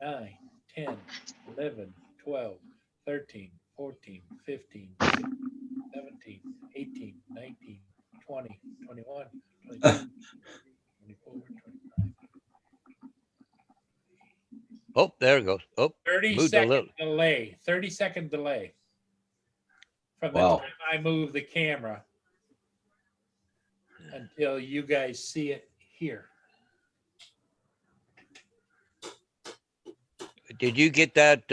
9, 10, 11, 12, 13, 14, 15, 16, 17, 18, 19, 20, 21, 22, 24, 25. Oh, there it goes. Oh, 30 moved a little. second delay, 30-second delay. From the Wow. time I move the camera until you guys see it here. Did you get that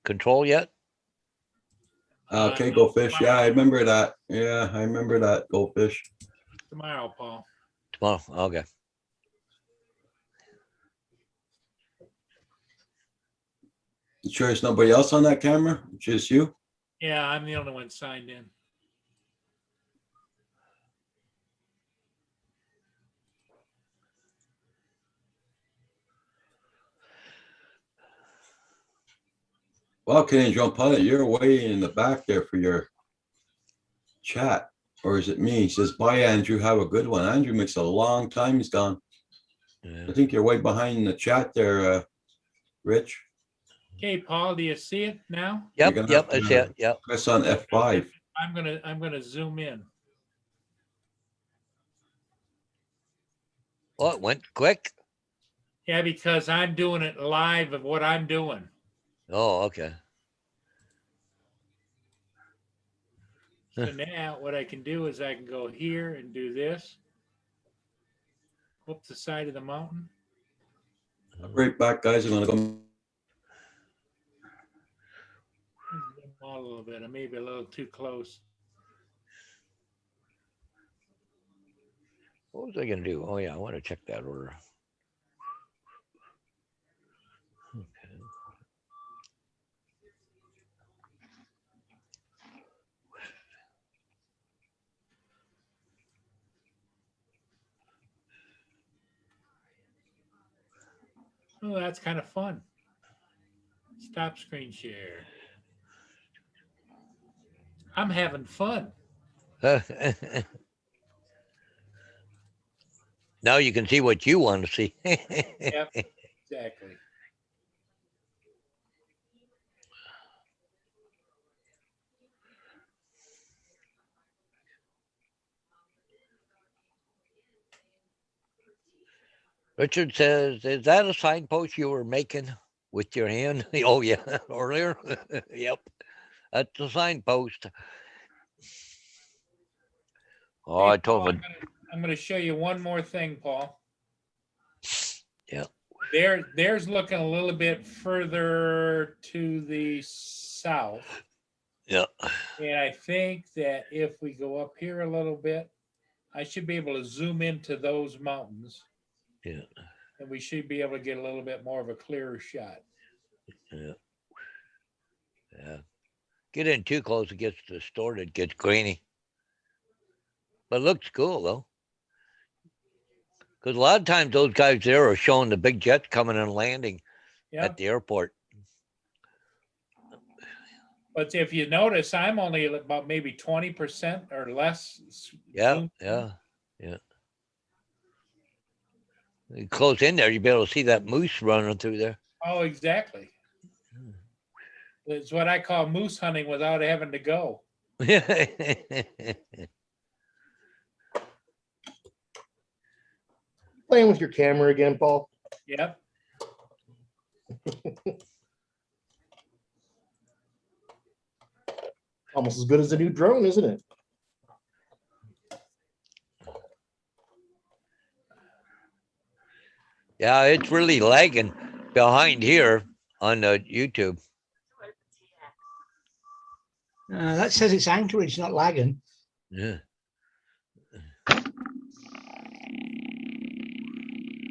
control yet? Okay, Go Fish. Yeah, I remember that. Yeah, I remember that, Go Fish. Tomorrow, Paul. Tomorrow. Okay. You sure there's nobody else on that camera? Just you? Yeah, I'm the only one signed in. Well, Kenny John Pilot, you're way in the back there for your chat. Or is it me? He says, bye, Andrew. Have a good one. Andrew makes a long time he's gone. Yeah. I think you're way behind the chat there, Rich. Okay, Paul, do you see it now? Yep, gonna yep, have I to- see it. Yep. Press on F5. I'm gonna zoom in. Oh, it went quick. Yeah, because I'm doing it live of what I'm doing. Oh, okay. So now what I can do is I can go here and do this. Up the side of the mountain. I'll be right back, guys. I'm gonna go. Zoom out a little bit. I may be a little too close. What was I gonna do? Oh yeah, I want to check that order. Okay. Oh, that's kind of fun. Stop screen share. I'm having fun. Now you can see what you want to see. Yep, exactly. Richard says, "Is that a signpost you were making with your hand?" Oh yeah, earlier. Yep, that's a signpost. Oh, I told him. I'm going to show you one more thing, Paul. Yeah. There's looking a little bit further to the south. Yeah. And I think that if we go up here a little bit, I should be able to zoom into those mountains. Yeah. And we should be able to get a little bit more of a clearer shot. Yeah. Yeah. Get in too close, it gets distorted, gets grainy. But it looks cool though. Because a lot of times those guys there are showing the big jets coming and landing at the airport. But if you notice, I'm only about maybe 20% or less. Yeah, yeah, yeah. Close in there, you'll be able to see that moose running through there. Oh, exactly. It's what I call moose hunting without having to go. Playing with your camera again, Paul? Yep. Almost as good as a new drone, isn't it? Yeah, it's really lagging behind here on YouTube. That says it's Anchorage, not lagging. Yeah.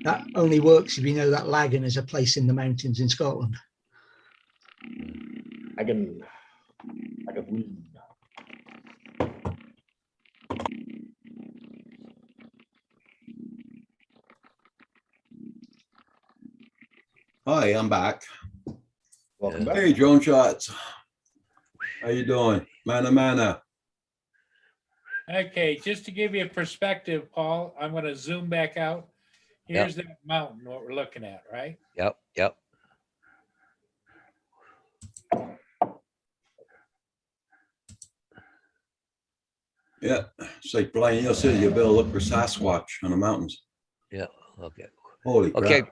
That only works if you know that Lagan is a place in the mountains in Scotland. I can Hi, I'm back. Welcome back. Hey, drone shots. How you doing? Mana. Okay, just to give you a perspective, Paul, I'm going to zoom back out. Here's that mountain, what we're looking at, right? Yep, yep. Yeah, it's like Brian Hill said, you'll be able to look for Sasquatch on the mountains. Yeah, okay. Holy crap. Okay.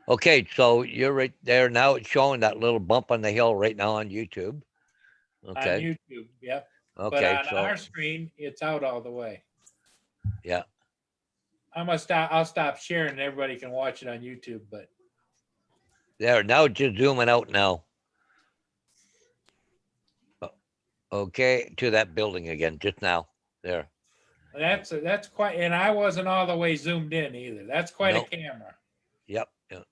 Okay, so you're right there now. It's showing that little bump on the hill right now on YouTube. Okay. On YouTube, yep. Okay, but on so our screen, it's out all the way. yeah. I'll stop sharing and everybody can watch it on YouTube, but There, now just zooming out now. Okay, to that building again, just now. There. that's quite, and I wasn't all the way zoomed in either. That's quite Nope. a camera. Yep. Yep.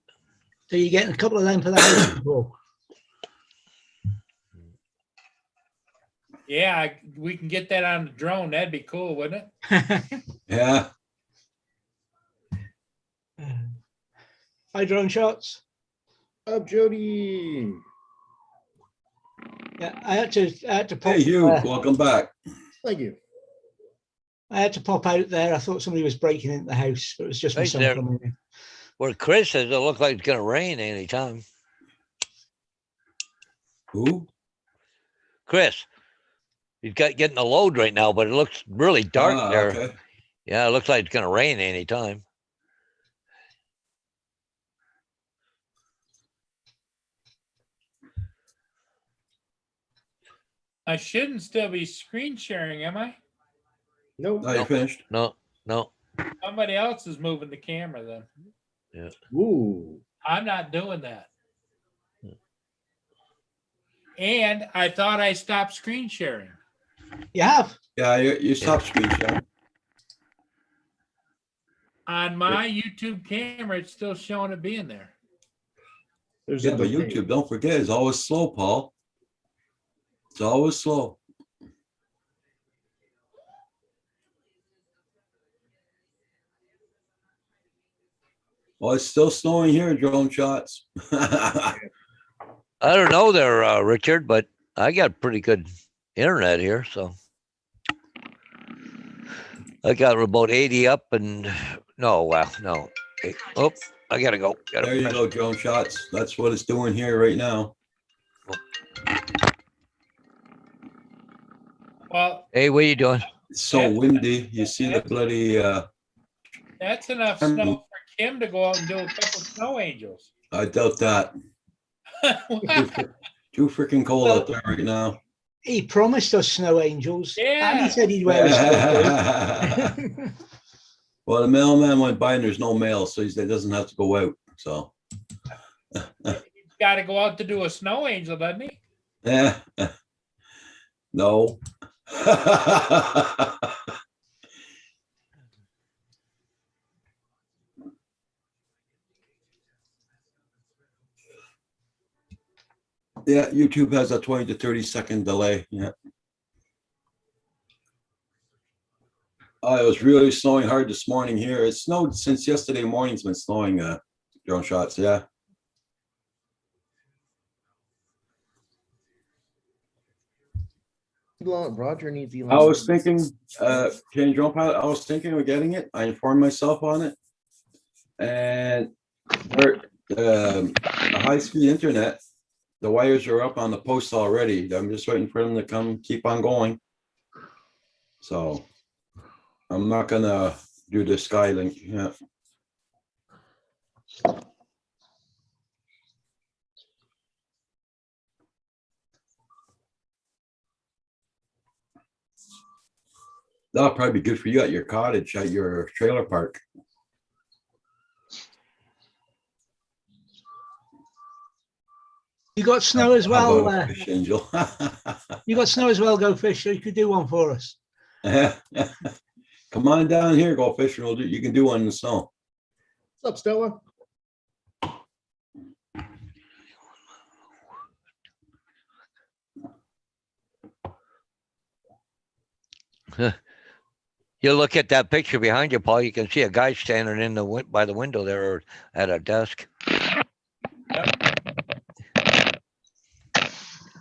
So you're getting a couple of them for the house. Paul. Yeah, we can get that on the drone. That'd be cool, wouldn't it? Yeah. Hi, drone shots. Up, Jody. Yeah, I had to pop. Hey, Hugh, welcome back. Thank you. I had to pop out there. I thought somebody was breaking into the house, but it was just my Right son there. coming in. Where Chris says it looks like it's gonna rain anytime. Who? Chris, He's getting a load right now, but it looks really dark there. Okay. Yeah, it looks like it's gonna rain anytime. I shouldn't still be screen sharing, am I? No. Now you're finished. No. Somebody else is moving the camera then. Ooh. I'm not doing that. And I thought I stopped screen sharing. You have. Yeah, you stop screen sharing. On my YouTube camera, it's still showing it being there. There's Yeah, a but delay. YouTube, don't forget, it's always slow, Paul. It's always slow. Well, it's still snowing here, drone shots. I don't know there, Richard, but I got pretty good internet here, so I got about 80 up and no. Oh, I gotta go. There you go, drone shots. That's what it's doing here right now. Well, Hey, what are you doing? It's so windy. You see the bloody, that's enough snow for Kim to go out and do a couple of snow angels. I doubt that. Too freaking cold out there right now. He promised us snow angels. Yeah. And he said he'd wear his coat. Well, the mailman went by and there's no mail, so he doesn't have to go out. So, He's got to go out to do a snow angel, doesn't he? yeah. No. Yeah, YouTube has a 20 to 30-second delay. Yeah. Oh, it was really snowing hard this morning here. It snowed since yesterday morning. It's been snowing, drone shots. Yeah. Roger needs Elon. I was thinking, change drone pilot. I was thinking of getting it. I informed myself on it. And the high-speed internet, the wires are up on the post already. I'm just waiting for them to come, keep on going. So I'm not gonna do the Skylink. Yeah. That'll probably be good for you at your cottage, at your trailer park. You got snow as How well. about a fish angel? You got snow as well, Go Fish. So you could do one for us. Come on down here, go fishing. You can do one in the snow. What's up, Stella? You look at that picture behind you, Paul, you can see a guy standing in the by the window there or at a desk.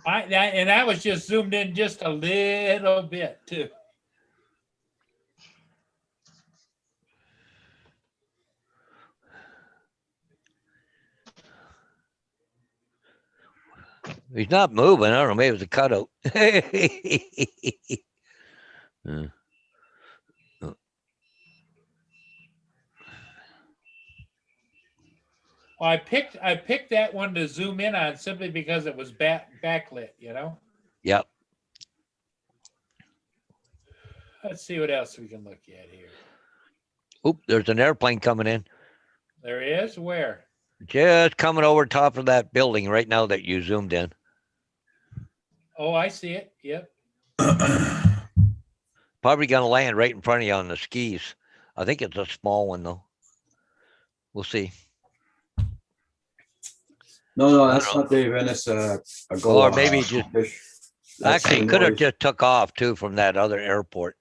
And I was just zoomed in just a little bit too. He's not moving. I don't know. Maybe it was a cutout. Yeah. Well, I picked that one to zoom in on simply because it was backlit, you know. Yep. Let's see what else we can look at here. Oop, there's an airplane coming in. There is where? Just coming over top of that building right now that you zoomed in. Oh, I see it. Yep. Probably gonna land right in front of you on the skis. I think it's a small one though. We'll see. No, that's not Dave Ennis. A goal. Or maybe just fish. That's actually the could have noise. just took off too from that other airport.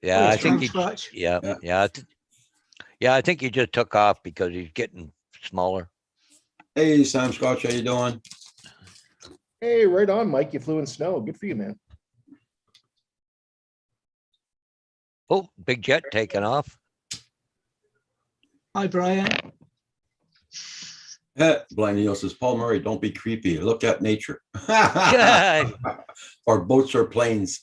Yeah, Oh, I it's think he. Scotch. Yeah, Yeah. yeah. I think he just took off because he's getting smaller. Hey, Sam Scotch, how you doing? Hey, right on, Mike. You flew in snow. Good for you, man. Oh, big jet taking off. Hi, Brian. Blind Neil says, Paul Murray, don't be creepy. Look at nature. Yeah. Or boats or planes.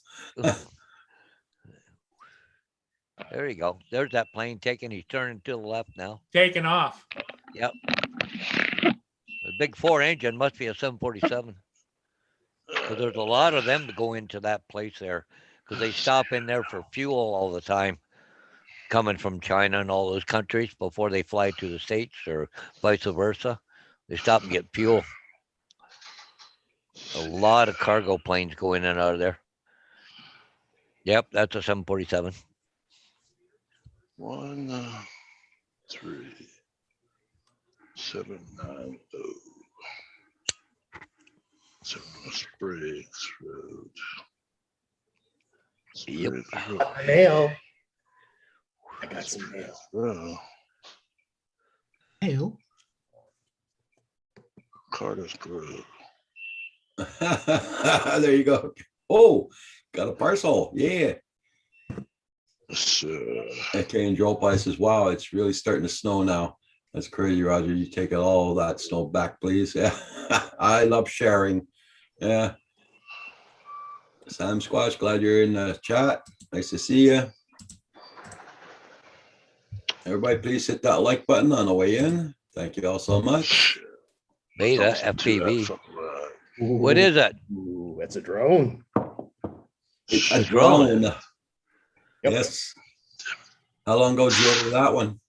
There you go. There's that plane taking. He's turning to the left now. Taking off. Yep. The big 4 engine must be a 747. Because there's a lot of them to go into that place there. Because they stop in there for fuel all the time. Coming from China and all those countries before they fly to the States or vice versa. They stop and get fuel. A lot of cargo planes go in and out of there. Yep, that's a 747. 1 3 790 Silver Springs Road. Yep. Springs Road. Mail. I got some mail. Oh, Hell, Carter's Grove. There you go. Oh, got a parcel. Yeah. So, Okay, and Joe Pye says, wow, it's really starting to snow now. That's crazy, Roger. You take all that snow back, please. Yeah. I love sharing. Yeah. Sam Squash, glad you're in the chat. Nice to see you. Everybody, please hit that like button on the way in. Thank you all so much. Beta FPV. What is it? Ooh, it's a drone. It's A drone. Yep. Yes. How long ago did you order that one?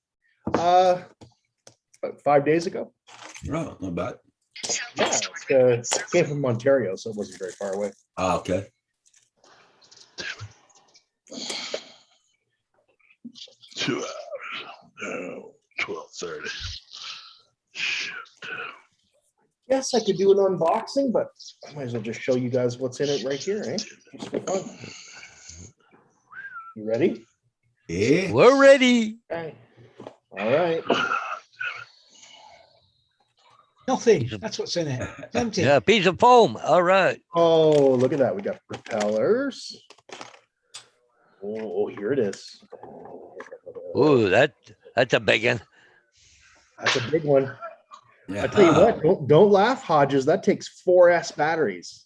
About 5 days ago. Oh, not bad. Yeah, it came from Ontario, so it wasn't very far away. Ah, okay. 2 hours. No, 12:30. Shit. Yes, I could do an unboxing, but I might as well just show you guys what's in it right here, eh? Just for fun. You ready? Yeah. We're ready. Okay. All right. nothing. That's what's in it. It's empty. Yeah, a piece of foam. All right. Oh, look at that. We got propellers. Oh, here it is. Ooh, that's a big one. That's a big one. Yeah. I tell you what, don't laugh, Hodges. That takes 4S batteries.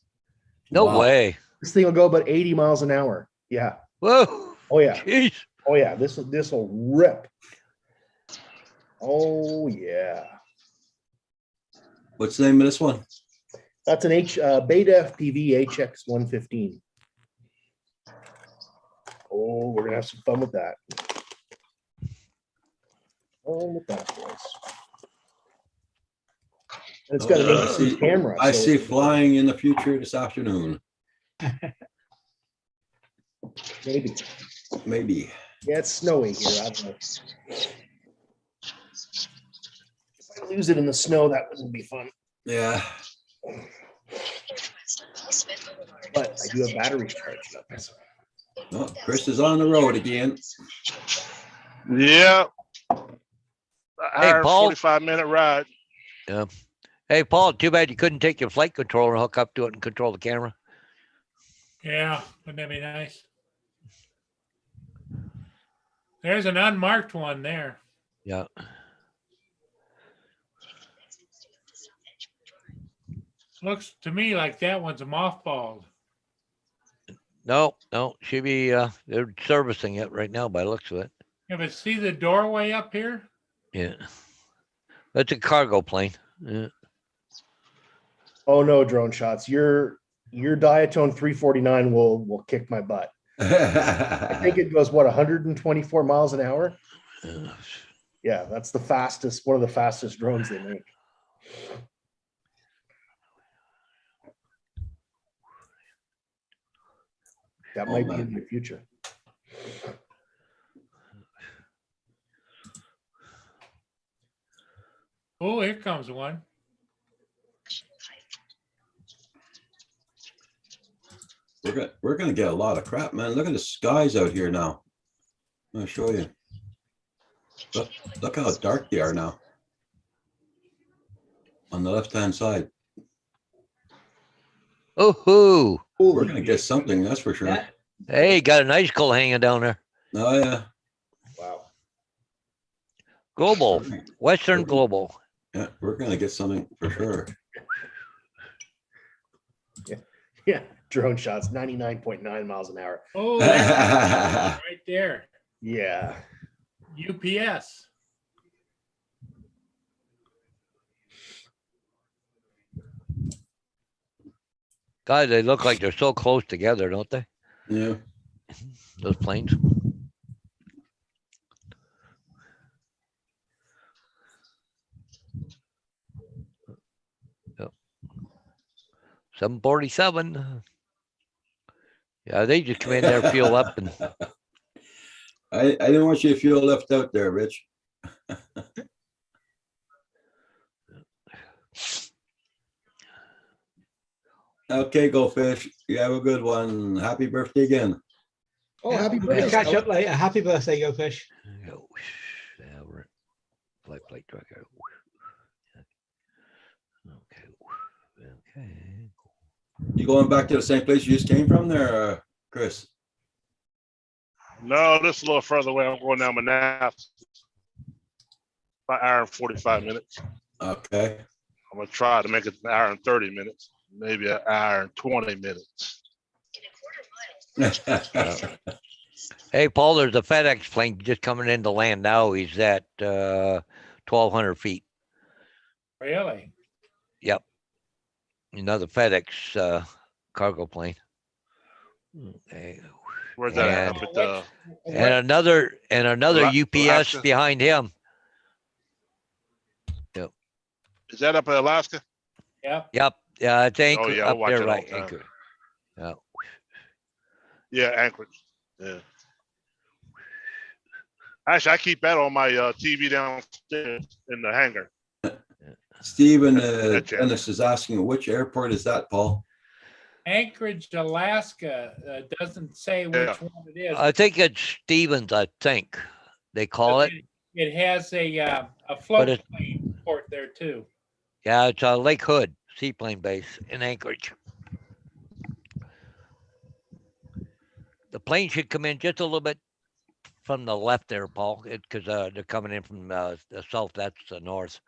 No Wow. way. This thing will go about 80 miles an hour. Yeah. Whoa. Oh yeah. Jeez. Oh yeah. This will rip. Oh yeah. What's the name of this one? That's an Beta FPV HX 115. Oh, we're gonna have some fun with that. Fun with that, boys. And it's got an I HD see- camera. I so see it's- flying in the future this afternoon. Maybe. Maybe. Yeah, it's snowy here. I don't know. If I lose it in the snow, that wouldn't be fun. Yeah. But I do have batteries charged up. So. Oh, Chris is on the road again. Yeah. Hey, Paul. 45-minute ride. Hey, Paul, too bad you couldn't take your flight controller and hook up to it and control the camera. Yeah, wouldn't that be nice? There's an unmarked one there. Yeah. Looks to me like that one's mothballed. No, should be, they're servicing it right now by the looks of it. Yeah, but see the doorway up here? Yeah. That's a cargo plane. Yeah. Oh no, drone shots. Your Diatone 349 will kick my butt. I think it goes 124 miles an hour. Yeah, that's the fastest, one of the fastest drones they make. That might be in the future. Oh, here comes one. We're gonna get a lot of crap, man. Look at the skies out here now. I'll show you. Look how dark they are now. On the left-hand side. Oh, We're gonna get something, that's for sure. Yeah. hey, got an icicle hanging down there. Oh yeah. Wow. Global, Western Global. Yeah, we're gonna get something for sure. Yeah, drone shots, 99.9 miles an hour. Oh, there's right there. Yeah. UPS. God, they look like they're so close together, don't they? Yeah. Those planes. Yep. 747. Yeah, they just come in there, fuel up, and I didn't want you to feel left out there, Rich. Okay, Go Fish. You have a good one. Happy birthday again. Oh, happy We'll birthday. catch up later. Happy birthday, Go Fish. go. Yeah, we're flight tracker. Okay. Okay. You going back to the same place you just came from there, Chris? No, this is a little further away. I'm going down Manassas. About an hour and 45 minutes. Okay. I'm gonna try to make it an hour and 30 minutes, maybe an hour and 20 minutes. Hey, Paul, there's a FedEx plane just coming into land now. He's at 1,200 feet. Really? Yep. Another FedEx cargo plane. Okay. Where's that at? And- Up at the, And another UPS Alaska? behind him. is that up in Alaska? Yep. Yep. Yeah, it's Anchor yeah, up we'll watch there, it all right? the time. Anchor. Yeah. Yeah, Anchorage. Yeah. Actually, I keep that on my TV downstairs in the hangar. Stephen That's it. Dennis is asking, which airport is that, Paul? Anchorage, Alaska, doesn't say which Yeah. one it is. I think it's Stevens, I think they call it. It has a float it's- plane port there too. Yeah, it's Lake Hood Seaplane Base in Anchorage. The plane should come in just a little bit from the left there, Paul, because they're coming in from the south. That's the north,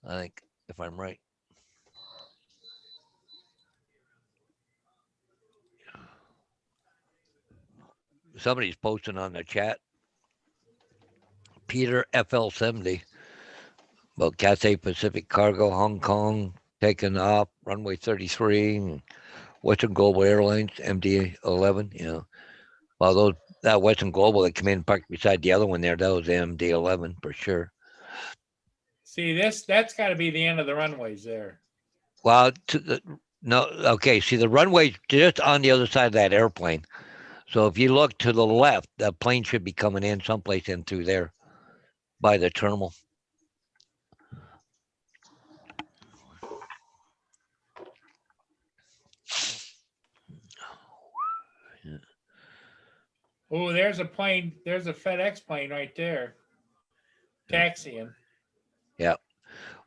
I think, if I'm right. Somebody's posting on the chat. Peter FL70 about Cathay Pacific Cargo, Hong Kong, taking off, runway 33, and Western Global Airlines, MD-11. You know, well, that Western Global that came in and parked beside the other one there, that was MD-11 for sure. See, that's got to be the end of the runways there. Well, okay. See, the runway's just on the other side of that airplane. So if you look to the left, the plane should be coming in someplace in through there by the terminal. Oh, there's a plane. There's a FedEx plane right there. Taxiing.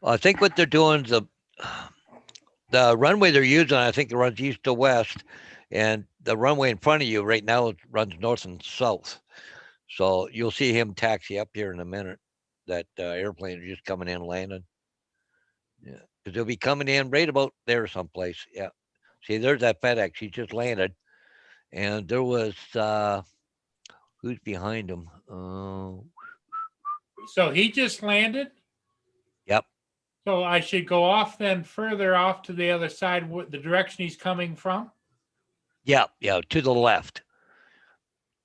I think what they're doing is the runway they're using, I think it runs east to west, and the runway in front of you right now runs north and south. So you'll see him taxi up here in a minute. That airplane is just coming in, landing. Yeah, because they'll be coming in right about there someplace. Yeah. See, there's that FedEx. He just landed, and there was who's behind him? So he just landed. Yep. So I should go off then further off to the other side, the direction he's coming from. Yeah, to the left.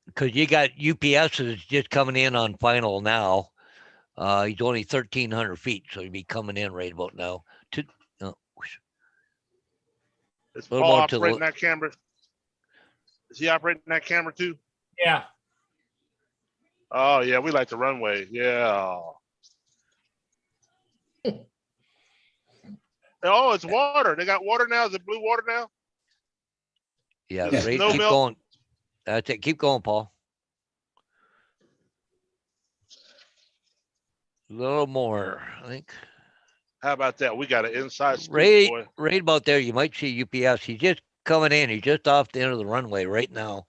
Because you got UPS is just coming in on final now. He's only 1,300 feet, so he'd be coming in right about now. Is Little Paul more to the operating that camera? Is he operating that camera too? Yeah. Oh yeah, we like the runway. Yeah. Oh, it's water. They got water now. Is it blue water now? Yeah, Yeah. right. Snow Keep melt? going. That's it. Keep going, Paul. A little more, I think. How about that? We got an inside scoop, Right, boy. right about there. You might see UPS. He's just coming in. He's just off the end of the runway right now.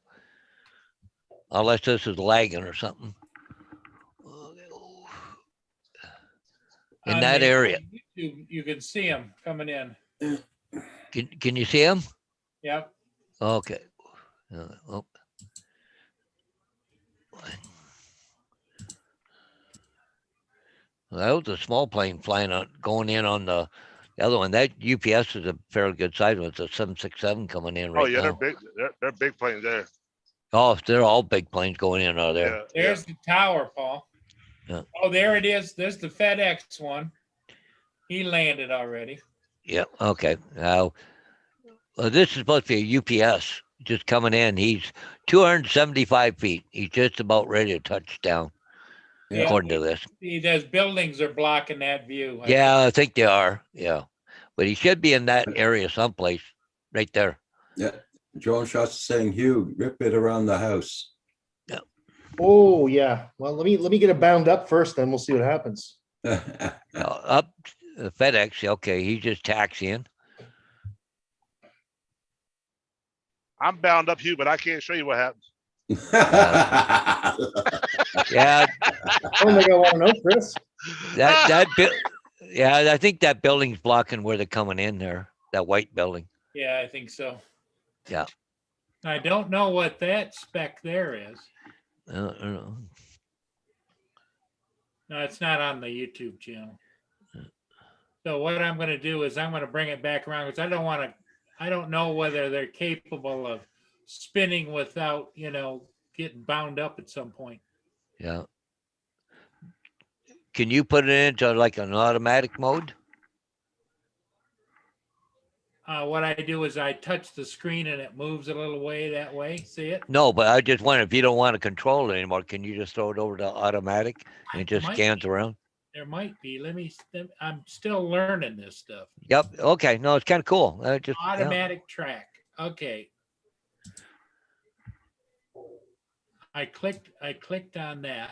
Unless this is lagging or something. In On that the- area. You can see him coming in. Can you see him? Yep. Okay. Oh. Well, that was a small plane flying on, going in on the other one. That UPS is a fairly good size one. It's a 767 coming in right Oh yeah, they're now. big. They're big planes there. Oh, they're all big planes going in out of there. Yeah, There's the tower, Paul. Yeah. Oh, there it is. There's the FedEx one. He landed already. Yeah. Okay. Now, this is supposed to be a UPS just coming in. He's 275 feet. He's just about ready to touch down, Yeah. according to this. See, those buildings are blocking that view. Yeah, I think they are. Yeah. But he should be in that area someplace right there. Yeah. Drone shots saying, Hugh, rip it around the house. Oh yeah. Well, let me get it bound up first, then we'll see what happens. Up FedEx. Okay. He's just taxiing. I'm bound up, Hugh, but I can't show you what happens. Yeah. Oh my God, I want to know, Chris. Yeah, I think that building's blocking where they're coming in there. That white building. Yeah, I think so. Yeah. I don't know what that spec there is. No. No, it's not on the YouTube channel. So what I'm going to do is I'm going to bring it back around because I don't know whether they're capable of spinning without, getting bound up at some point. Yeah. Can you put it into like an automatic mode? What I do is I touch the screen and it moves a little way that way. See it? No, but I just wonder if you don't want to control it anymore, can you just throw it over to automatic and it just Might scans around? There might be. I'm still learning this stuff. Yep. Okay. No, it's kind of cool. Just yeah. Automatic track. Okay. I clicked on that.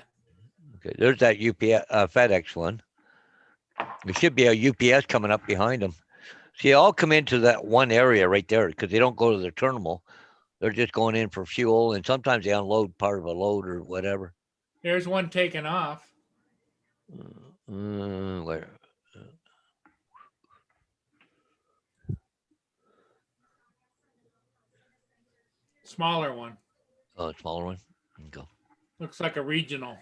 Okay. There's that UPS FedEx one. There should be a UPS coming up behind them. See, they all come into that one area right there because they don't go to the terminal. They're just going in for fuel, and sometimes they unload part of a load or whatever. There's one taking off. Where? Smaller one. Oh, a smaller one. Go. Looks like a regional.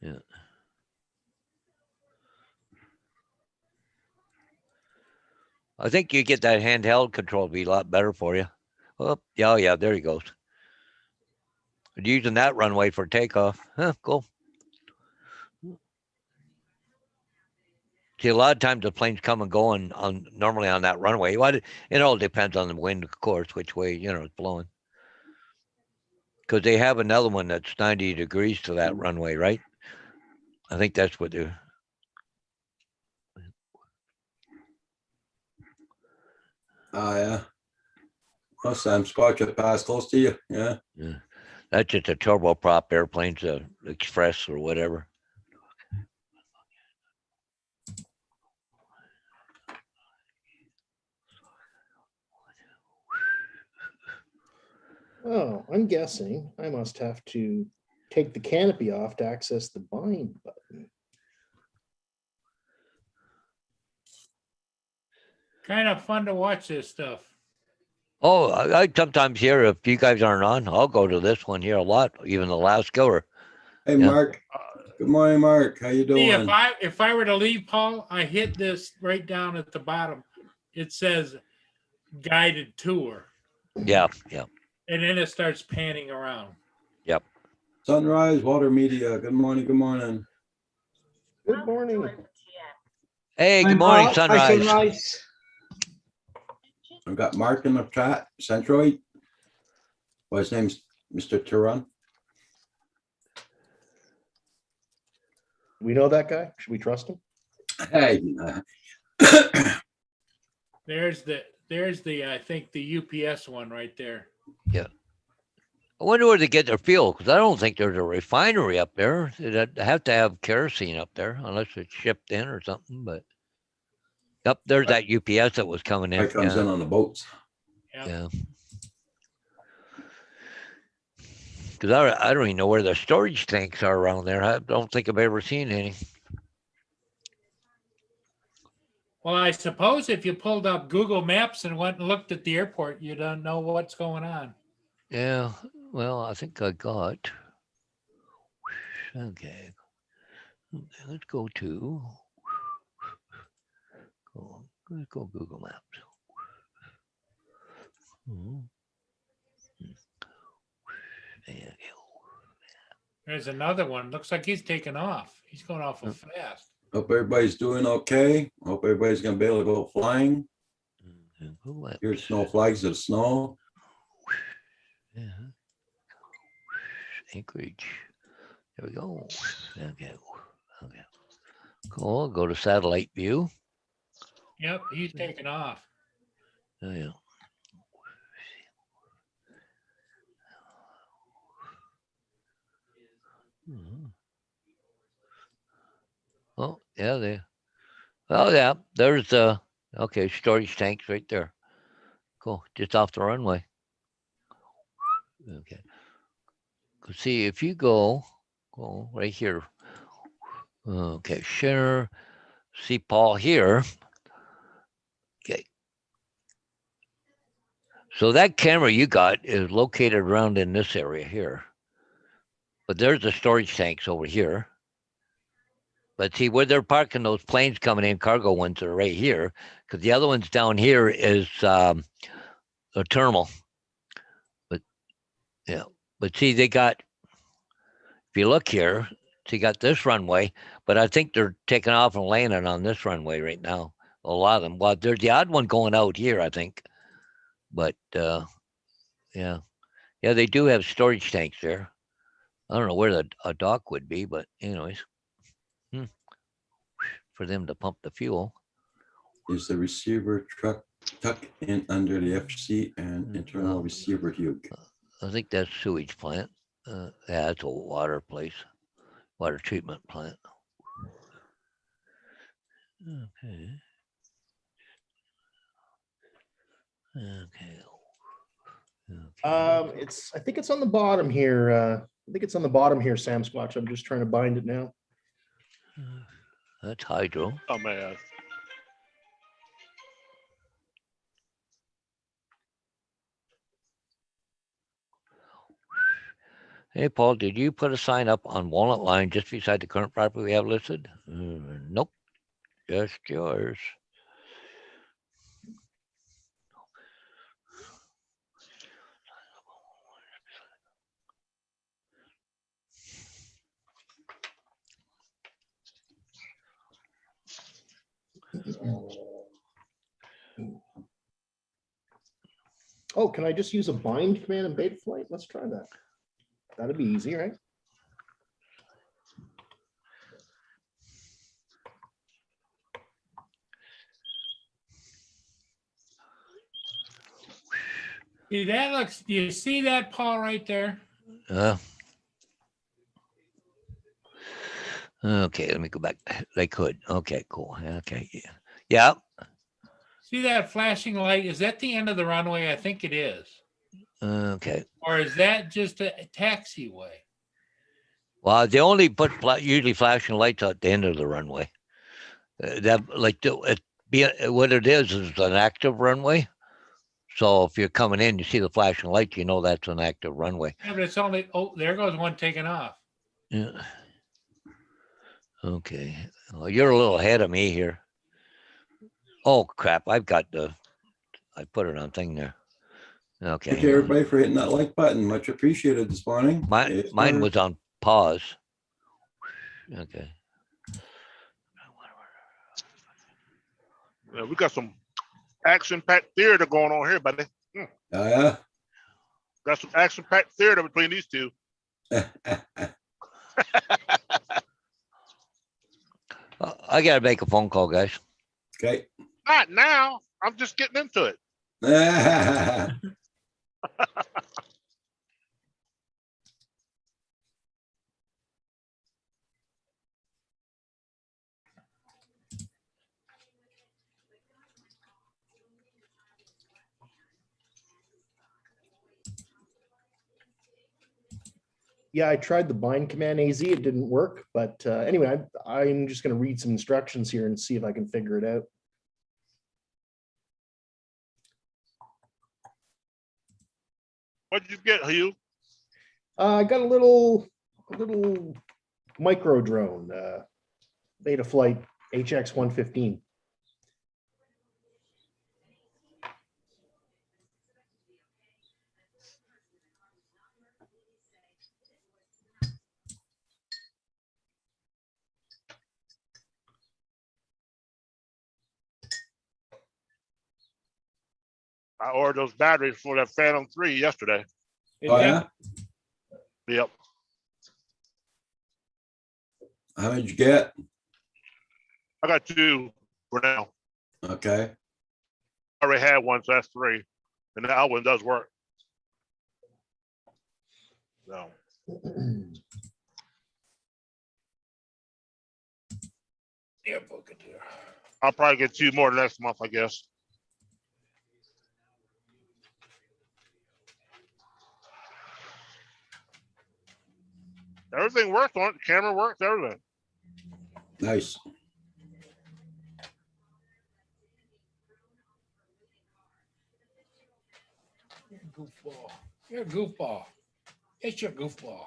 Yeah. I think you get that handheld control to be a lot better for you. Oh, yeah, there he goes. Using that runway for takeoff. Huh, cool. See, a lot of times the planes come and go normally on that runway. Well, it all depends on the wind, of course, which way, it's blowing. Because they have another one that's 90 degrees to that runway, right? I think that's what they're... Oh, yeah. Well, Sam Squatch will pass close to you. Yeah. Yeah. That's just a turboprop airplanes, Express or whatever. Oh, I'm guessing I must have to take the canopy off to access the bind button. Kind of fun to watch this stuff. Oh, I sometimes hear if you guys aren't on, I'll go to this one here a lot, even Alaska or. Hey, Yeah. Mark. Good morning, Mark. How you See, doing? if I were to leave, Paul, I hit this right down at the bottom. It says guided tour, Yeah. and then it starts panning around. Sunrise Water Media. Good morning. Good morning. Good morning. Hey, Hi, good morning, Mark. Hi, Sunrise. Sunrise. I've got Mark in the chat. Centroid. Well, his name's Mr. Turan. We know that guy. Should we trust him? Hey. There's the I think the UPS one right there. I wonder where they get their fuel, because I don't think there's a refinery up there. They have to have kerosene up there, unless it's shipped in or something, but. Yep, there's that UPS that was coming in. It comes in on the boats. Yeah. Because I don't even know where the storage tanks are around there. I don't think I've ever seen any. Well, I suppose if you pulled up Google Maps and went and looked at the airport, you don't know what's going on. Yeah, well, I think I got. Okay. Let's go to. Let's go Google Maps. There you go. There's another one. Looks like he's taking off. He's going awful fast. Hope everybody's doing okay. Hope everybody's gonna be able to go flying. Google Maps. Here's snow flags of snow. Yeah. Anchorage. There we go. Okay. Okay. Cool. Go to satellite view. Yep, he's taking off. Oh, yeah. Oh, yeah, there. Oh, yeah. There's okay, storage tanks right there. Cool. Just off the runway. Okay. See if you go right here. Okay, share. See Paul here. Okay. So that camera you got is located around in this area here. But there's the storage tanks over here. But see where they're parking those planes coming in, cargo ones are right here, because the other ones down here is a terminal. But yeah, but see they got, if you look here, so you got this runway, but I think they're taking off and landing on this runway right now. A lot of them. Well, there's the odd one going out here, I think. But yeah, they do have storage tanks there. I don't know where a dock would be, but anyways, for them to pump the fuel. Is the receiver truck tucked in under the FC and internal receiver hug? I think that's sewage plant. Yeah, it's a water place, water treatment plant. Okay. Okay. I think it's on the bottom here. I think it's on the bottom here, Sam Squatch. I'm just trying to bind it now. That's hydro. Oh man. Hey, Paul, did you put a sign up on Walnut Line just beside the current property we have listed? Nope, just yours. Oh, can I just use a bind command in Betaflight? Let's try that. That'd be easy, right? See, that looks, do you see that, Paul, right there? Okay, let me go back. They could. Okay, cool. Okay, yeah. Yeah. See that flashing light? Is that the end of the runway? I think it is. Okay. Or is that just a taxiway? Well, they only put usually flashing lights at the end of the runway. What it is an active runway. So if you're coming in, you see the flashing lights, you know that's an active runway. Yeah, but it's only, oh, there goes one taking off. Yeah. Okay. Well, you're a little ahead of me here. Oh crap! I put it on thing there. Okay. Thank you everybody for hitting that like button. Much appreciated this morning. Mine was on pause. Okay. Yeah, we got some action-packed theater going on here, buddy. Oh, yeah. Got some action-packed theater between these two. I gotta make a phone call, guys. Okay. Not now. I'm just getting into it. Yeah, I tried the bind command AZ. It didn't work. But anyway, I'm just going to read some instructions here and see if I can figure it out. What'd you get, Hugh? I got a little micro drone, Betaflight HX-115. I ordered those batteries for that Phantom 3 yesterday. Oh, yeah? Yep. How many did you get? I got 2 for now. Okay. I already had one, so that's 3. And the other one does work. So Yeah, book it there. I'll probably get 2 more next month, I guess. Everything worked on it. The camera works, everything. Nice. You're a goofball. You're a goofball. It's your goofball.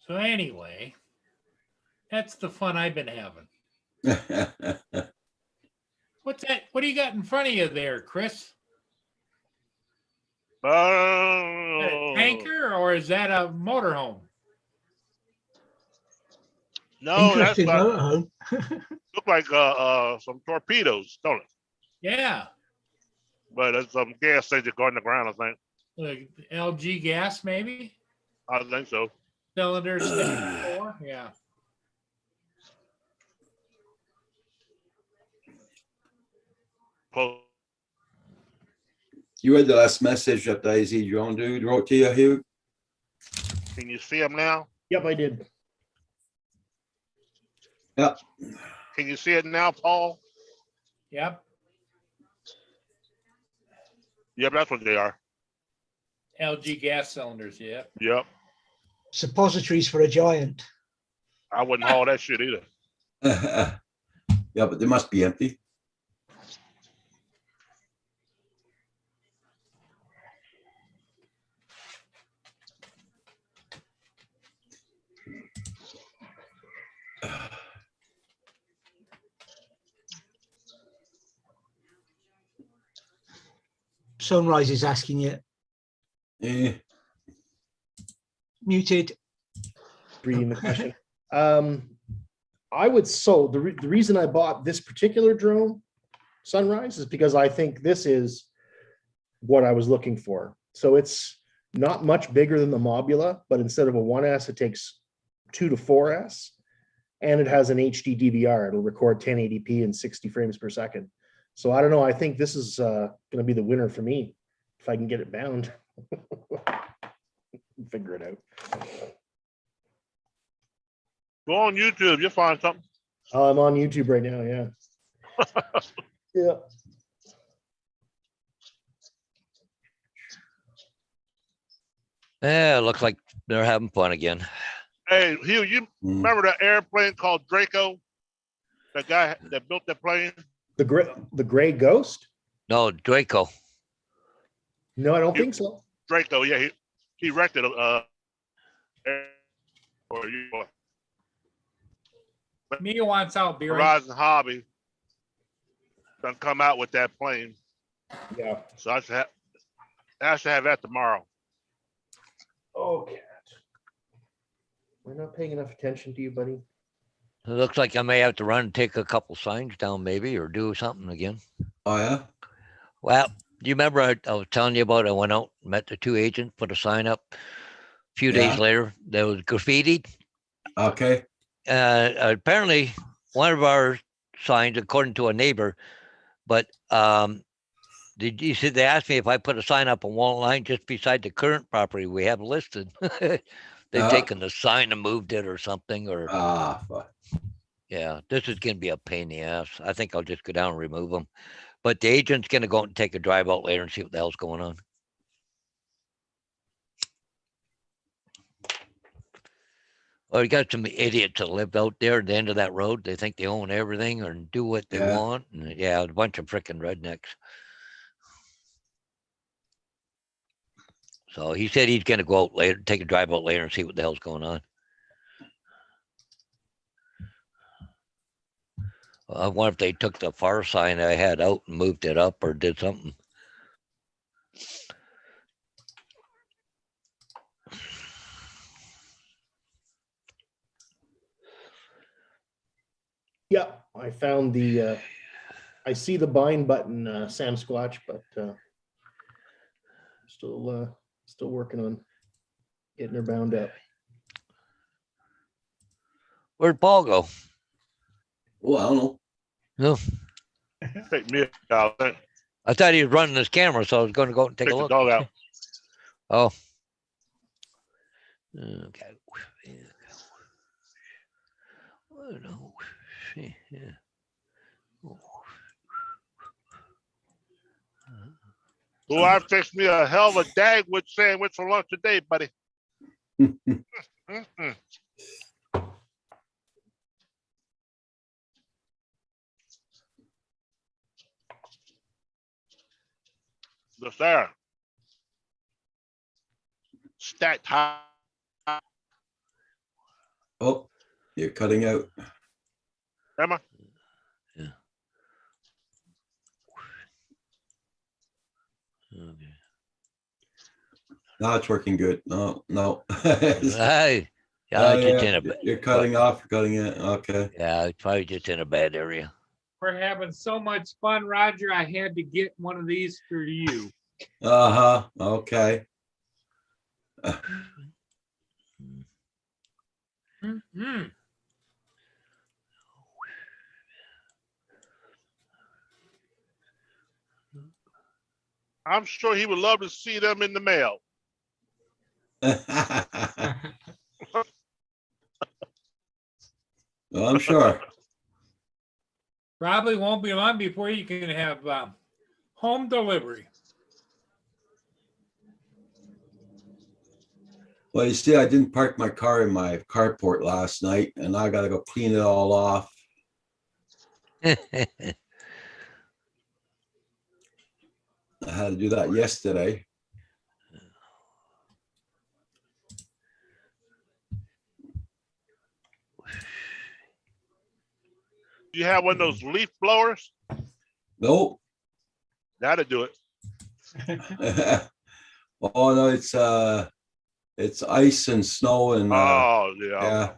So anyway, that's the fun I've been having. What's that? What do you got in front of you there, Chris? Is that a tanker or is that a motorhome? No, that's Interesting like, motorhome. look like some torpedoes, don't it? Yeah, But it's some gas station going to the ground, I think. like LG gas maybe. I think so. Cylinder 64. Yeah. Close. You read the last message that the AZ drone dude wrote to you, Hugh? Can you see them now? Yep, I did. Yep. Can you see it now, Paul? Yep. Yep, that's what they are. LG gas cylinders. Yep. Yep. Suppositories for a giant. I wouldn't haul that shit either. Yeah, but they must be empty. Sunrise is asking you. Eh. Muted. Reading the question. The reason I bought this particular drone, Sunrise, is because I think this is what I was looking for. So it's not much bigger than the Mobula, but instead of a 1S, it takes 2 to 4S, and it has an HD DVR. It'll record 1080p and 60 frames per second. So I don't know. I think this is going to be the winner for me if I can get it bound. Figure it out. Go on YouTube, you'll find something. I'm on YouTube right now. Yeah. Yeah. Yeah, it looks like they're having fun again. Hey, Hugh, you remember that airplane called Draco? That guy that built that plane? The gray ghost? No, Draco. No, I don't think so. Draco, yeah, he wrecked it. Mia wants out, beer. Horizon Hobby done come out with that plane. Yeah. So I should have that tomorrow. Oh, cat. We're not paying enough attention to you, buddy. It looks like I may have to run and take a couple signs down maybe, or do something again. Oh, yeah? Well, do you remember I was telling you about, I went out, met the 2 agents, put a sign up. A few days later, there was graffitied. Okay. Apparently one of our signs, according to a neighbor, but you said they asked me if I put a sign up on Walnut Line just beside the current property we have listed. They've taken the sign and moved it or something, or fuck. Yeah, this is going to be a pain in the ass. I think I'll just go down and remove them. But the agent's going to go out and take a drive out later and see what the hell's going on. Well, you got some idiots that live out there at the end of that road. They think they own everything or do what they want. And yeah, a bunch of freaking rednecks. So he said he's gonna go out later, take a drive out later and see what the hell's going on. I wonder if they took the fire sign I had out and moved it up or did something. Yeah, I found the, I see the bind button, Sam Squatch, but still working on getting her bound up. Where'd Paul go? Well, I don't know. No, Take me out. Take I thought he was running his camera, so I was going to go out and take a the look. dog out. Oh. Okay. Oh, no. Yeah. Well, I fixed me a hell of a Dagwood sandwich for lunch today, buddy. Mm-mm. Yes, sir. Stacked high. Oh, you're cutting out. Am I? Yeah. Okay. Now it's working good. No. Hey, yeah, Oh, it's just in a you're cutting off, you're cutting it. Okay. yeah, it's probably just in a bad area. We're having so much fun, Roger. I had to get one of these for you. Uh-huh. Okay. Mhm. I'm sure he would love to see them in the mail. Well, I'm sure. Probably won't be long before you can have home delivery. Well, you see, I didn't park my car in my carport last night, and I gotta go clean it all off. I had to do that yesterday. You have one of those leaf blowers? Nope. That'll do it. Oh no, it's ice and snow and Oh, yeah.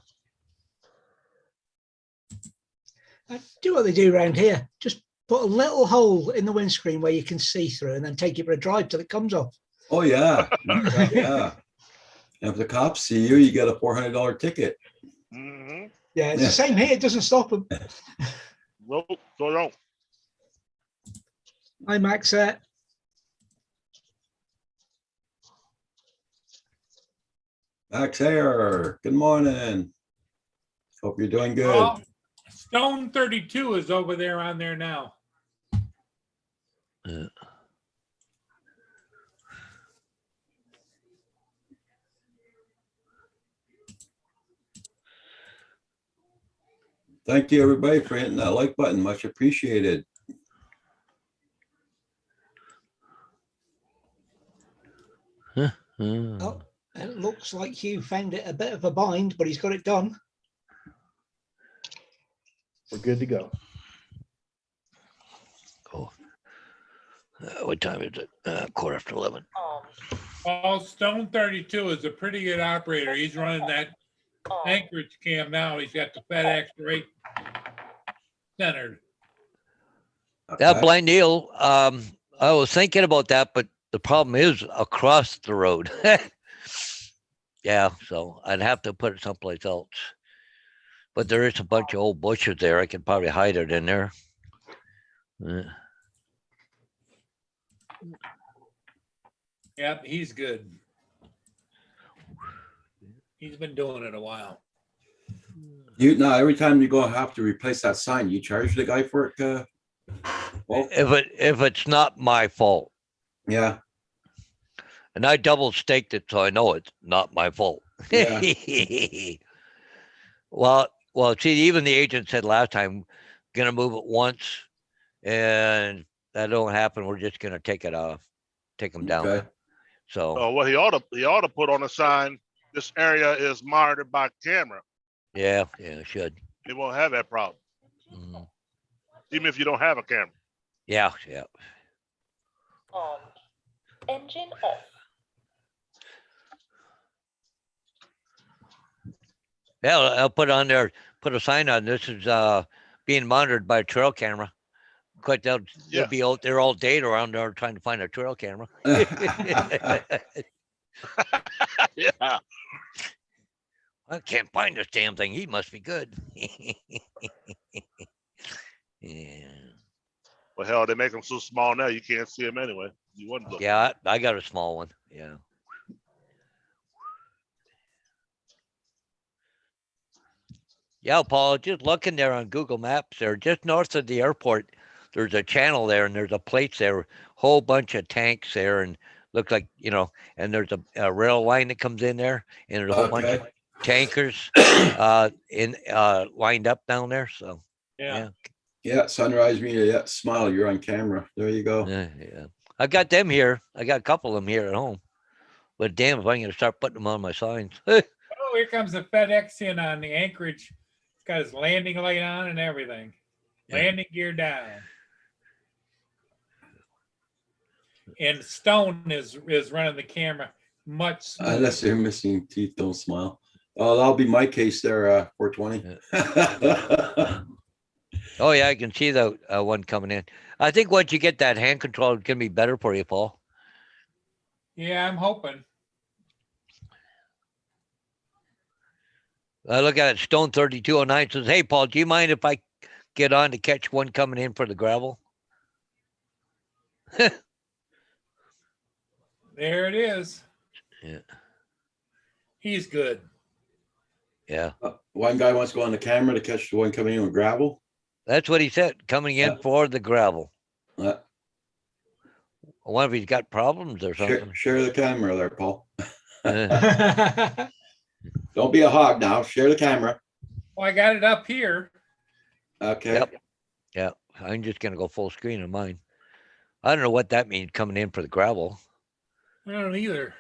yeah. Do what they do around here. Just put a little hole in the windscreen where you can see through and then take it for a drive till it comes off. Oh yeah, yeah. And if the cops see you, you get a $400 ticket. Mm-hmm. Yeah, it's Yeah. the same here. It doesn't stop them. Nope, so don't. Hi, Max. Max Ayer, good morning. Hope you're doing good. Oh, Stone 32 is over there on there now. Thank you, everybody, for hitting that like button. Much appreciated. Oh, it looks like Hugh found it a bit of a bind, but he's got it done. We're good to go. Cool. What time is it? 11:15. Well, Stone 32 is a pretty good operator. He's running that Anchorage cam now. He's got the FedEx rate centered. Yeah, Okay. Blind Neil. I was thinking about that, but the problem is across the road. Yeah, so I'd have to put it someplace else. But there is a bunch of old bushes there. I could probably hide it in there. Yep, he's good. He's been doing it a while. You now every time you go have to replace that sign, you charge the guy for it. Well, If it's not my fault, yeah, and I double staked it, so I know it's not my fault. Yeah. Well, see, even the agent said last time, gonna move it once, and that don't happen. We're just gonna take it off, take them down. okay. So What he ought to put on a sign, this area is monitored by camera. yeah, it should. He won't have that problem, Mhm. even if you don't have a camera. Yeah. Engine off. Yeah, I'll put on there, put a sign on, this is being monitored by a trail camera. Quite, they'll Yeah. be out there all day around there trying to find a trail camera. Yeah. I can't find this damn thing. He must be good. Yeah. Well, hell, they make them so small now you can't see them anyway. You wouldn't look. Yeah, I got a small one. Yeah. Yeah, Paul, just looking there on Google Maps there, just north of the airport, there's a channel there and there's a place there, whole bunch of tanks there, and looks like, and there's a rail line that comes in there, and there's a whole bunch of tankers lined up down there. So Yeah. Yeah, Sunrise Media. Yeah, smile. You're on camera. There you go. yeah. I got them here. I got a couple of them here at home. But damn, if I'm going to start putting them on my signs. Oh, here comes the FedEx in on the Anchorage. It's got his landing light on and everything. Yeah. Landing gear down. And Stone is running the camera much smoother. Unless they're missing teeth, don't smile. Oh, that'll be my case there, 420. Oh, yeah, I can see the one coming in. I think once you get that hand control, it's going to be better for you, Paul. Yeah, I'm hoping. I look at it, Stone 3209 says, hey, Paul, do you mind if I get on to catch one coming in for the gravel? There it is. Yeah. He's good. Yeah. One guy wants to go on the camera to catch the one coming in with gravel. That's what he said, coming in for the gravel. Uh, I wonder if he's got problems or something. share the camera there, Paul. Uh, Don't be a hog now. Share the camera. Well, I got it up here. Okay. Yep. Yeah, I'm just going to go full screen on mine. I don't know what that means, coming in for the gravel. I don't either.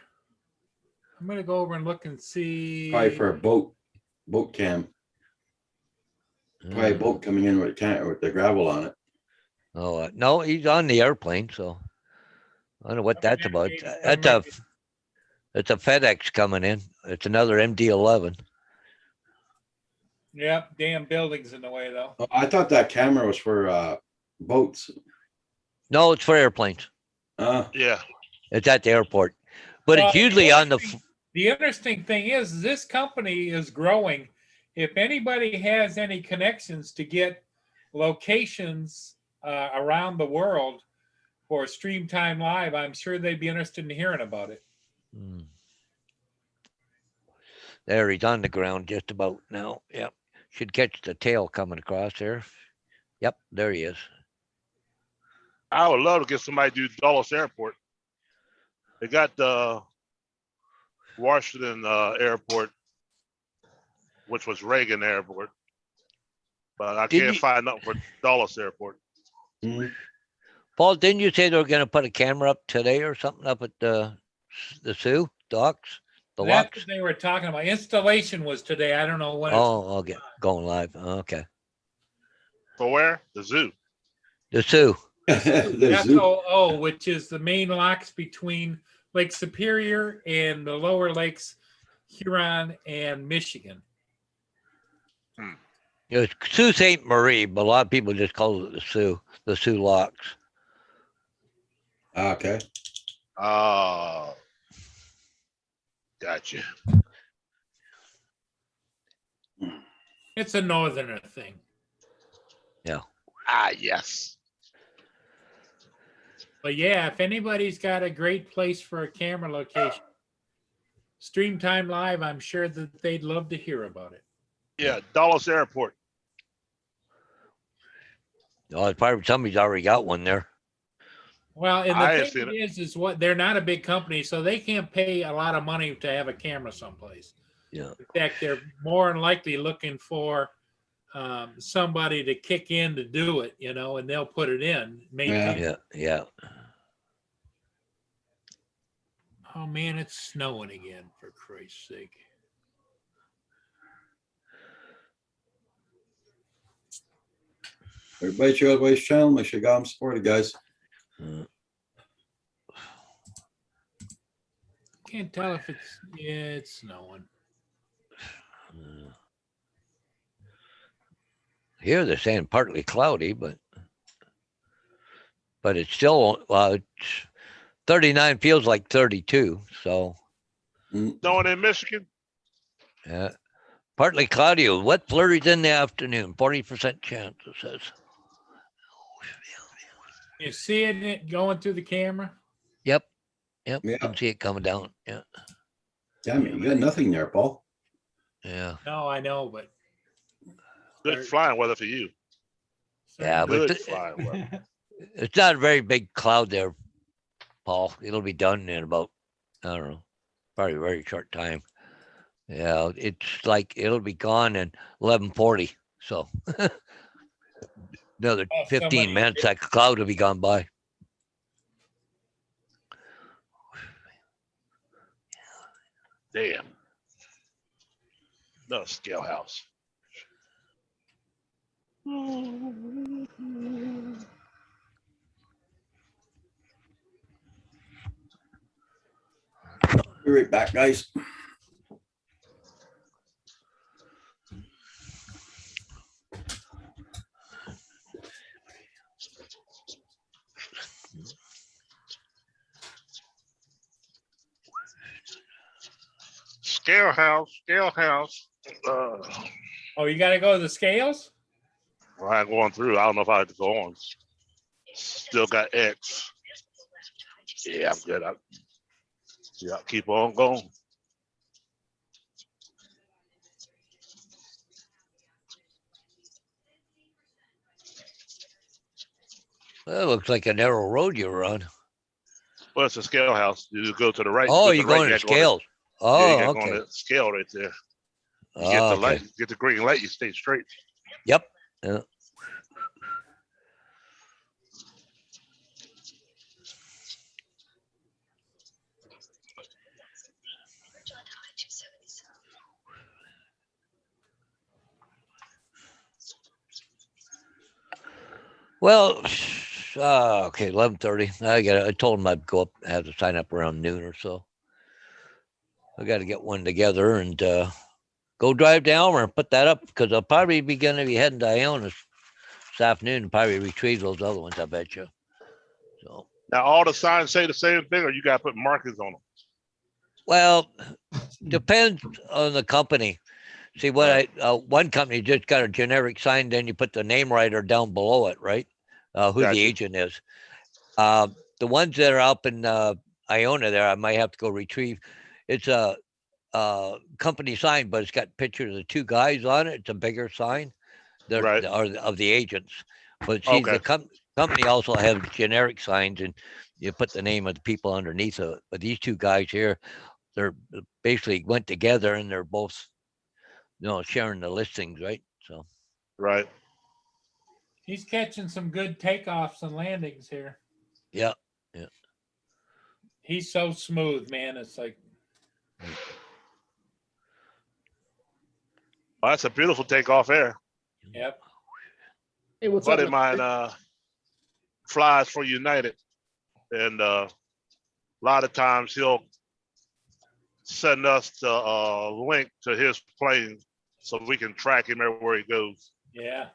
I'm gonna go over and look and see. Probably for a boat cam. Probably a boat coming in with the gravel on it. Oh, no, he's on the airplane, so I don't know what that's about. It's a FedEx coming in. It's another MD-11. Yep, damn buildings in the way though. Oh, I thought that camera was for boats. No, it's for airplanes. Yeah. It's at the airport, but it's usually on the. The interesting thing is this company is growing. If anybody has any connections to get locations around the world for Stream Time Live, I'm sure they'd be interested in hearing about it. There, he's on the ground just about now. Yep. Should catch the tail coming across there. Yep, there he is. I would love to get somebody to do Dulles Airport. They got the Washington Airport, which was Reagan Airport, but I can't find nothing for Dulles Airport. Paul, didn't you say they were going to put a camera up today or something up at the Sioux docks? The That's locks? what they were talking about. Installation was today. I don't know when. Oh, okay. Going live. Okay. For where? The zoo. The Sioux. SOO, which is the main locks between Lake Superior and the lower lakes, Huron and Michigan. It's Sault Ste. Marie, but a lot of people just call it the Sioux locks. Okay. Oh, gotcha. It's a northerner thing. Yeah. Ah, yes. But yeah, if anybody's got a great place for a camera location, Stream Time Live, I'm sure that they'd love to hear about it. Yeah, Dulles Airport. Oh, it's probably somebody's already got one there. Well, and I the have thing seen is what they're not a big company, so they can't pay a lot of money to have a camera someplace. Yeah. In fact, they're more than likely looking for somebody to kick in to do it, and they'll put it in. Maintain. Yeah. Oh man, it's snowing again, for Christ's sake. Everybody check out Waste Channel. Make sure you got them supported, guys. Can't tell if it's snowing. Here they're saying partly cloudy, but it's still it's 39 feels like 32. So Snowing in Michigan. yeah, partly cloudy, wet flurries in the afternoon. 40% chance, it says. You seeing it going through the camera? Yep. Yeah. You can see it coming down. Yeah. Damn it, you got nothing there, Paul. Yeah. No, I know, but Good flying weather for you. Yeah, but Good flying weather. it's not a very big cloud there, Paul. It'll be done in about, I don't know, probably a very short time. Yeah, it's like it'll be gone in 11:40. So another Oh, 15 somebody- minutes, that cloud will be gone by. Damn. No scale house. Be right back, guys. Scale house. Oh, you got to go to the scales? Well, I'm going through. I don't know if I have to go on. Still got X. Yeah, I'm good. Yeah, keep on going. Well, it looks like a narrow road you were on. Well, it's a scale house. You go to the right. Oh, go to you're the right, going you to gotta go scales. yeah, Oh, you got to okay. go on the scale right there. You Oh, get the okay. light, get the green light, you stay straight. Yep. Yeah. Well, okay, 11:30. I told him I'd go up, have to sign up around noon or so. I got to get one together and go drive down or put that up because I'll probably be going to be heading to Iona this afternoon and probably retrieve those other ones, I bet you. So, Now, all the signs say the same thing, or you got to put markers on them. well, depends on the company. See, what one company just got a generic sign, then you put the name writer down below it, right? Who Gotcha. the agent is. The ones that are up in Iona there, I might have to go retrieve. It's a company sign, but it's got pictures of the two guys on it. It's a bigger sign. Right. Are of the agents. But see, Okay. the company also have generic signs, and you put the name of the people underneath of it. But these two guys here, they're basically went together, and they're both, sharing the listings, right? So. Right. He's catching some good takeoffs and landings here. Yeah. He's so smooth, man. It's like, Oh, that's a beautiful takeoff there. yep. Hey, what's Buddy up? of mine flies for United, and a lot of times he'll send us the link to his plane so we can track him everywhere he goes. Yeah.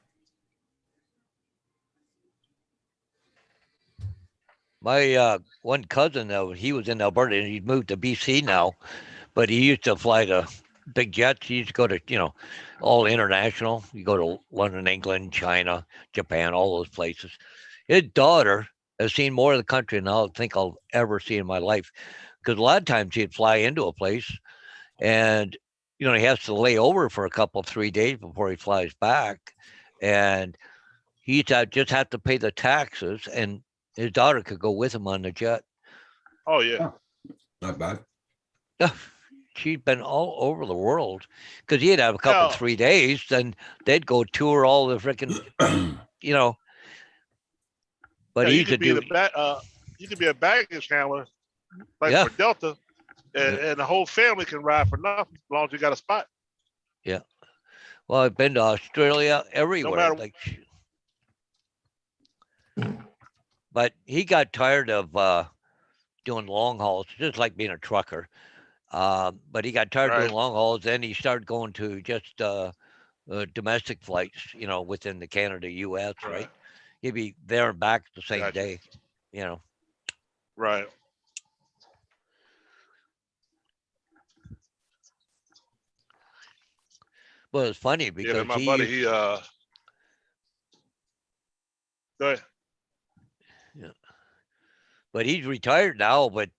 My one cousin, though, he was in Alberta and he's moved to BC now, but he used to fly the big jets. He used to go to, all international. You go to London, England, China, Japan, all those places. His daughter has seen more of the country than I think I'll ever see in my life. Because a lot of times he'd fly into a place and, he has to lay over for a couple, 3 days before he flies back. And he just had to pay the taxes, and his daughter could go with him on the jet. Oh yeah. Not bad. She'd been all over the world because he'd have a couple, 3 days, then they'd go tour all the freaking, But Yeah, he's you could a be dude. you could be a baggage handler, like Yeah. for Delta. and the whole family can ride for nothing as long as you got a spot. Yeah. Well, I've been to Australia, everywhere. matter- Like, but he got tired of doing long hauls, just like being a trucker. But he got tired of doing Right. long hauls. Then he started going to just domestic flights, within the Canada, U.S. Right? He'd be there and back the same Gotcha. day. Right. But it's funny Yeah, because but my buddy, he go ahead. but he's retired now. But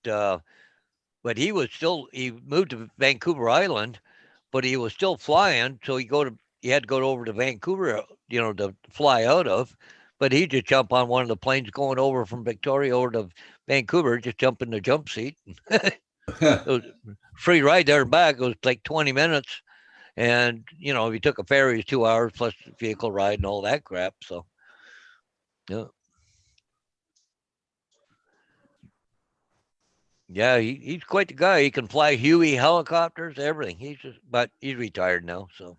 he moved to Vancouver Island, but he was still flying. So he had to go over to Vancouver, to fly out of. But he just jump on one of the planes going over from Victoria over to Vancouver, just jump in the jump seat. It was free ride there and back. It was like 20 minutes. And, if you took a ferry, it was 2 hours plus vehicle ride and all that crap. So, yeah. Yeah, he's quite the guy. He can fly Huey helicopters, everything. But he's retired now. So,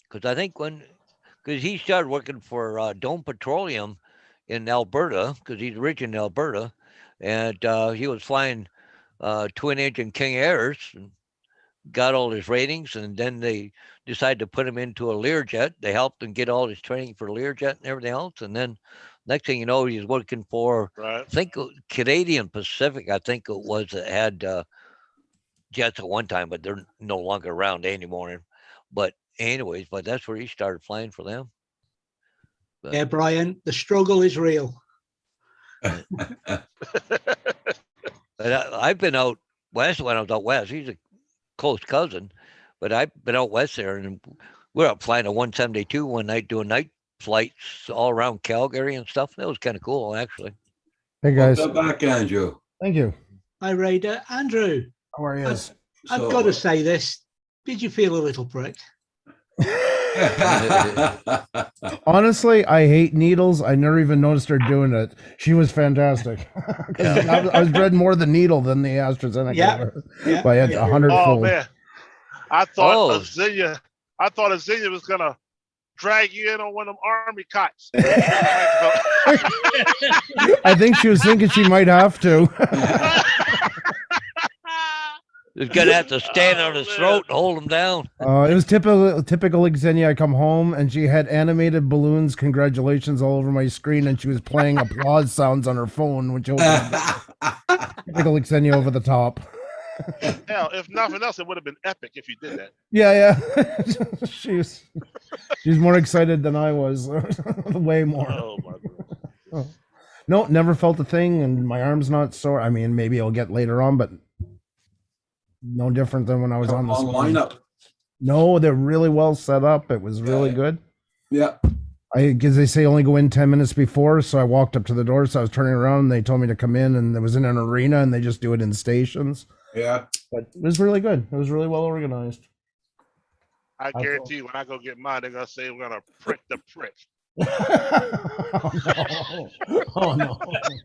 because I think because he started working for Dome Petroleum in Alberta, because he's originally in Alberta, and he was flying twin engine King Airs and got all his ratings, and then they decided to put him into a Learjet. They helped him get all his training for Learjet and everything else, and then next thing you know, he's working for Right. I think Canadian Pacific. I think it was that had jets at one time, but they're no longer around anymore. But anyways, that's where he started flying for them. But, Yeah, Brian, the struggle is real. but I've been out west when I was out west. He's a close cousin, but I've been out west there, and we're up flying a 172 one night, doing night flights all around Calgary and stuff. That was kind of cool, actually. Hey guys, Welcome back, Andrew. thank you. Hi, Raider. Andrew, How are you? I've got to say this. Did you feel a little prick? Honestly, I hate needles. I never even noticed her doing it. She was fantastic. I was dreading more the needle than the AstraZeneca. Yeah. By 100 Oh fold. man, I thought Oh. Azenia was gonna drag you in on one of them army cots. I think she was thinking she might have to. He's gonna have to stand on his throat and hold him down. It was typical Xenia. I come home and she had animated balloons, congratulations, all over my screen, and she was playing applause sounds on her phone when she opened it. Typical Xenia over the top. Hell, if nothing else, it would have been epic if you did that. Yeah. she's more excited than I was. Way more. Oh my god. No, never felt a thing, and my arm's not sore. I mean, maybe I'll get later on, but no different than when I was on the Long lineup. No, they're really well set up. It was really good. Yeah. Because they say only go in 10 minutes before, so I walked up to the door, so I was turning around, and they told me to come in, and it was in an arena, and they just do it in stations. Yeah. But it was really good. It was really well organized. I guarantee you, when I go get mine, they're gonna say we're gonna prick the prick. Oh no.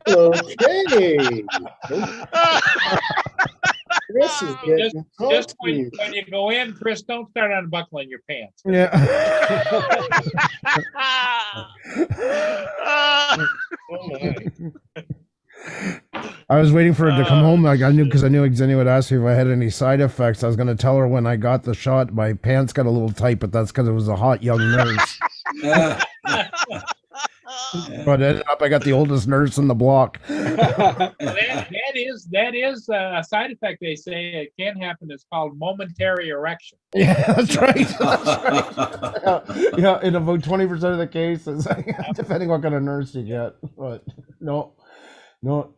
Okay. Chris is getting Just toasty. when you go in, Chris, don't start unbuckling your pants. Yeah. Oh my. I was waiting for her to come home. I knew because I knew Xenia would ask me if I had any side effects. I was going to tell her when I got the shot, my pants got a little tight, but that's because it was a hot young nurse. But ended up, I got the oldest nurse in the block. That is a side effect. They say it can happen. It's called momentary erection. Yeah, that's right. Yeah, in about 20% of the cases, depending what kind of nurse you get. But no,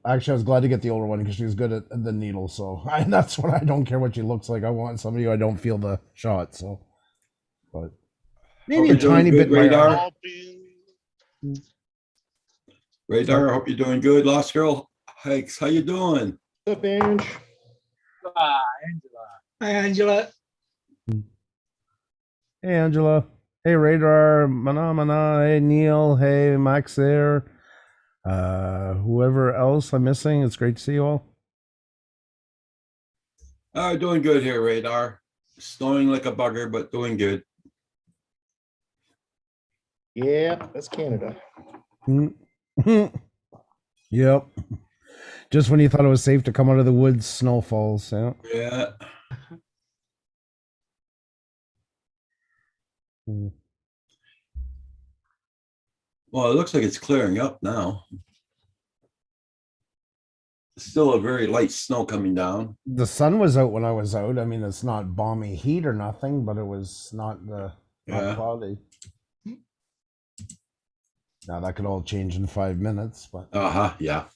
actually, I was glad to get the older one because she was good at the needle. So that's what I don't care what she looks like. I want somebody who I don't feel the shot. So, but maybe a Hope you're doing tiny good, bit. Radar. Radar, I hope you're doing good. Lost Girl Hikes, how you doing? What's up, Ange? Angela. Hi, Angela. Hey, Angela. Hey, Radar. Mana. Hey, Neil. Hey, Max there. Whoever else I'm missing. It's great to see you all. Doing good here, Radar. Snowing like a bugger, but doing good. Yeah, that's Canada. Yep. Just when you thought it was safe to come out of the woods, snow falls. Yeah. Yeah. Hmm. Well, it looks like it's clearing up now. Still a very light snow coming down. The sun was out when I was out. I mean, it's not balmy heat or nothing, but it was not Yeah. cloudy. Now that could all change in 5 minutes, but Yeah.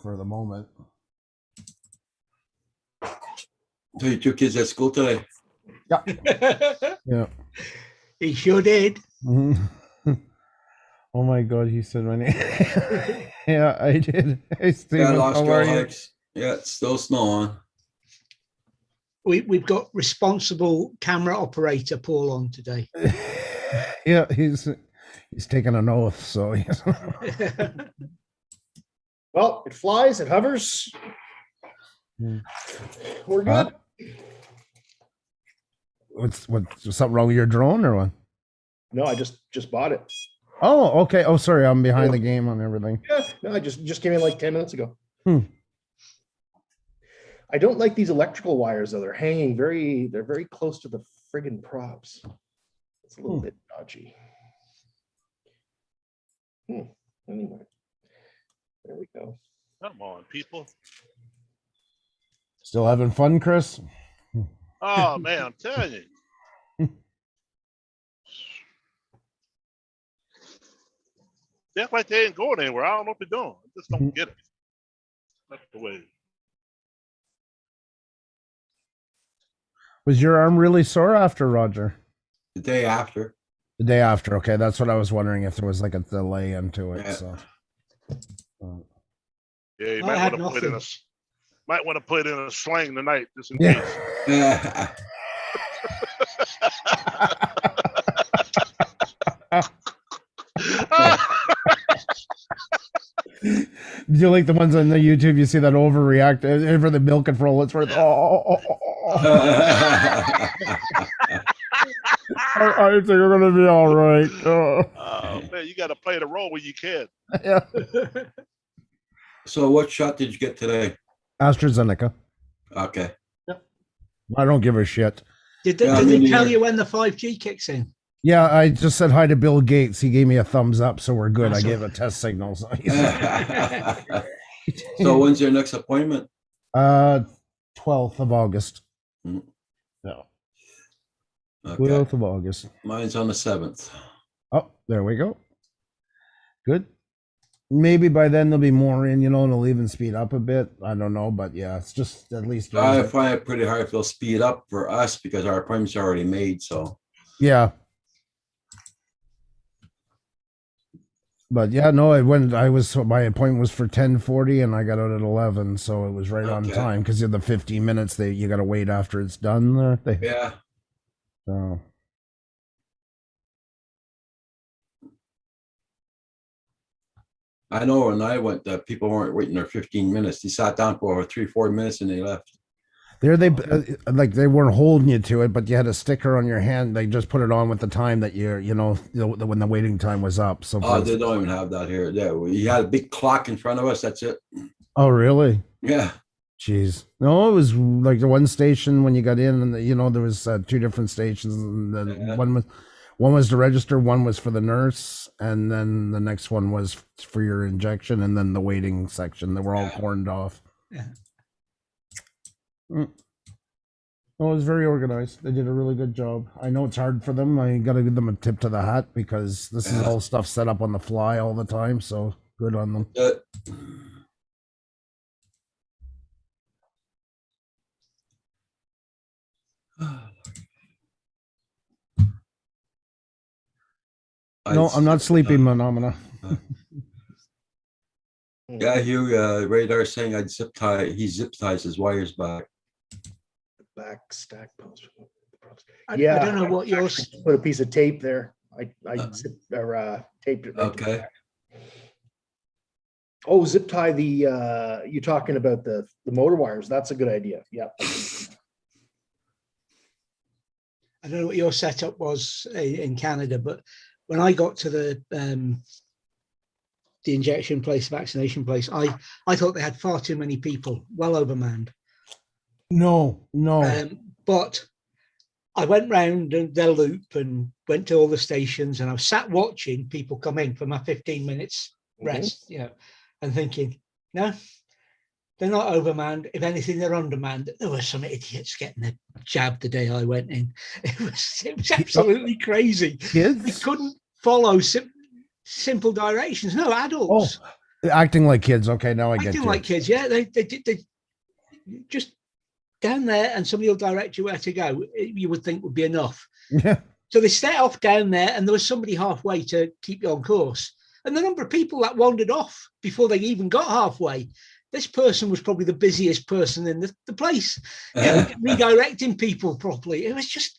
For the moment. So your 2 kids at school today? Yeah. He sure did. Mhm. Oh my God, he said my name. Yeah, I did. Hey, Stephen, Yeah, lost how girl are you? hikes. Yeah, it's still snowing. We've got responsible camera operator Paul on today. Yeah, he's taking an oath, so he's Well, it flies, it hovers. Hmm. We're good. what's something wrong with your drone or what? No, I just bought it. Oh, okay. Oh, sorry, I'm behind the game on everything. Yeah, no, I just came in like 10 minutes ago. Hmm. I don't like these electrical wires though. They're very close to the friggin' props. It's a little bit dodgy. Anyway, there we go. Come on, people. Still having fun, Chris? Oh man, I'm telling you. They act like they ain't going anywhere. I don't know what they're doing. I just don't get it. That's the way. Was your arm really sore after, Roger? The day after. The day after. Okay, that's what I was wondering, if there was like a delay into it. Yeah. So. Yeah, you I might had want to put it in nothing. might want to put it in a sling tonight just in Yeah. case. Yeah. Do you like the ones on the YouTube? You see that overreact for the milk and for all it's worth. I think we're gonna be all right. Oh man, you got to play the role when you can. Yeah. So what shot did you get today? AstraZeneca. Okay. I don't give a shit. Did Yeah, they me tell neither. you when the 5G kicks in? Yeah, I just said hi to Bill Gates. He gave me a thumbs up, so we're good. I Awesome. gave a test signal. So So when's your next appointment? 12th of August. Mm. No. Okay. 12th of August. Mine's on the 7th. Oh, there we go. Good. Maybe by then there'll be more in, and it'll even speed up a bit. I don't know, but yeah, it's just at least. I find it pretty hard if they'll speed up for us because our appointments are already made. So Yeah. But yeah, no, my appointment was for 10:40 and I got out at 11, so it was right on Okay. time because in the 15 minutes you got to wait after it's done there. yeah. So. I know when I went, people weren't waiting their 15 minutes. They sat down for 3-4 minutes and they left. There they like they weren't holding you to it, but you had a sticker on your hand. They just put it on with the time that when the waiting time was up. So Oh, they don't even have that here. Yeah, we had a big clock in front of us. That's it. Oh, really? Yeah. Jeez. No, it was like the one station when you got in, and there was 2 different stations. And then Yeah. one was to register, one was for the nurse, and then the next one was for your injection, and then the waiting section. They were all corned off. Yeah. Well, it was very organized. They did a really good job. I know it's hard for them. I got to give them a tip to the hat because this is all stuff set up on the fly all the time. So good on them. No, I'm not sleeping, Phenomena. Yeah, Hugh, Radar saying he zip ties his wires back. Back stack post. I don't know what yours. Put a piece of tape there. I taped it. Right to the Okay. back. Oh, zip tie the, you're talking about the motor wires. That's a good idea. Yeah. I don't know what your setup was in Canada, but when I got to the injection place, vaccination place, I thought they had far too many people, well overmanned. No. But I went round their loop and went to all the stations, and I was sat watching people come in for my 15 minutes rest, and thinking, no, they're not overmanned. If anything, they're undermanned. There were some idiots getting a jab the day I went in. It was absolutely crazy. Kids? They couldn't follow simple directions. No, adults. Oh, acting like kids. Okay, now I get Acting you. like kids, yeah. They just down there, and somebody will direct you where to go. You would think would be enough. Yeah. So they set off down there, and there was somebody halfway to keep you on course. And the number of people that wandered off before they even got halfway, this person was probably the busiest person in the place, redirecting people properly. It was just...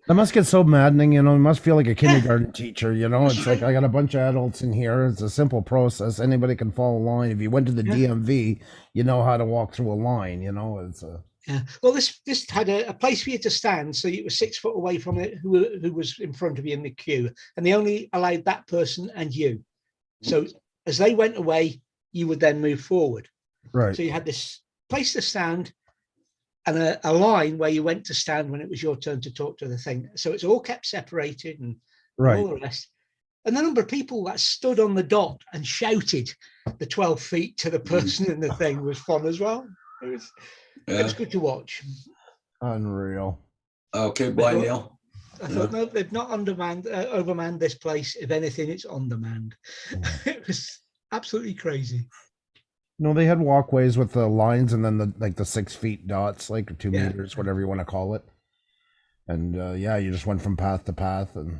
That must get so maddening, you know. It must feel like a kindergarten teacher, you know. It's like, I got a bunch of adults in here. It's a simple process. Anybody can follow a line. If you went to the DMV, you know how to walk through a line, you know. It's a... Yeah. Well, this had a place for you to stand, so you were 6 foot away from it, who was in front of you in the queue, and they only allowed that person and you. So as they went away, you would then move forward. Right. So you had this place to stand and a line where you went to stand when it was your turn to talk to the thing. So it's all kept separated and all the rest. And the number of people that stood on the dot and shouted the 12 feet to the person in the thing was fun as well. It was good to watch. Unreal. Okay, Blind Neil. I thought, no, they've not overmanned this place. If anything, it's on demand. It was absolutely crazy. No, they had walkways with the lines and then the 6 feet dots, like, or 2 meters, whatever you want to call it. And you just went from path to path. And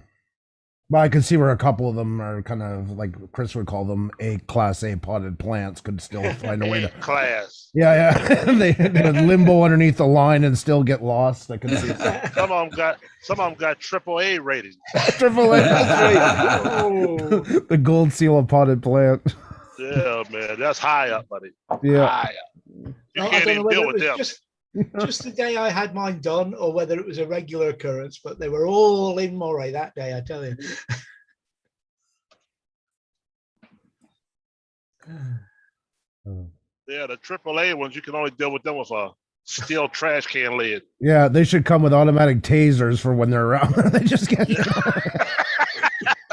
but I can see where a couple of them are kind of like Chris would call them Class A potted plants, could still find a way to class. Yeah. they limbo underneath the line and still get lost. I can see Some of them got AAA ratings. AAA. That's right. The gold seal of potted plant. Yeah, man, that's high up, buddy. Yeah. High up. You I can't don't know even whether deal it with them. was just the day I had mine done, or whether it was a regular occurrence, but they were all in Moray that day, I tell you. Yeah, the AAA ones, you can only deal with them with a steel trash can lid. Yeah, they should come with automatic tasers for when they're around. They just get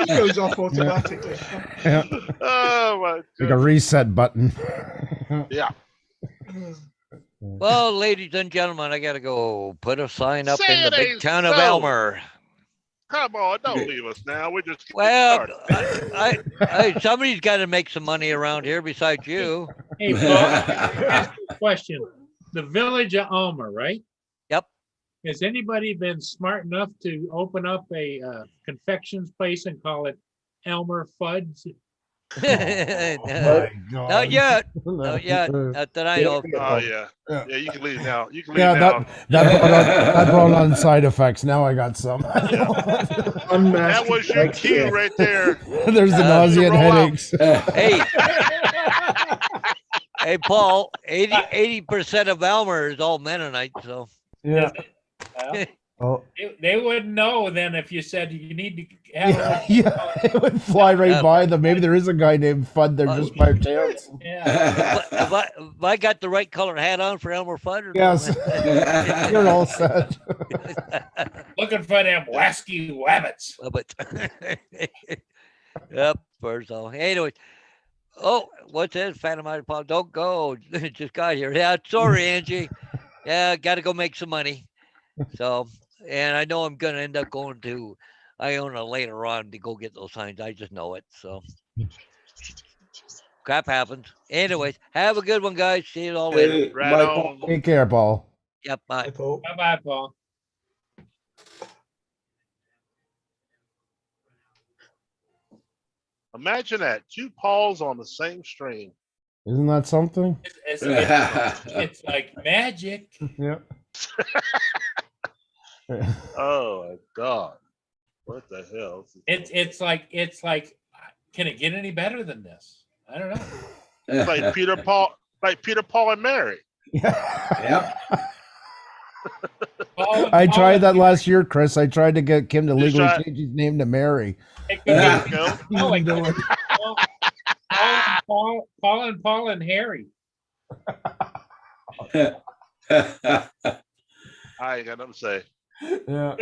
It goes off automatically. yeah. Oh my God. Like a reset button. Yeah. Well, ladies and gentlemen, I gotta go put a sign up Say in the it big ain't town of so. Elmer. Come on, don't leave us now. We're just getting Well, started. somebody's got to make some money around here besides you. Hey, Paul, ask you a question. The village of Elmer, right? Yep. Has anybody been smart enough to open up a confections place and call it Elmer Fuds? Not yet. Not yet. Not that I know of. Oh yeah. Yeah, you can leave now. You can leave Yeah, now. that brought on side effects. Now I got some. That was your cue right there. There's the nausea and headaches. Hey. Hey, Paul, 80% of Elmer is all Mennonite, so. Yeah. Well, they wouldn't know then if you said you need to have It would fly right by them. Maybe there is a guy named Fudd there just by chance. Have I got the right color hat on for Elmer Fudd? Or Yes. You're all set. looking for them wasky wabbits. But yep, first off. Anyway, what's this? Phantom Out Paul? Don't go. Just got here. Yeah, sorry, Angie. Yeah, got to go make some money. So, and I know I'm going to end up going to Iona later on to go get those signs. I just know it. So, crap happens. Anyways, have a good one, guys. See you all later. Right on. Take care, Paul. Yep, bye. Bye-bye, Paul. Imagine that. 2 Pauls on the same string. Isn't that something? It's like magic. Yeah. Oh my God. What the hell? It's like, can it get any better than this? I don't know. Like Peter Paul and Mary. Yep. I tried that last year, Chris. I tried to get Kim to You legally tried- change his name to Mary. There you go. Oh, like Do it. Paul and Harry. I ain't got nothing to say. Yeah.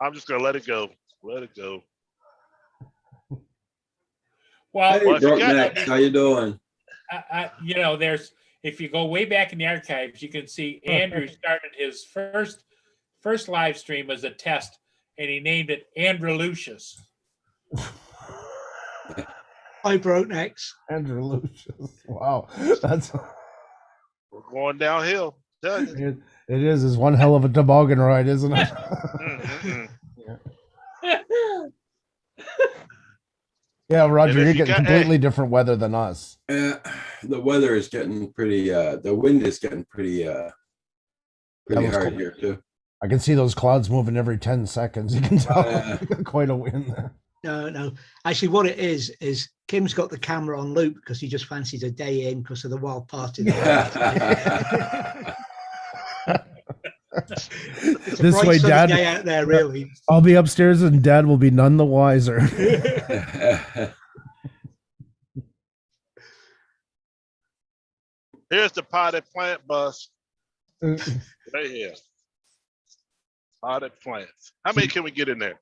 I'm just gonna let it go. Let it go. Well, Hey, Well, if you Broke got- Necks, how you doing? there's, if you go way back in the archives, you can see Andrew started his first live stream as a test, and he named it Andrew Lucius. I broke necks. Andrew Lucius. Wow. That's We're going downhill. Tell you. it is. It's one hell of a toboggan ride, isn't it? Yeah, Roger, if you're you getting got- completely different weather than us. The weather is getting pretty, the wind is getting pretty That was hard cool. here too. I can see those clouds moving every 10 seconds. You can tell Yeah. quite a wind there. No. Actually, what it is Kim's got the camera on loop because he just fancies a day in because of the wild party. It's a This bright way, sunny Dad. day out there, really. I'll be upstairs and Dad will be none the wiser. Here's the potted plant bus Uh, right here. Potted plants. How many can we get in there?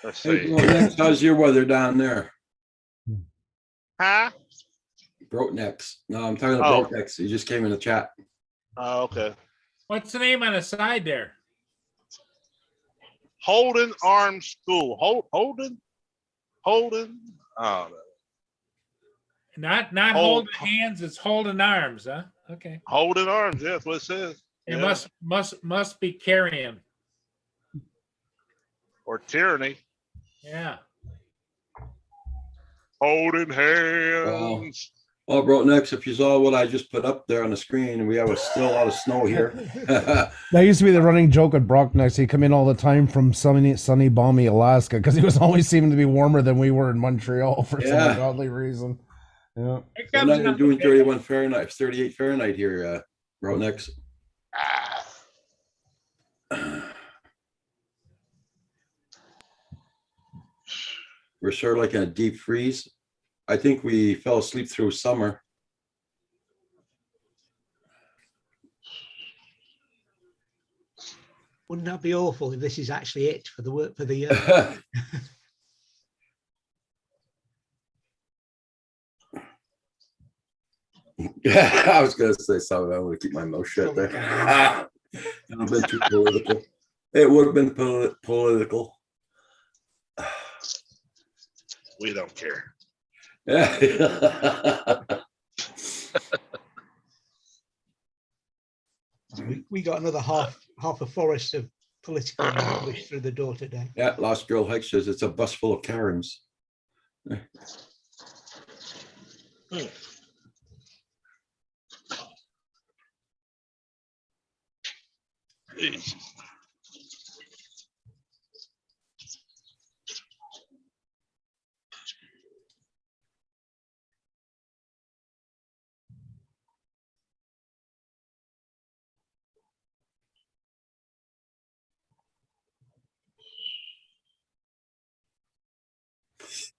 Let's Hey, see. Broke Necks, how's your weather down there? Huh? Broke Necks. No, I'm talking to Oh. Broke Necks. He just came in the chat. Oh, okay. What's the name on the side there? Holden Arms School. Holden. Oh, Not Hold- holding hands, it's holding arms, huh? Okay. Holden Arms. Yeah, that's what it says. It Yeah. must be carrying. Or tyranny. Yeah. Holding hands. Well, Broke Necks, if you saw what I just put up there on the screen, we have still a lot of snow here. That used to be the running joke at Brock next. He'd come in all the time from sunny, balmy Alaska because he was always seeming to be warmer than we were in Montreal for some Yeah. ungodly reason. Yeah. Here We're comes not even another doing picture. 31 Fahrenheit, 38 Fahrenheit here, Broke Necks. We're sort of like in a deep freeze. I think we fell asleep through summer. Wouldn't that be awful if this is actually it for the work for the year? I was going to say something. I'm going to keep my mouth shut there. That would have been too political. It would have been political. We don't care. we got another half a forest of political rubbish through the door today. Yeah, Lost Girl Hike says it's a bus full of Karens.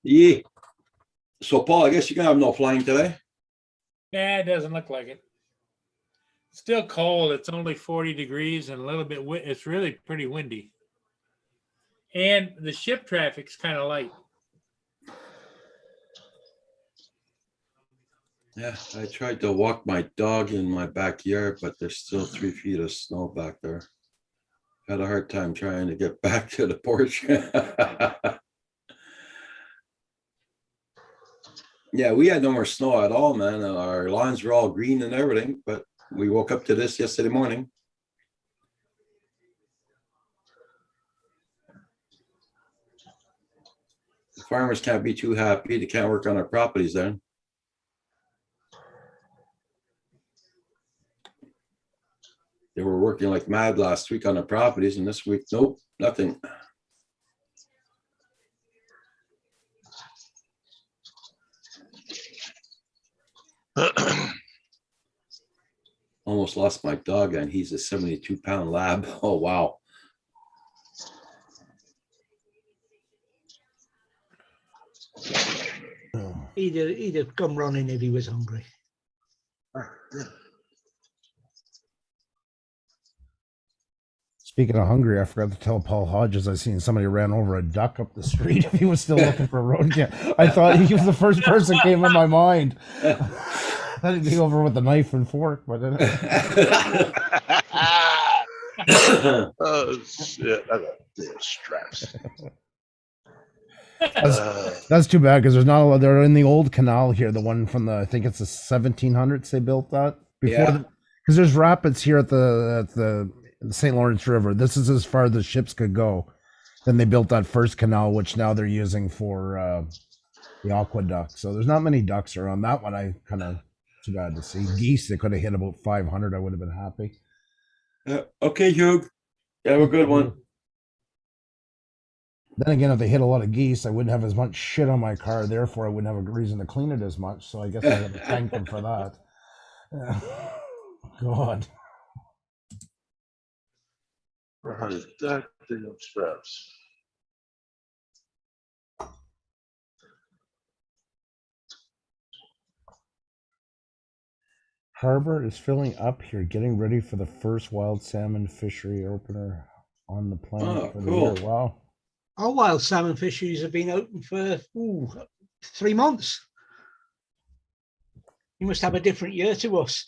Yeah. So, Paul, I guess you're gonna have no flying today. Nah, it doesn't look like it. Still cold. It's only 40 degrees and a little bit it's really pretty windy. And the ship traffic's kind of light. Yeah, I tried to walk my dog in my backyard, but there's still 3 feet of snow back there. Had a hard time trying to get back to the porch. Yeah, we had no more snow at all, man. Our lawns were all green and everything, but we woke up to this yesterday morning. The farmers can't be too happy. They can't work on their properties then. They were working like mad last week on their properties, and this week, nope, nothing. Almost lost my dog, and he's a 72-pound lab. Oh, wow. He'd have come running if he was hungry. Speaking of hungry, I forgot to tell Paul Hodges I seen somebody ran over a duck up the street. If he was still looking for a road cat, I thought he was the first person that came in my mind. That'd be over with a knife and fork, but Oh shit! I got damn straps. that's too bad because there's not a lot. They're in the old canal here, the one from the I think it's the 1700s. They built that before, Yeah. because there's rapids here at the St. Lawrence River. This is as far as the ships could go. Then they built that first canal, which now they're using for the aqueduct. So there's not many ducks around. That one I kind of too bad to see. Geese, they could have hit about 500. I would have been happy. Okay, Hugh. Have a good one. Then again, if they hit a lot of geese, I wouldn't have as much shit on my car. Therefore, I wouldn't have a reason to clean it as much. So I guess I have to thank them for that. God. Right, that damn straps. Harbor is filling up here, getting ready for the first wild salmon fishery opener on the planet Oh, for the cool. year. Wow. Our wild salmon fisheries have been open for 3 months. You must have a different year to us.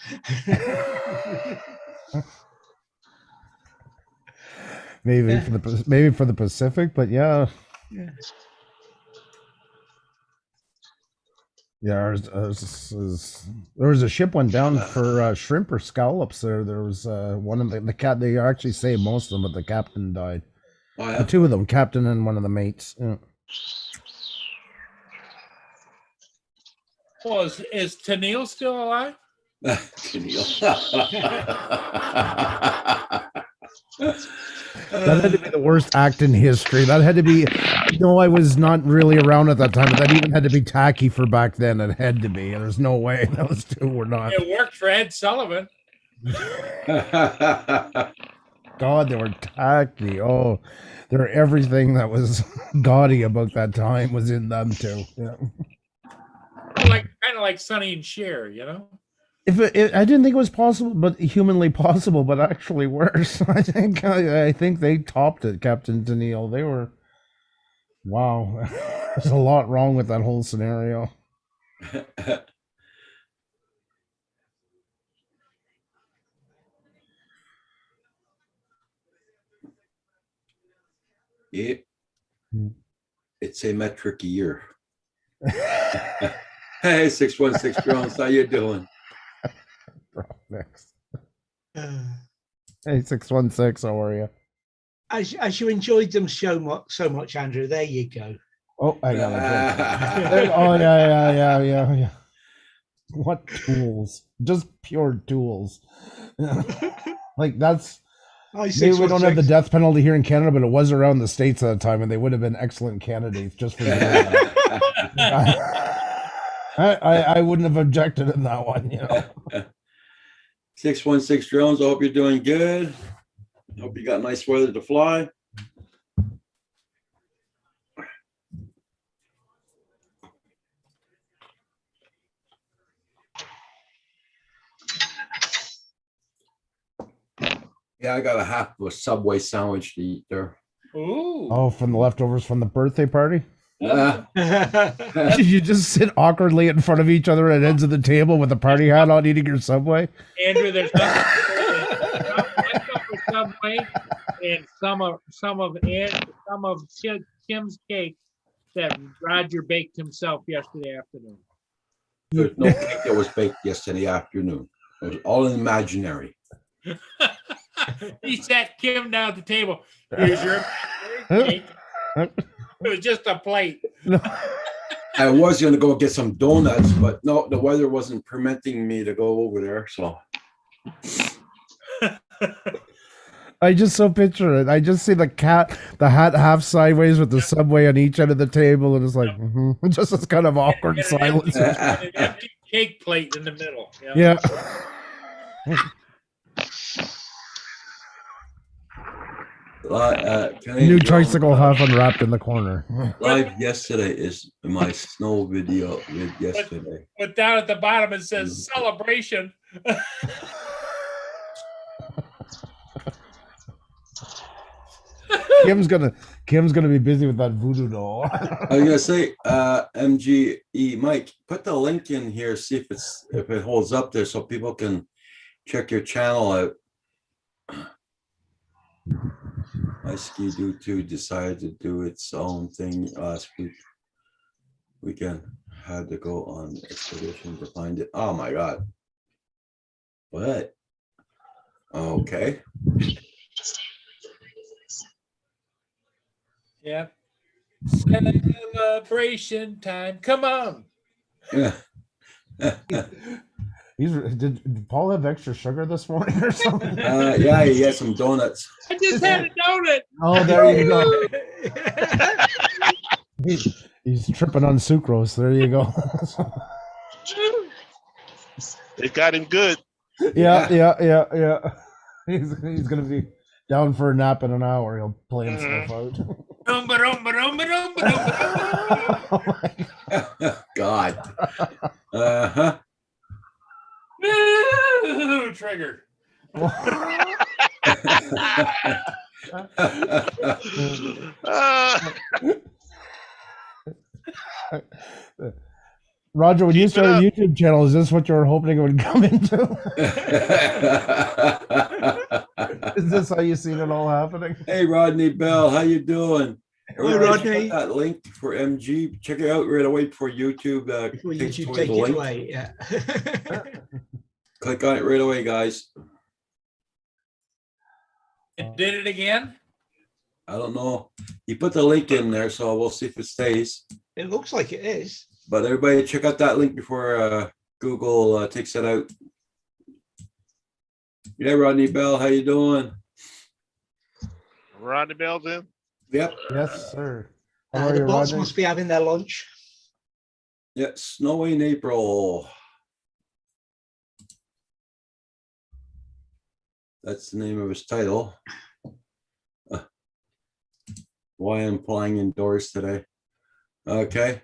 Maybe Yeah. for the Pacific, but yeah. Yeah. Yeah, there was a ship went down for shrimp or scallops. There was one of the cat. They actually saved most of them, but the captain died. Oh, The yeah. two of them, captain and one of the mates. Yeah. Well, is Tennille still alive? That had to be the worst act in history. That had to be. No, I was not really around at that time, but that even had to be tacky for back then. It had to be. There's no way those two were not. It worked for Ed Sullivan. God, they were tacky. Oh, they're everything that was gaudy about that time was in them too. Yeah. Like kind of like Sonny and Cher, you know? If I didn't think it was possible, but humanly possible, but actually worse. I think they topped it, Captain Tennille. They were. Wow, there's a lot wrong with that whole scenario. Yeah. It's a metric year. Hey, 616 drones, how you doing? Next. Hey, 616, how are you? As you enjoyed them so much, Andrew, there you go. Oh, I got it. Oh, yeah. What tools? Just pure tools. Like that's. Maybe we don't have the death penalty here in Canada, but it was around the States at the time, and they would have been excellent candidates just for that. I wouldn't have objected in that one, you know. 616 drones, I hope you're doing good. Hope you got nice weather to fly. Yeah, I got a half of a Subway sandwich to eat there. Ooh. Oh, from the leftovers from the birthday party? Uh, Did you just sit awkwardly in front of each other at ends of the table with a party hat on eating your Subway? Andrew, there's nothing for Subway and some of Kim's cake that Roger baked himself yesterday afternoon. There's no cake that was baked yesterday afternoon. It was all imaginary. He sat Kim down at the table. Here's your cake. It was just a plate. I was going to go get some donuts, but no, the weather wasn't permitting me to go over there. So I just so picture it. I just see the hat half sideways with the Subway on each end of the table, and it's like just this kind of awkward silence. cake plate in the middle. you know? Yeah. Canadian New Drone, tricycle half unwrapped in the corner. live yesterday is my snow video with yesterday. But down at the bottom it says celebration. Kim's gonna be busy with that voodoo doll. I was gonna say, MGE Mike, put the link in here, see if it holds up there so people can check your channel out. My Ski Doo 2 decided to do its own thing last weekend. Had to go on expedition to find it. Oh my god. What? Okay. Yeah. Celebration time. Come on. Yeah. Did Paul have extra sugar this morning or something? Yeah, he had some donuts. I just had a donut. Oh, there you go. He's tripping on sucrose. There you go. They got him good. Yeah. He's gonna be down for a nap in an hour. He'll play himself out. Oh my God. Uh-huh. Triggered. Roger, when you started a YouTube channel, is this what you were hoping it would come into? Is this how you seen it all happening? Hey, Rodney Bell, how you doing? Hi, Rodney. That link for MG, check it out right away before YouTube. Before takes YouTube away take the it link. away, yeah. Click on it right away, guys. It did it again? I don't know. He put the link in there, so we'll see if it stays. It looks like it is. But everybody check out that link before Google takes it out. Yeah, Rodney Bell, how you doing? Rodney Bell's in. Yep. Yes, sir. How are The you, bots Rodney? must be having their lunch. Yeah, snowy in April. That's the name of his title. Why I'm flying indoors today. Okay.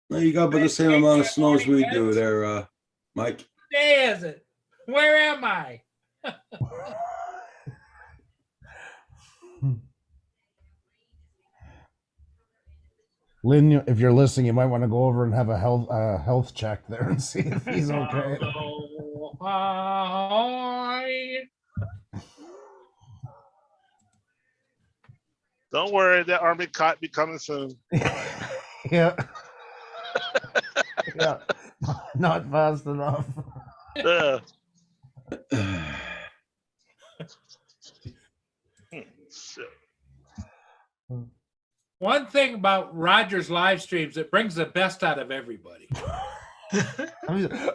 No, you got about the same amount of snow as we do there, Mike. Day is it? Where am I? Lynn, if you're listening, you might want to go over and have a health check there and see if he's okay. Oh, hi. Don't worry, that army cot be coming soon. Yeah. Yeah. Not fast enough. Yeah. Shit. One thing about Roger's live streams, it brings the best out of everybody.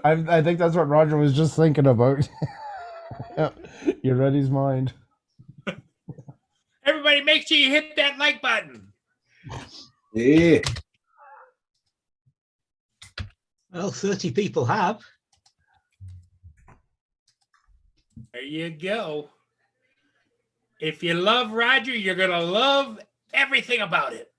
I think that's what Roger was just thinking about. Yeah. You read his mind. Everybody, make sure you hit that like button. Yeah. Well, 30 people have. There you go. If you love Roger, you're going to love everything about it.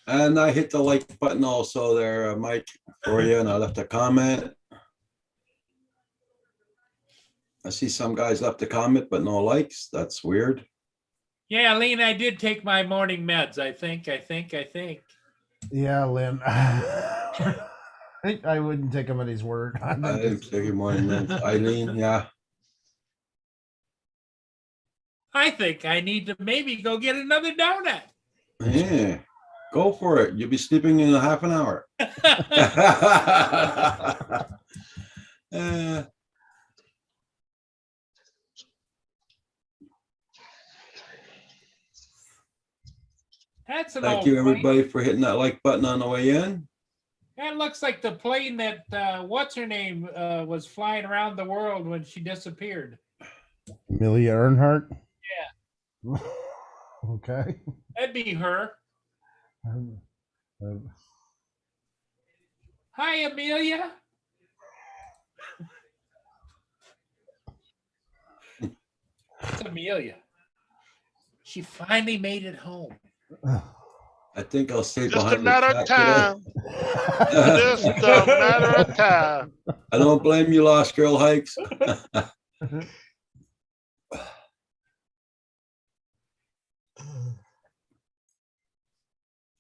And I hit the like button also there, Mike, for you, and I left a comment. I see some guys left a comment, but no likes. That's weird. Yeah, Lean, I did take my morning meds. I think. Yeah, Lynn. I wouldn't take him at his word. I didn't take your morning meds. Eileen, yeah. I think I need to maybe go get another donut. Yeah. Go for it. You'll be sleeping in a half an hour. That's an Thank old you, plane. everybody, for hitting that like button on the way in. That looks like the plane that what's her name was flying around the world when she disappeared. Amelia Earnhardt? Yeah. Okay. That'd be her. Hi, Amelia. It's Amelia. She finally made it home. I think I'll stay Just a behind the matter of chat today. time. Just a matter of time. I don't blame you, Lost Girl Hikes.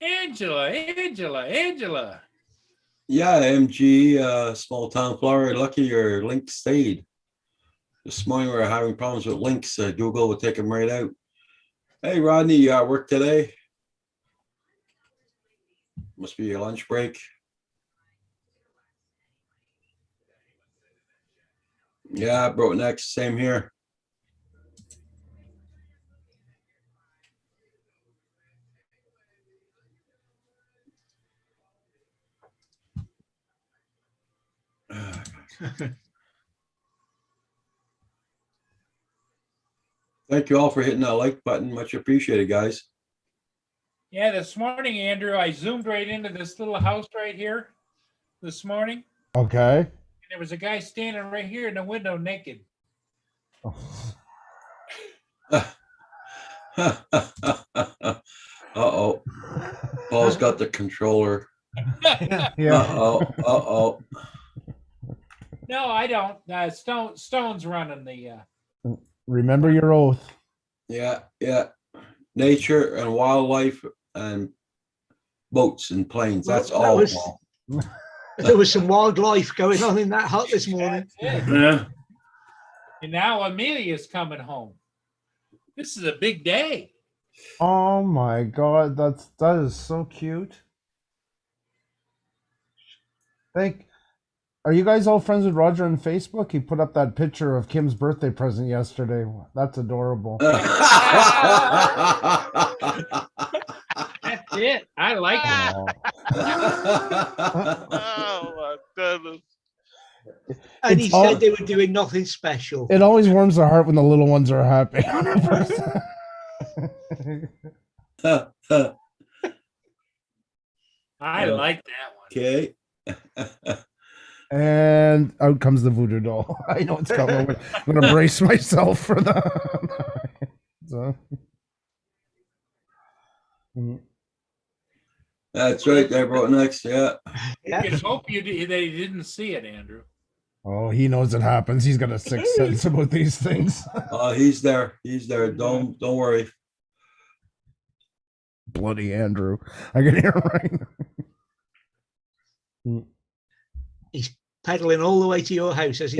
Angela. Yeah, MG, small town Florida. Lucky your link stayed. This morning we were having problems with links. Google will take them right out. Hey, Rodney, you at work today? Must be your lunch break. Yeah, bro, next, same here. Thank you all for hitting that like button. Much appreciated, guys. Yeah, this morning, Andrew, I zoomed right into this little house right here this morning. Okay. And there was a guy standing right here in the window naked. Uh-oh. Paul's got the controller. Yeah. Uh-oh. No, I don't. Stone's running the. Remember your oath. Yeah. Nature and wildlife and boats and planes. Well, That's that all. was- Paul. There was some wildlife going on in that hut this morning. That's it. Yeah. And now Amelia's coming home. This is a big day. Oh my god, that is so cute. Are you guys all friends with Roger on Facebook? He put up that picture of Kim's birthday present yesterday. That's adorable. That's it. I like it. Oh my goodness. And he It's all- said they were doing nothing special. It always warms the heart when the little ones are happy. I like that one. Okay. And out comes the voodoo doll. I know it's coming. I'm gonna brace myself for that. So. That's right. They wrote next. Yeah. You can hope that he didn't see it, Andrew. Oh, he knows it happens. He's got a sixth sense about these things. Oh, he's there. He's there. Don't worry. Bloody Andrew. I can hear him right. He's pedaling all the way to your house as he.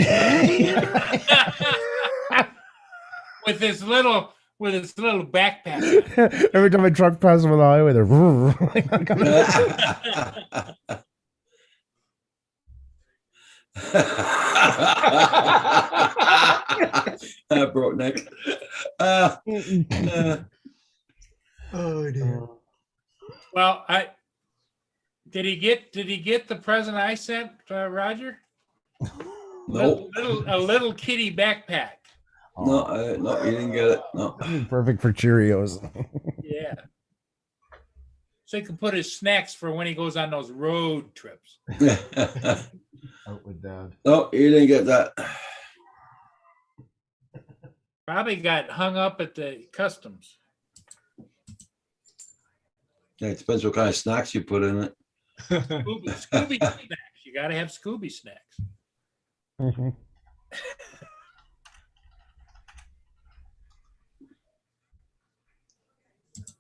with his little backpack. Every time a truck passes on the highway, they're. I broke neck. Oh dear. Well, did he get the present I sent, Roger? Nope. A little kitty backpack. No, no, you didn't get it. No. Perfect for Cheerios. Yeah. So he can put his snacks for when he goes on those road trips. Out with Dad. No, you didn't get that. Probably got hung up at the customs. Yeah, it depends what kind of snacks you put in it. Scooby snacks. You got to have Scooby snacks. Mm-hmm.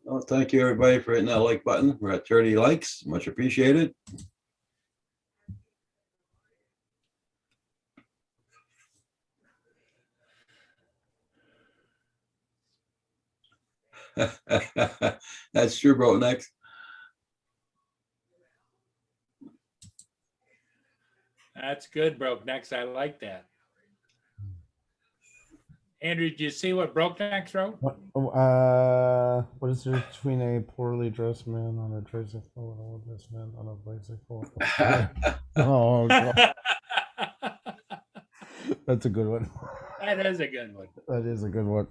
Well, thank you everybody for hitting that like button. We're at 30 likes. Much appreciated. That's true, bro. Next. That's good, Broke Necks. I like that. Andrew, did you see what Broke Necks wrote? What is there between a poorly dressed man on a tricycle and a well-dressed man on a bicycle? Oh, God. That's a good one. That is a good one. That is a good one.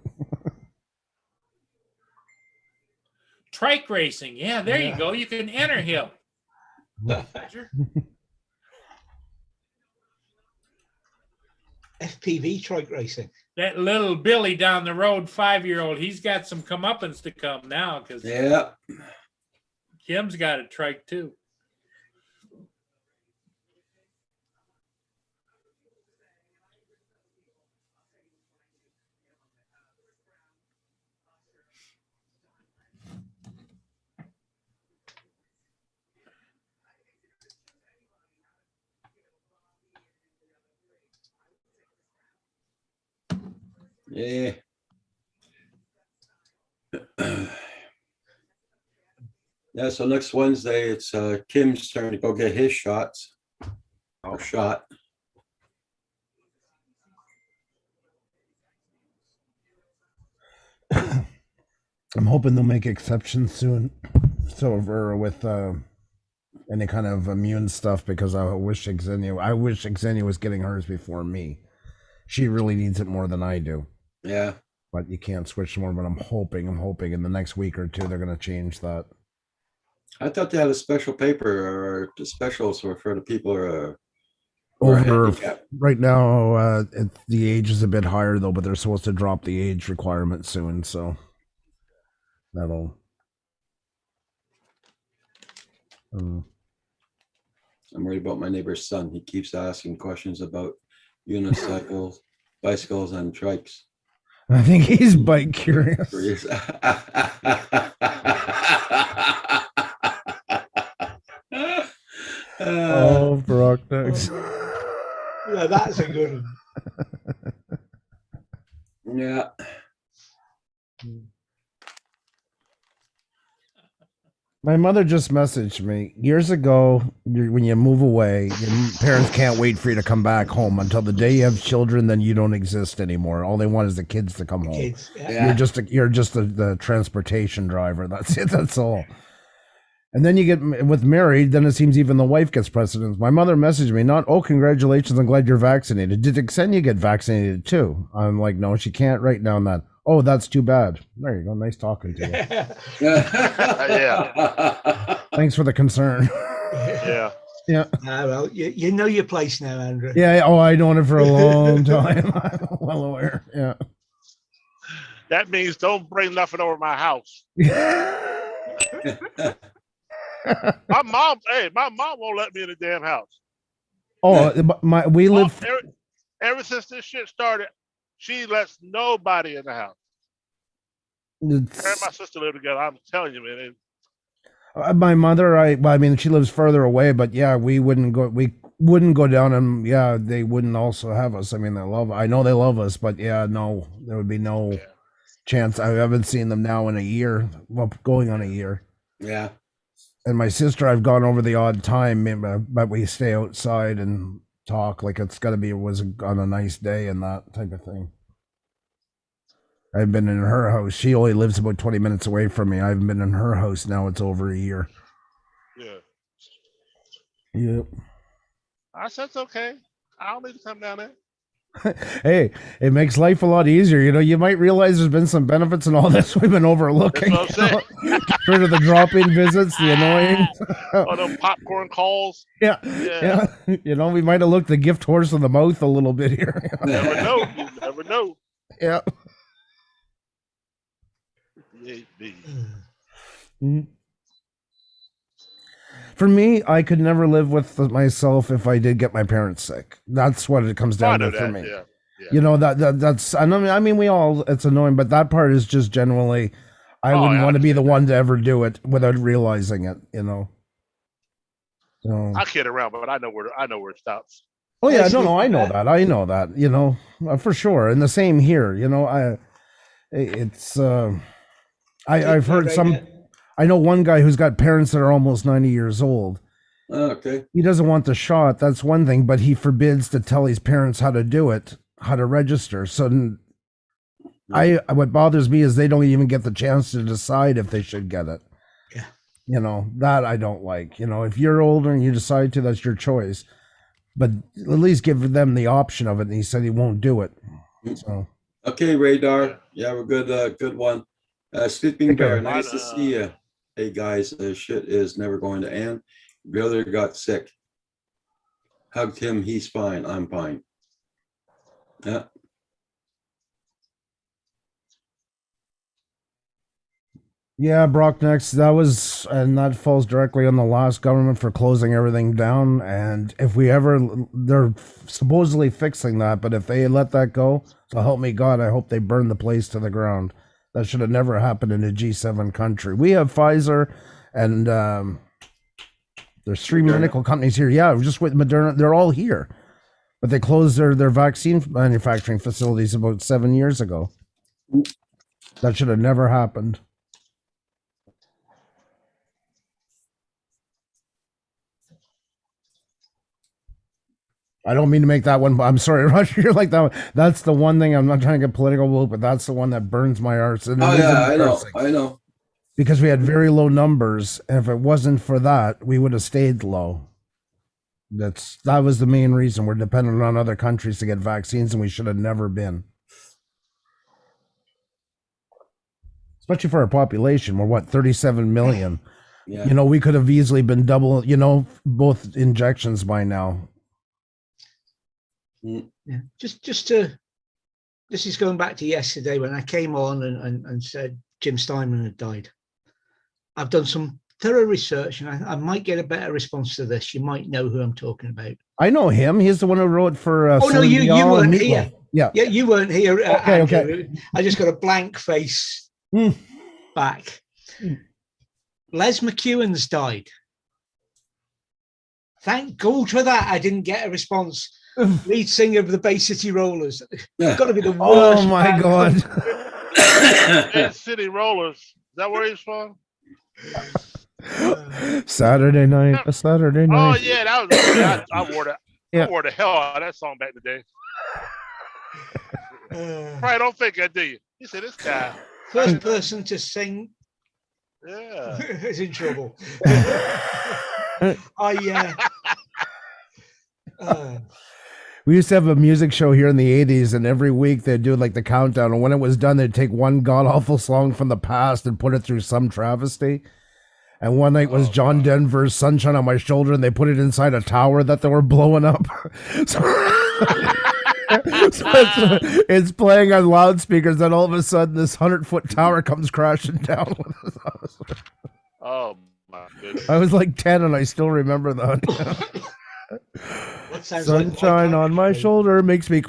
trike racing. Yeah, there Yeah. you go. You can enter him. FPV trike racing. That little Billy down the road, 5-year-old, he's got some comeuppance to come now because Yeah. Kim's got a trike too. Yeah. Yeah, so next Wednesday, it's Kim's turn to go get his shots. Or shot. I'm hoping they'll make exceptions soon. So with any kind of immune stuff, because I wish Xenia was getting hers before me. She really needs it more than I do. Yeah. But you can't switch more. But I'm hoping in the next week or two they're going to change that. I thought they had a special paper or the specials for the people who are Over handicapped. right now, the age is a bit higher though, but they're supposed to drop the age requirement soon, so that'll. I'm worried about my neighbor's son. He keeps asking questions about unicycles, bicycles, and trikes. I think he's bike curious. Oh, Brock next. Yeah, that's a good one. Yeah. My mother just messaged me years ago. When you move away, your parents can't wait for you to come back home until the day you have children. Then you don't exist anymore. All they want is the kids to come home. Kids, yeah. Yeah. You're just the transportation driver. That's it. That's all. And then you get with married, then it seems even the wife gets precedence. My mother messaged me, not, oh, congratulations, I'm glad you're vaccinated. Did Xenia get vaccinated too? I'm like, no, she can't write down that. Oh, that's too bad. There you go. Nice talking to you. Yeah. Thanks for the concern. Yeah. Yeah. Well, you know your place now, Andrew. Yeah. Oh, I known it for a long time. I'm well aware. Yeah. That means don't bring nothing over my house. My mom won't let me in the damn house. Oh, we live. Ever since this shit started, she lets nobody in the house. Her and my sister live together. I'm telling you, man. My mother, I mean, she lives further away, but yeah, we wouldn't go down, and yeah, they wouldn't also have us. I mean, I know they love us, but yeah, no, there would be no chance. I haven't seen them now in a year, well, going on a year. Yeah. And my sister, I've gone over the odd time, but we stay outside and talk like it's got to be on a nice day and that type of thing. I've been in her house. She only lives about 20 minutes away from me. I've been in her house now. It's over a year. Yeah. Yep. I said it's okay. I don't need to come down there. Hey, it makes life a lot easier. You know, you might realize there's been some benefits in all this we've been overlooking. That's what I'm saying. Get rid of the drop-in visits, the annoying. Oh, them popcorn calls. Yeah. You know, we might have looked the gift horse in the mouth a little bit here. Never know. You never know. Yeah. For me, I could never live with myself if I did get my parents sick. That's what it comes down to for me. Yeah. You know, that's I mean we all, it's annoying, but that part is just generally I wouldn't want to be the one to ever do it without realizing it, you know. So I kid around, but I know where it stops. oh yeah, no, I know that, you know, for sure. And the same here, you know, I've heard I know one guy who's got parents that are almost 90 years old. Okay. He doesn't want the shot. That's one thing, but he forbids to tell his parents how to do it, how to register. So what bothers me is they don't even get the chance to decide if they should get it. Yeah. You know, that I don't like. You know, if you're older and you decide to, that's your choice. But at least give them the option of it. And he said he won't do it. So Okay, Radar. Yeah, we're good. Good one. Sleeping Bear, nice to see you. hey guys, this shit is never going to end. Brother got sick. Hugged him. He's fine. I'm fine. Yeah. Yeah, Brock next. And that falls directly on the last government for closing everything down. And if we ever, they're supposedly fixing that, but if they let that go, so help me God, I hope they burn the place to the ground. That should have never happened in a G7 country. We have Pfizer and there's 3 medical companies here. Yeah, just with Moderna, they're all here. But they closed their vaccine manufacturing facilities about 7 years ago. That should have never happened. I don't mean to make that one, but I'm sorry, Roger, you're like that one. That's the one thing, I'm not trying to get political, but that's the one that burns my heart. And Oh yeah, I know. Because we had very low numbers, and if it wasn't for that, we would have stayed low. That was the main reason. We're dependent on other countries to get vaccines, and we should have never been. Especially for our population, we're 37 million. Yeah. You know, we could have easily been double, both injections by now. Yeah. This is going back to yesterday when I came on and said Jim Steinman had died. I've done some thorough research and I might get a better response to this. You might know who I'm talking about. I know him. He's the one who wrote for. Oh no, you weren't here. Yeah, you weren't here. Okay. I just got a blank face back. Les McEwen's died. Thank God for that. I didn't get a response. Lead singer of the Bay City Rollers. It's got to be the worst. Oh my God. Bay City Rollers. Is that where he's from? Saturday night. Oh yeah, that was. I wore that. Yeah. I wore the hell out of that song back in the day. Probably don't think I do. You said this guy. First person to sing. Yeah. Is in trouble. We used to have a music show here in the 80s, and every week they'd do like the countdown. And when it was done, they'd take one god awful song from the past and put it through some travesty. And one night was John Denver's Sunshine on My Shoulder, and they put it inside a tower that they were blowing up. So it's playing on loudspeakers, and all of a sudden this 100-foot tower comes crashing down. Oh my goodness. I was like 10 and I still remember that. Sunshine on my shoulder makes me. I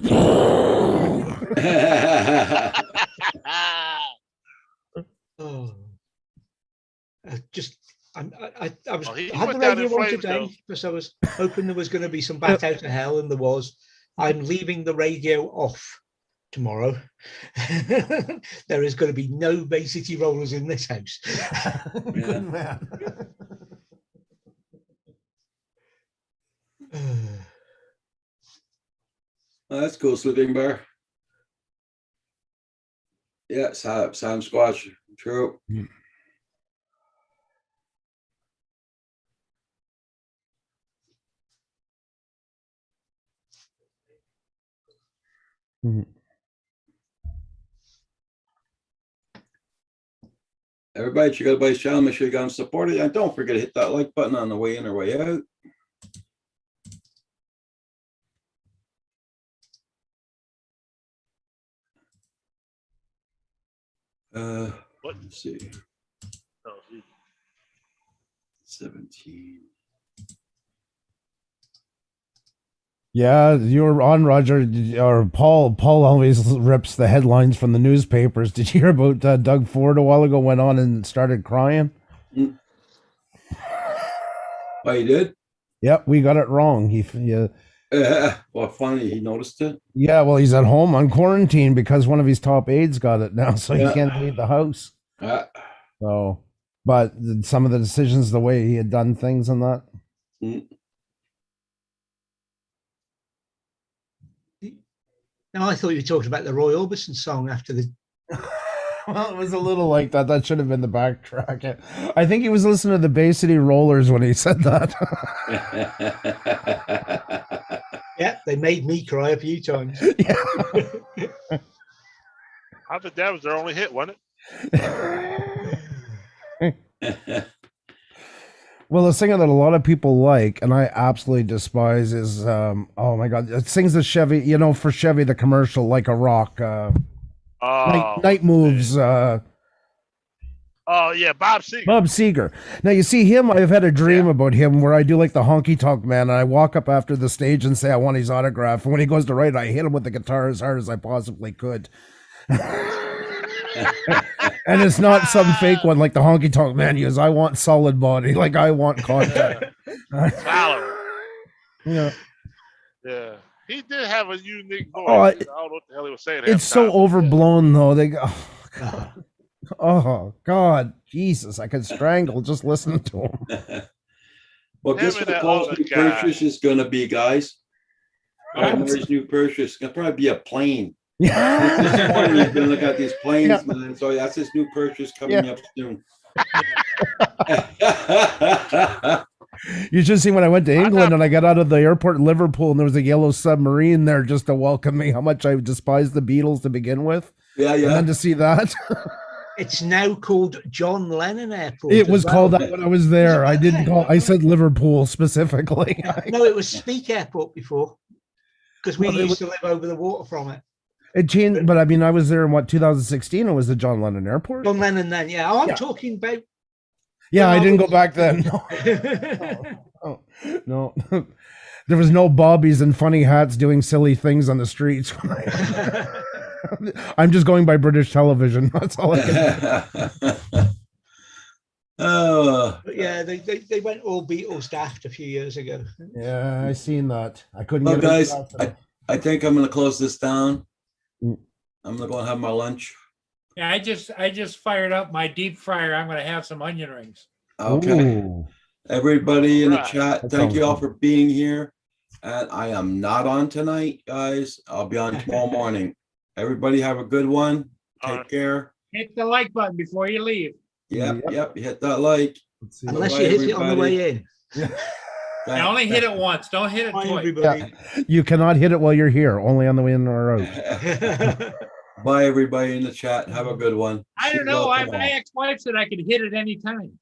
had the radio on today because I was hoping there was going to be some Bat Out of Hell, and there was. I'm leaving the radio off tomorrow. There is going to be no Bay City Rollers in this house. Good man. Oh, that's cool, sleeping bear. Yeah, Sam Squatch. True. Everybody, check out everybody's channel. Make sure you guys support it. And don't forget to hit that like button on the way in or way out. Let's see. 17. Yeah, you're on, Roger. Or Paul always rips the headlines from the newspapers. Did you hear about Doug Ford a while ago? Went on and started crying. Oh, he did? Yep, we got it wrong. Well, funny, he noticed it. Yeah, well, he's at home on quarantine because one of his top aides got it now, so he can't leave the house. So, but some of the decisions, the way he had done things and that. Now, I thought you were talking about the Roy Orbison song after the. Well, it was a little like that. That should have been the backtrack. I think he was listening to the Bay City Rollers when he said that. Yeah, they made me cry a few times. Yeah. I think that was their only hit, wasn't it? Well, the singer that a lot of people like, and I absolutely despise, is oh my god, it sings the Chevy. You know, for Chevy, the commercial "Like a Rock." Night Moves. Oh yeah, Bob Seger. Bob Seger. Now you see him. I've had a dream about him where I do like the honky tonk man, and I walk up after the stage and say I want his autograph. And when he goes to write, I hit him with the guitar as hard as I possibly could. And it's not some fake one like the honky tonk man uses. I want solid body, like I want contact. Valor. Yeah. Yeah. He did have a unique voice. Oh, I don't know what the hell he was saying. It's so overblown though. They go, oh God, Jesus! I could strangle just listening to him. Well, guess what the Paul's new purchase is going to be, guys? His new purchase is going to probably be a plane. Yeah. This morning he's been looking at these planes, man. So that's his new purchase coming up soon. You should see when I went to England and I got out of the airport in Liverpool and there was a yellow submarine there just to welcome me. How much I despised the Beatles to begin with. Yeah. And then to see that. It's now called John Lennon Airport. It was called that when I was there. I didn't call. I said Liverpool specifically. No, it was Speke Airport before, because we used to live over the water from it. It changed, but I mean, I was there in 2016. It was the John Lennon Airport. John Lennon then, yeah. I'm talking about. Yeah, I didn't go back then. No. There was no bobbies and funny hats doing silly things on the streets. I'm just going by British television. That's all I can. But yeah, they went all Beatles daft a few years ago. Yeah, I seen that. I couldn't. Well, get guys, I think I'm going to close this down. I'm going to go and have my lunch. Yeah, I just fired up my deep fryer. I'm going to have some onion rings. Okay. Ooh. Everybody in the chat, That thank sounds you all good. for being here. And I am not on tonight, guys. I'll be on tomorrow morning. Everybody have a good one. Take care. Hit the like button before you leave. Yep. Hit that like. Let's see. Unless Bye, you hit it on the everybody. way in. I only hit it once. Don't hit it Bye, twice. everybody. You cannot hit it while you're here. Only on the way in or out. Bye, everybody in the chat. Have a good one. I don't See you know. all My tomorrow. ex-wife said I could hit it anytime.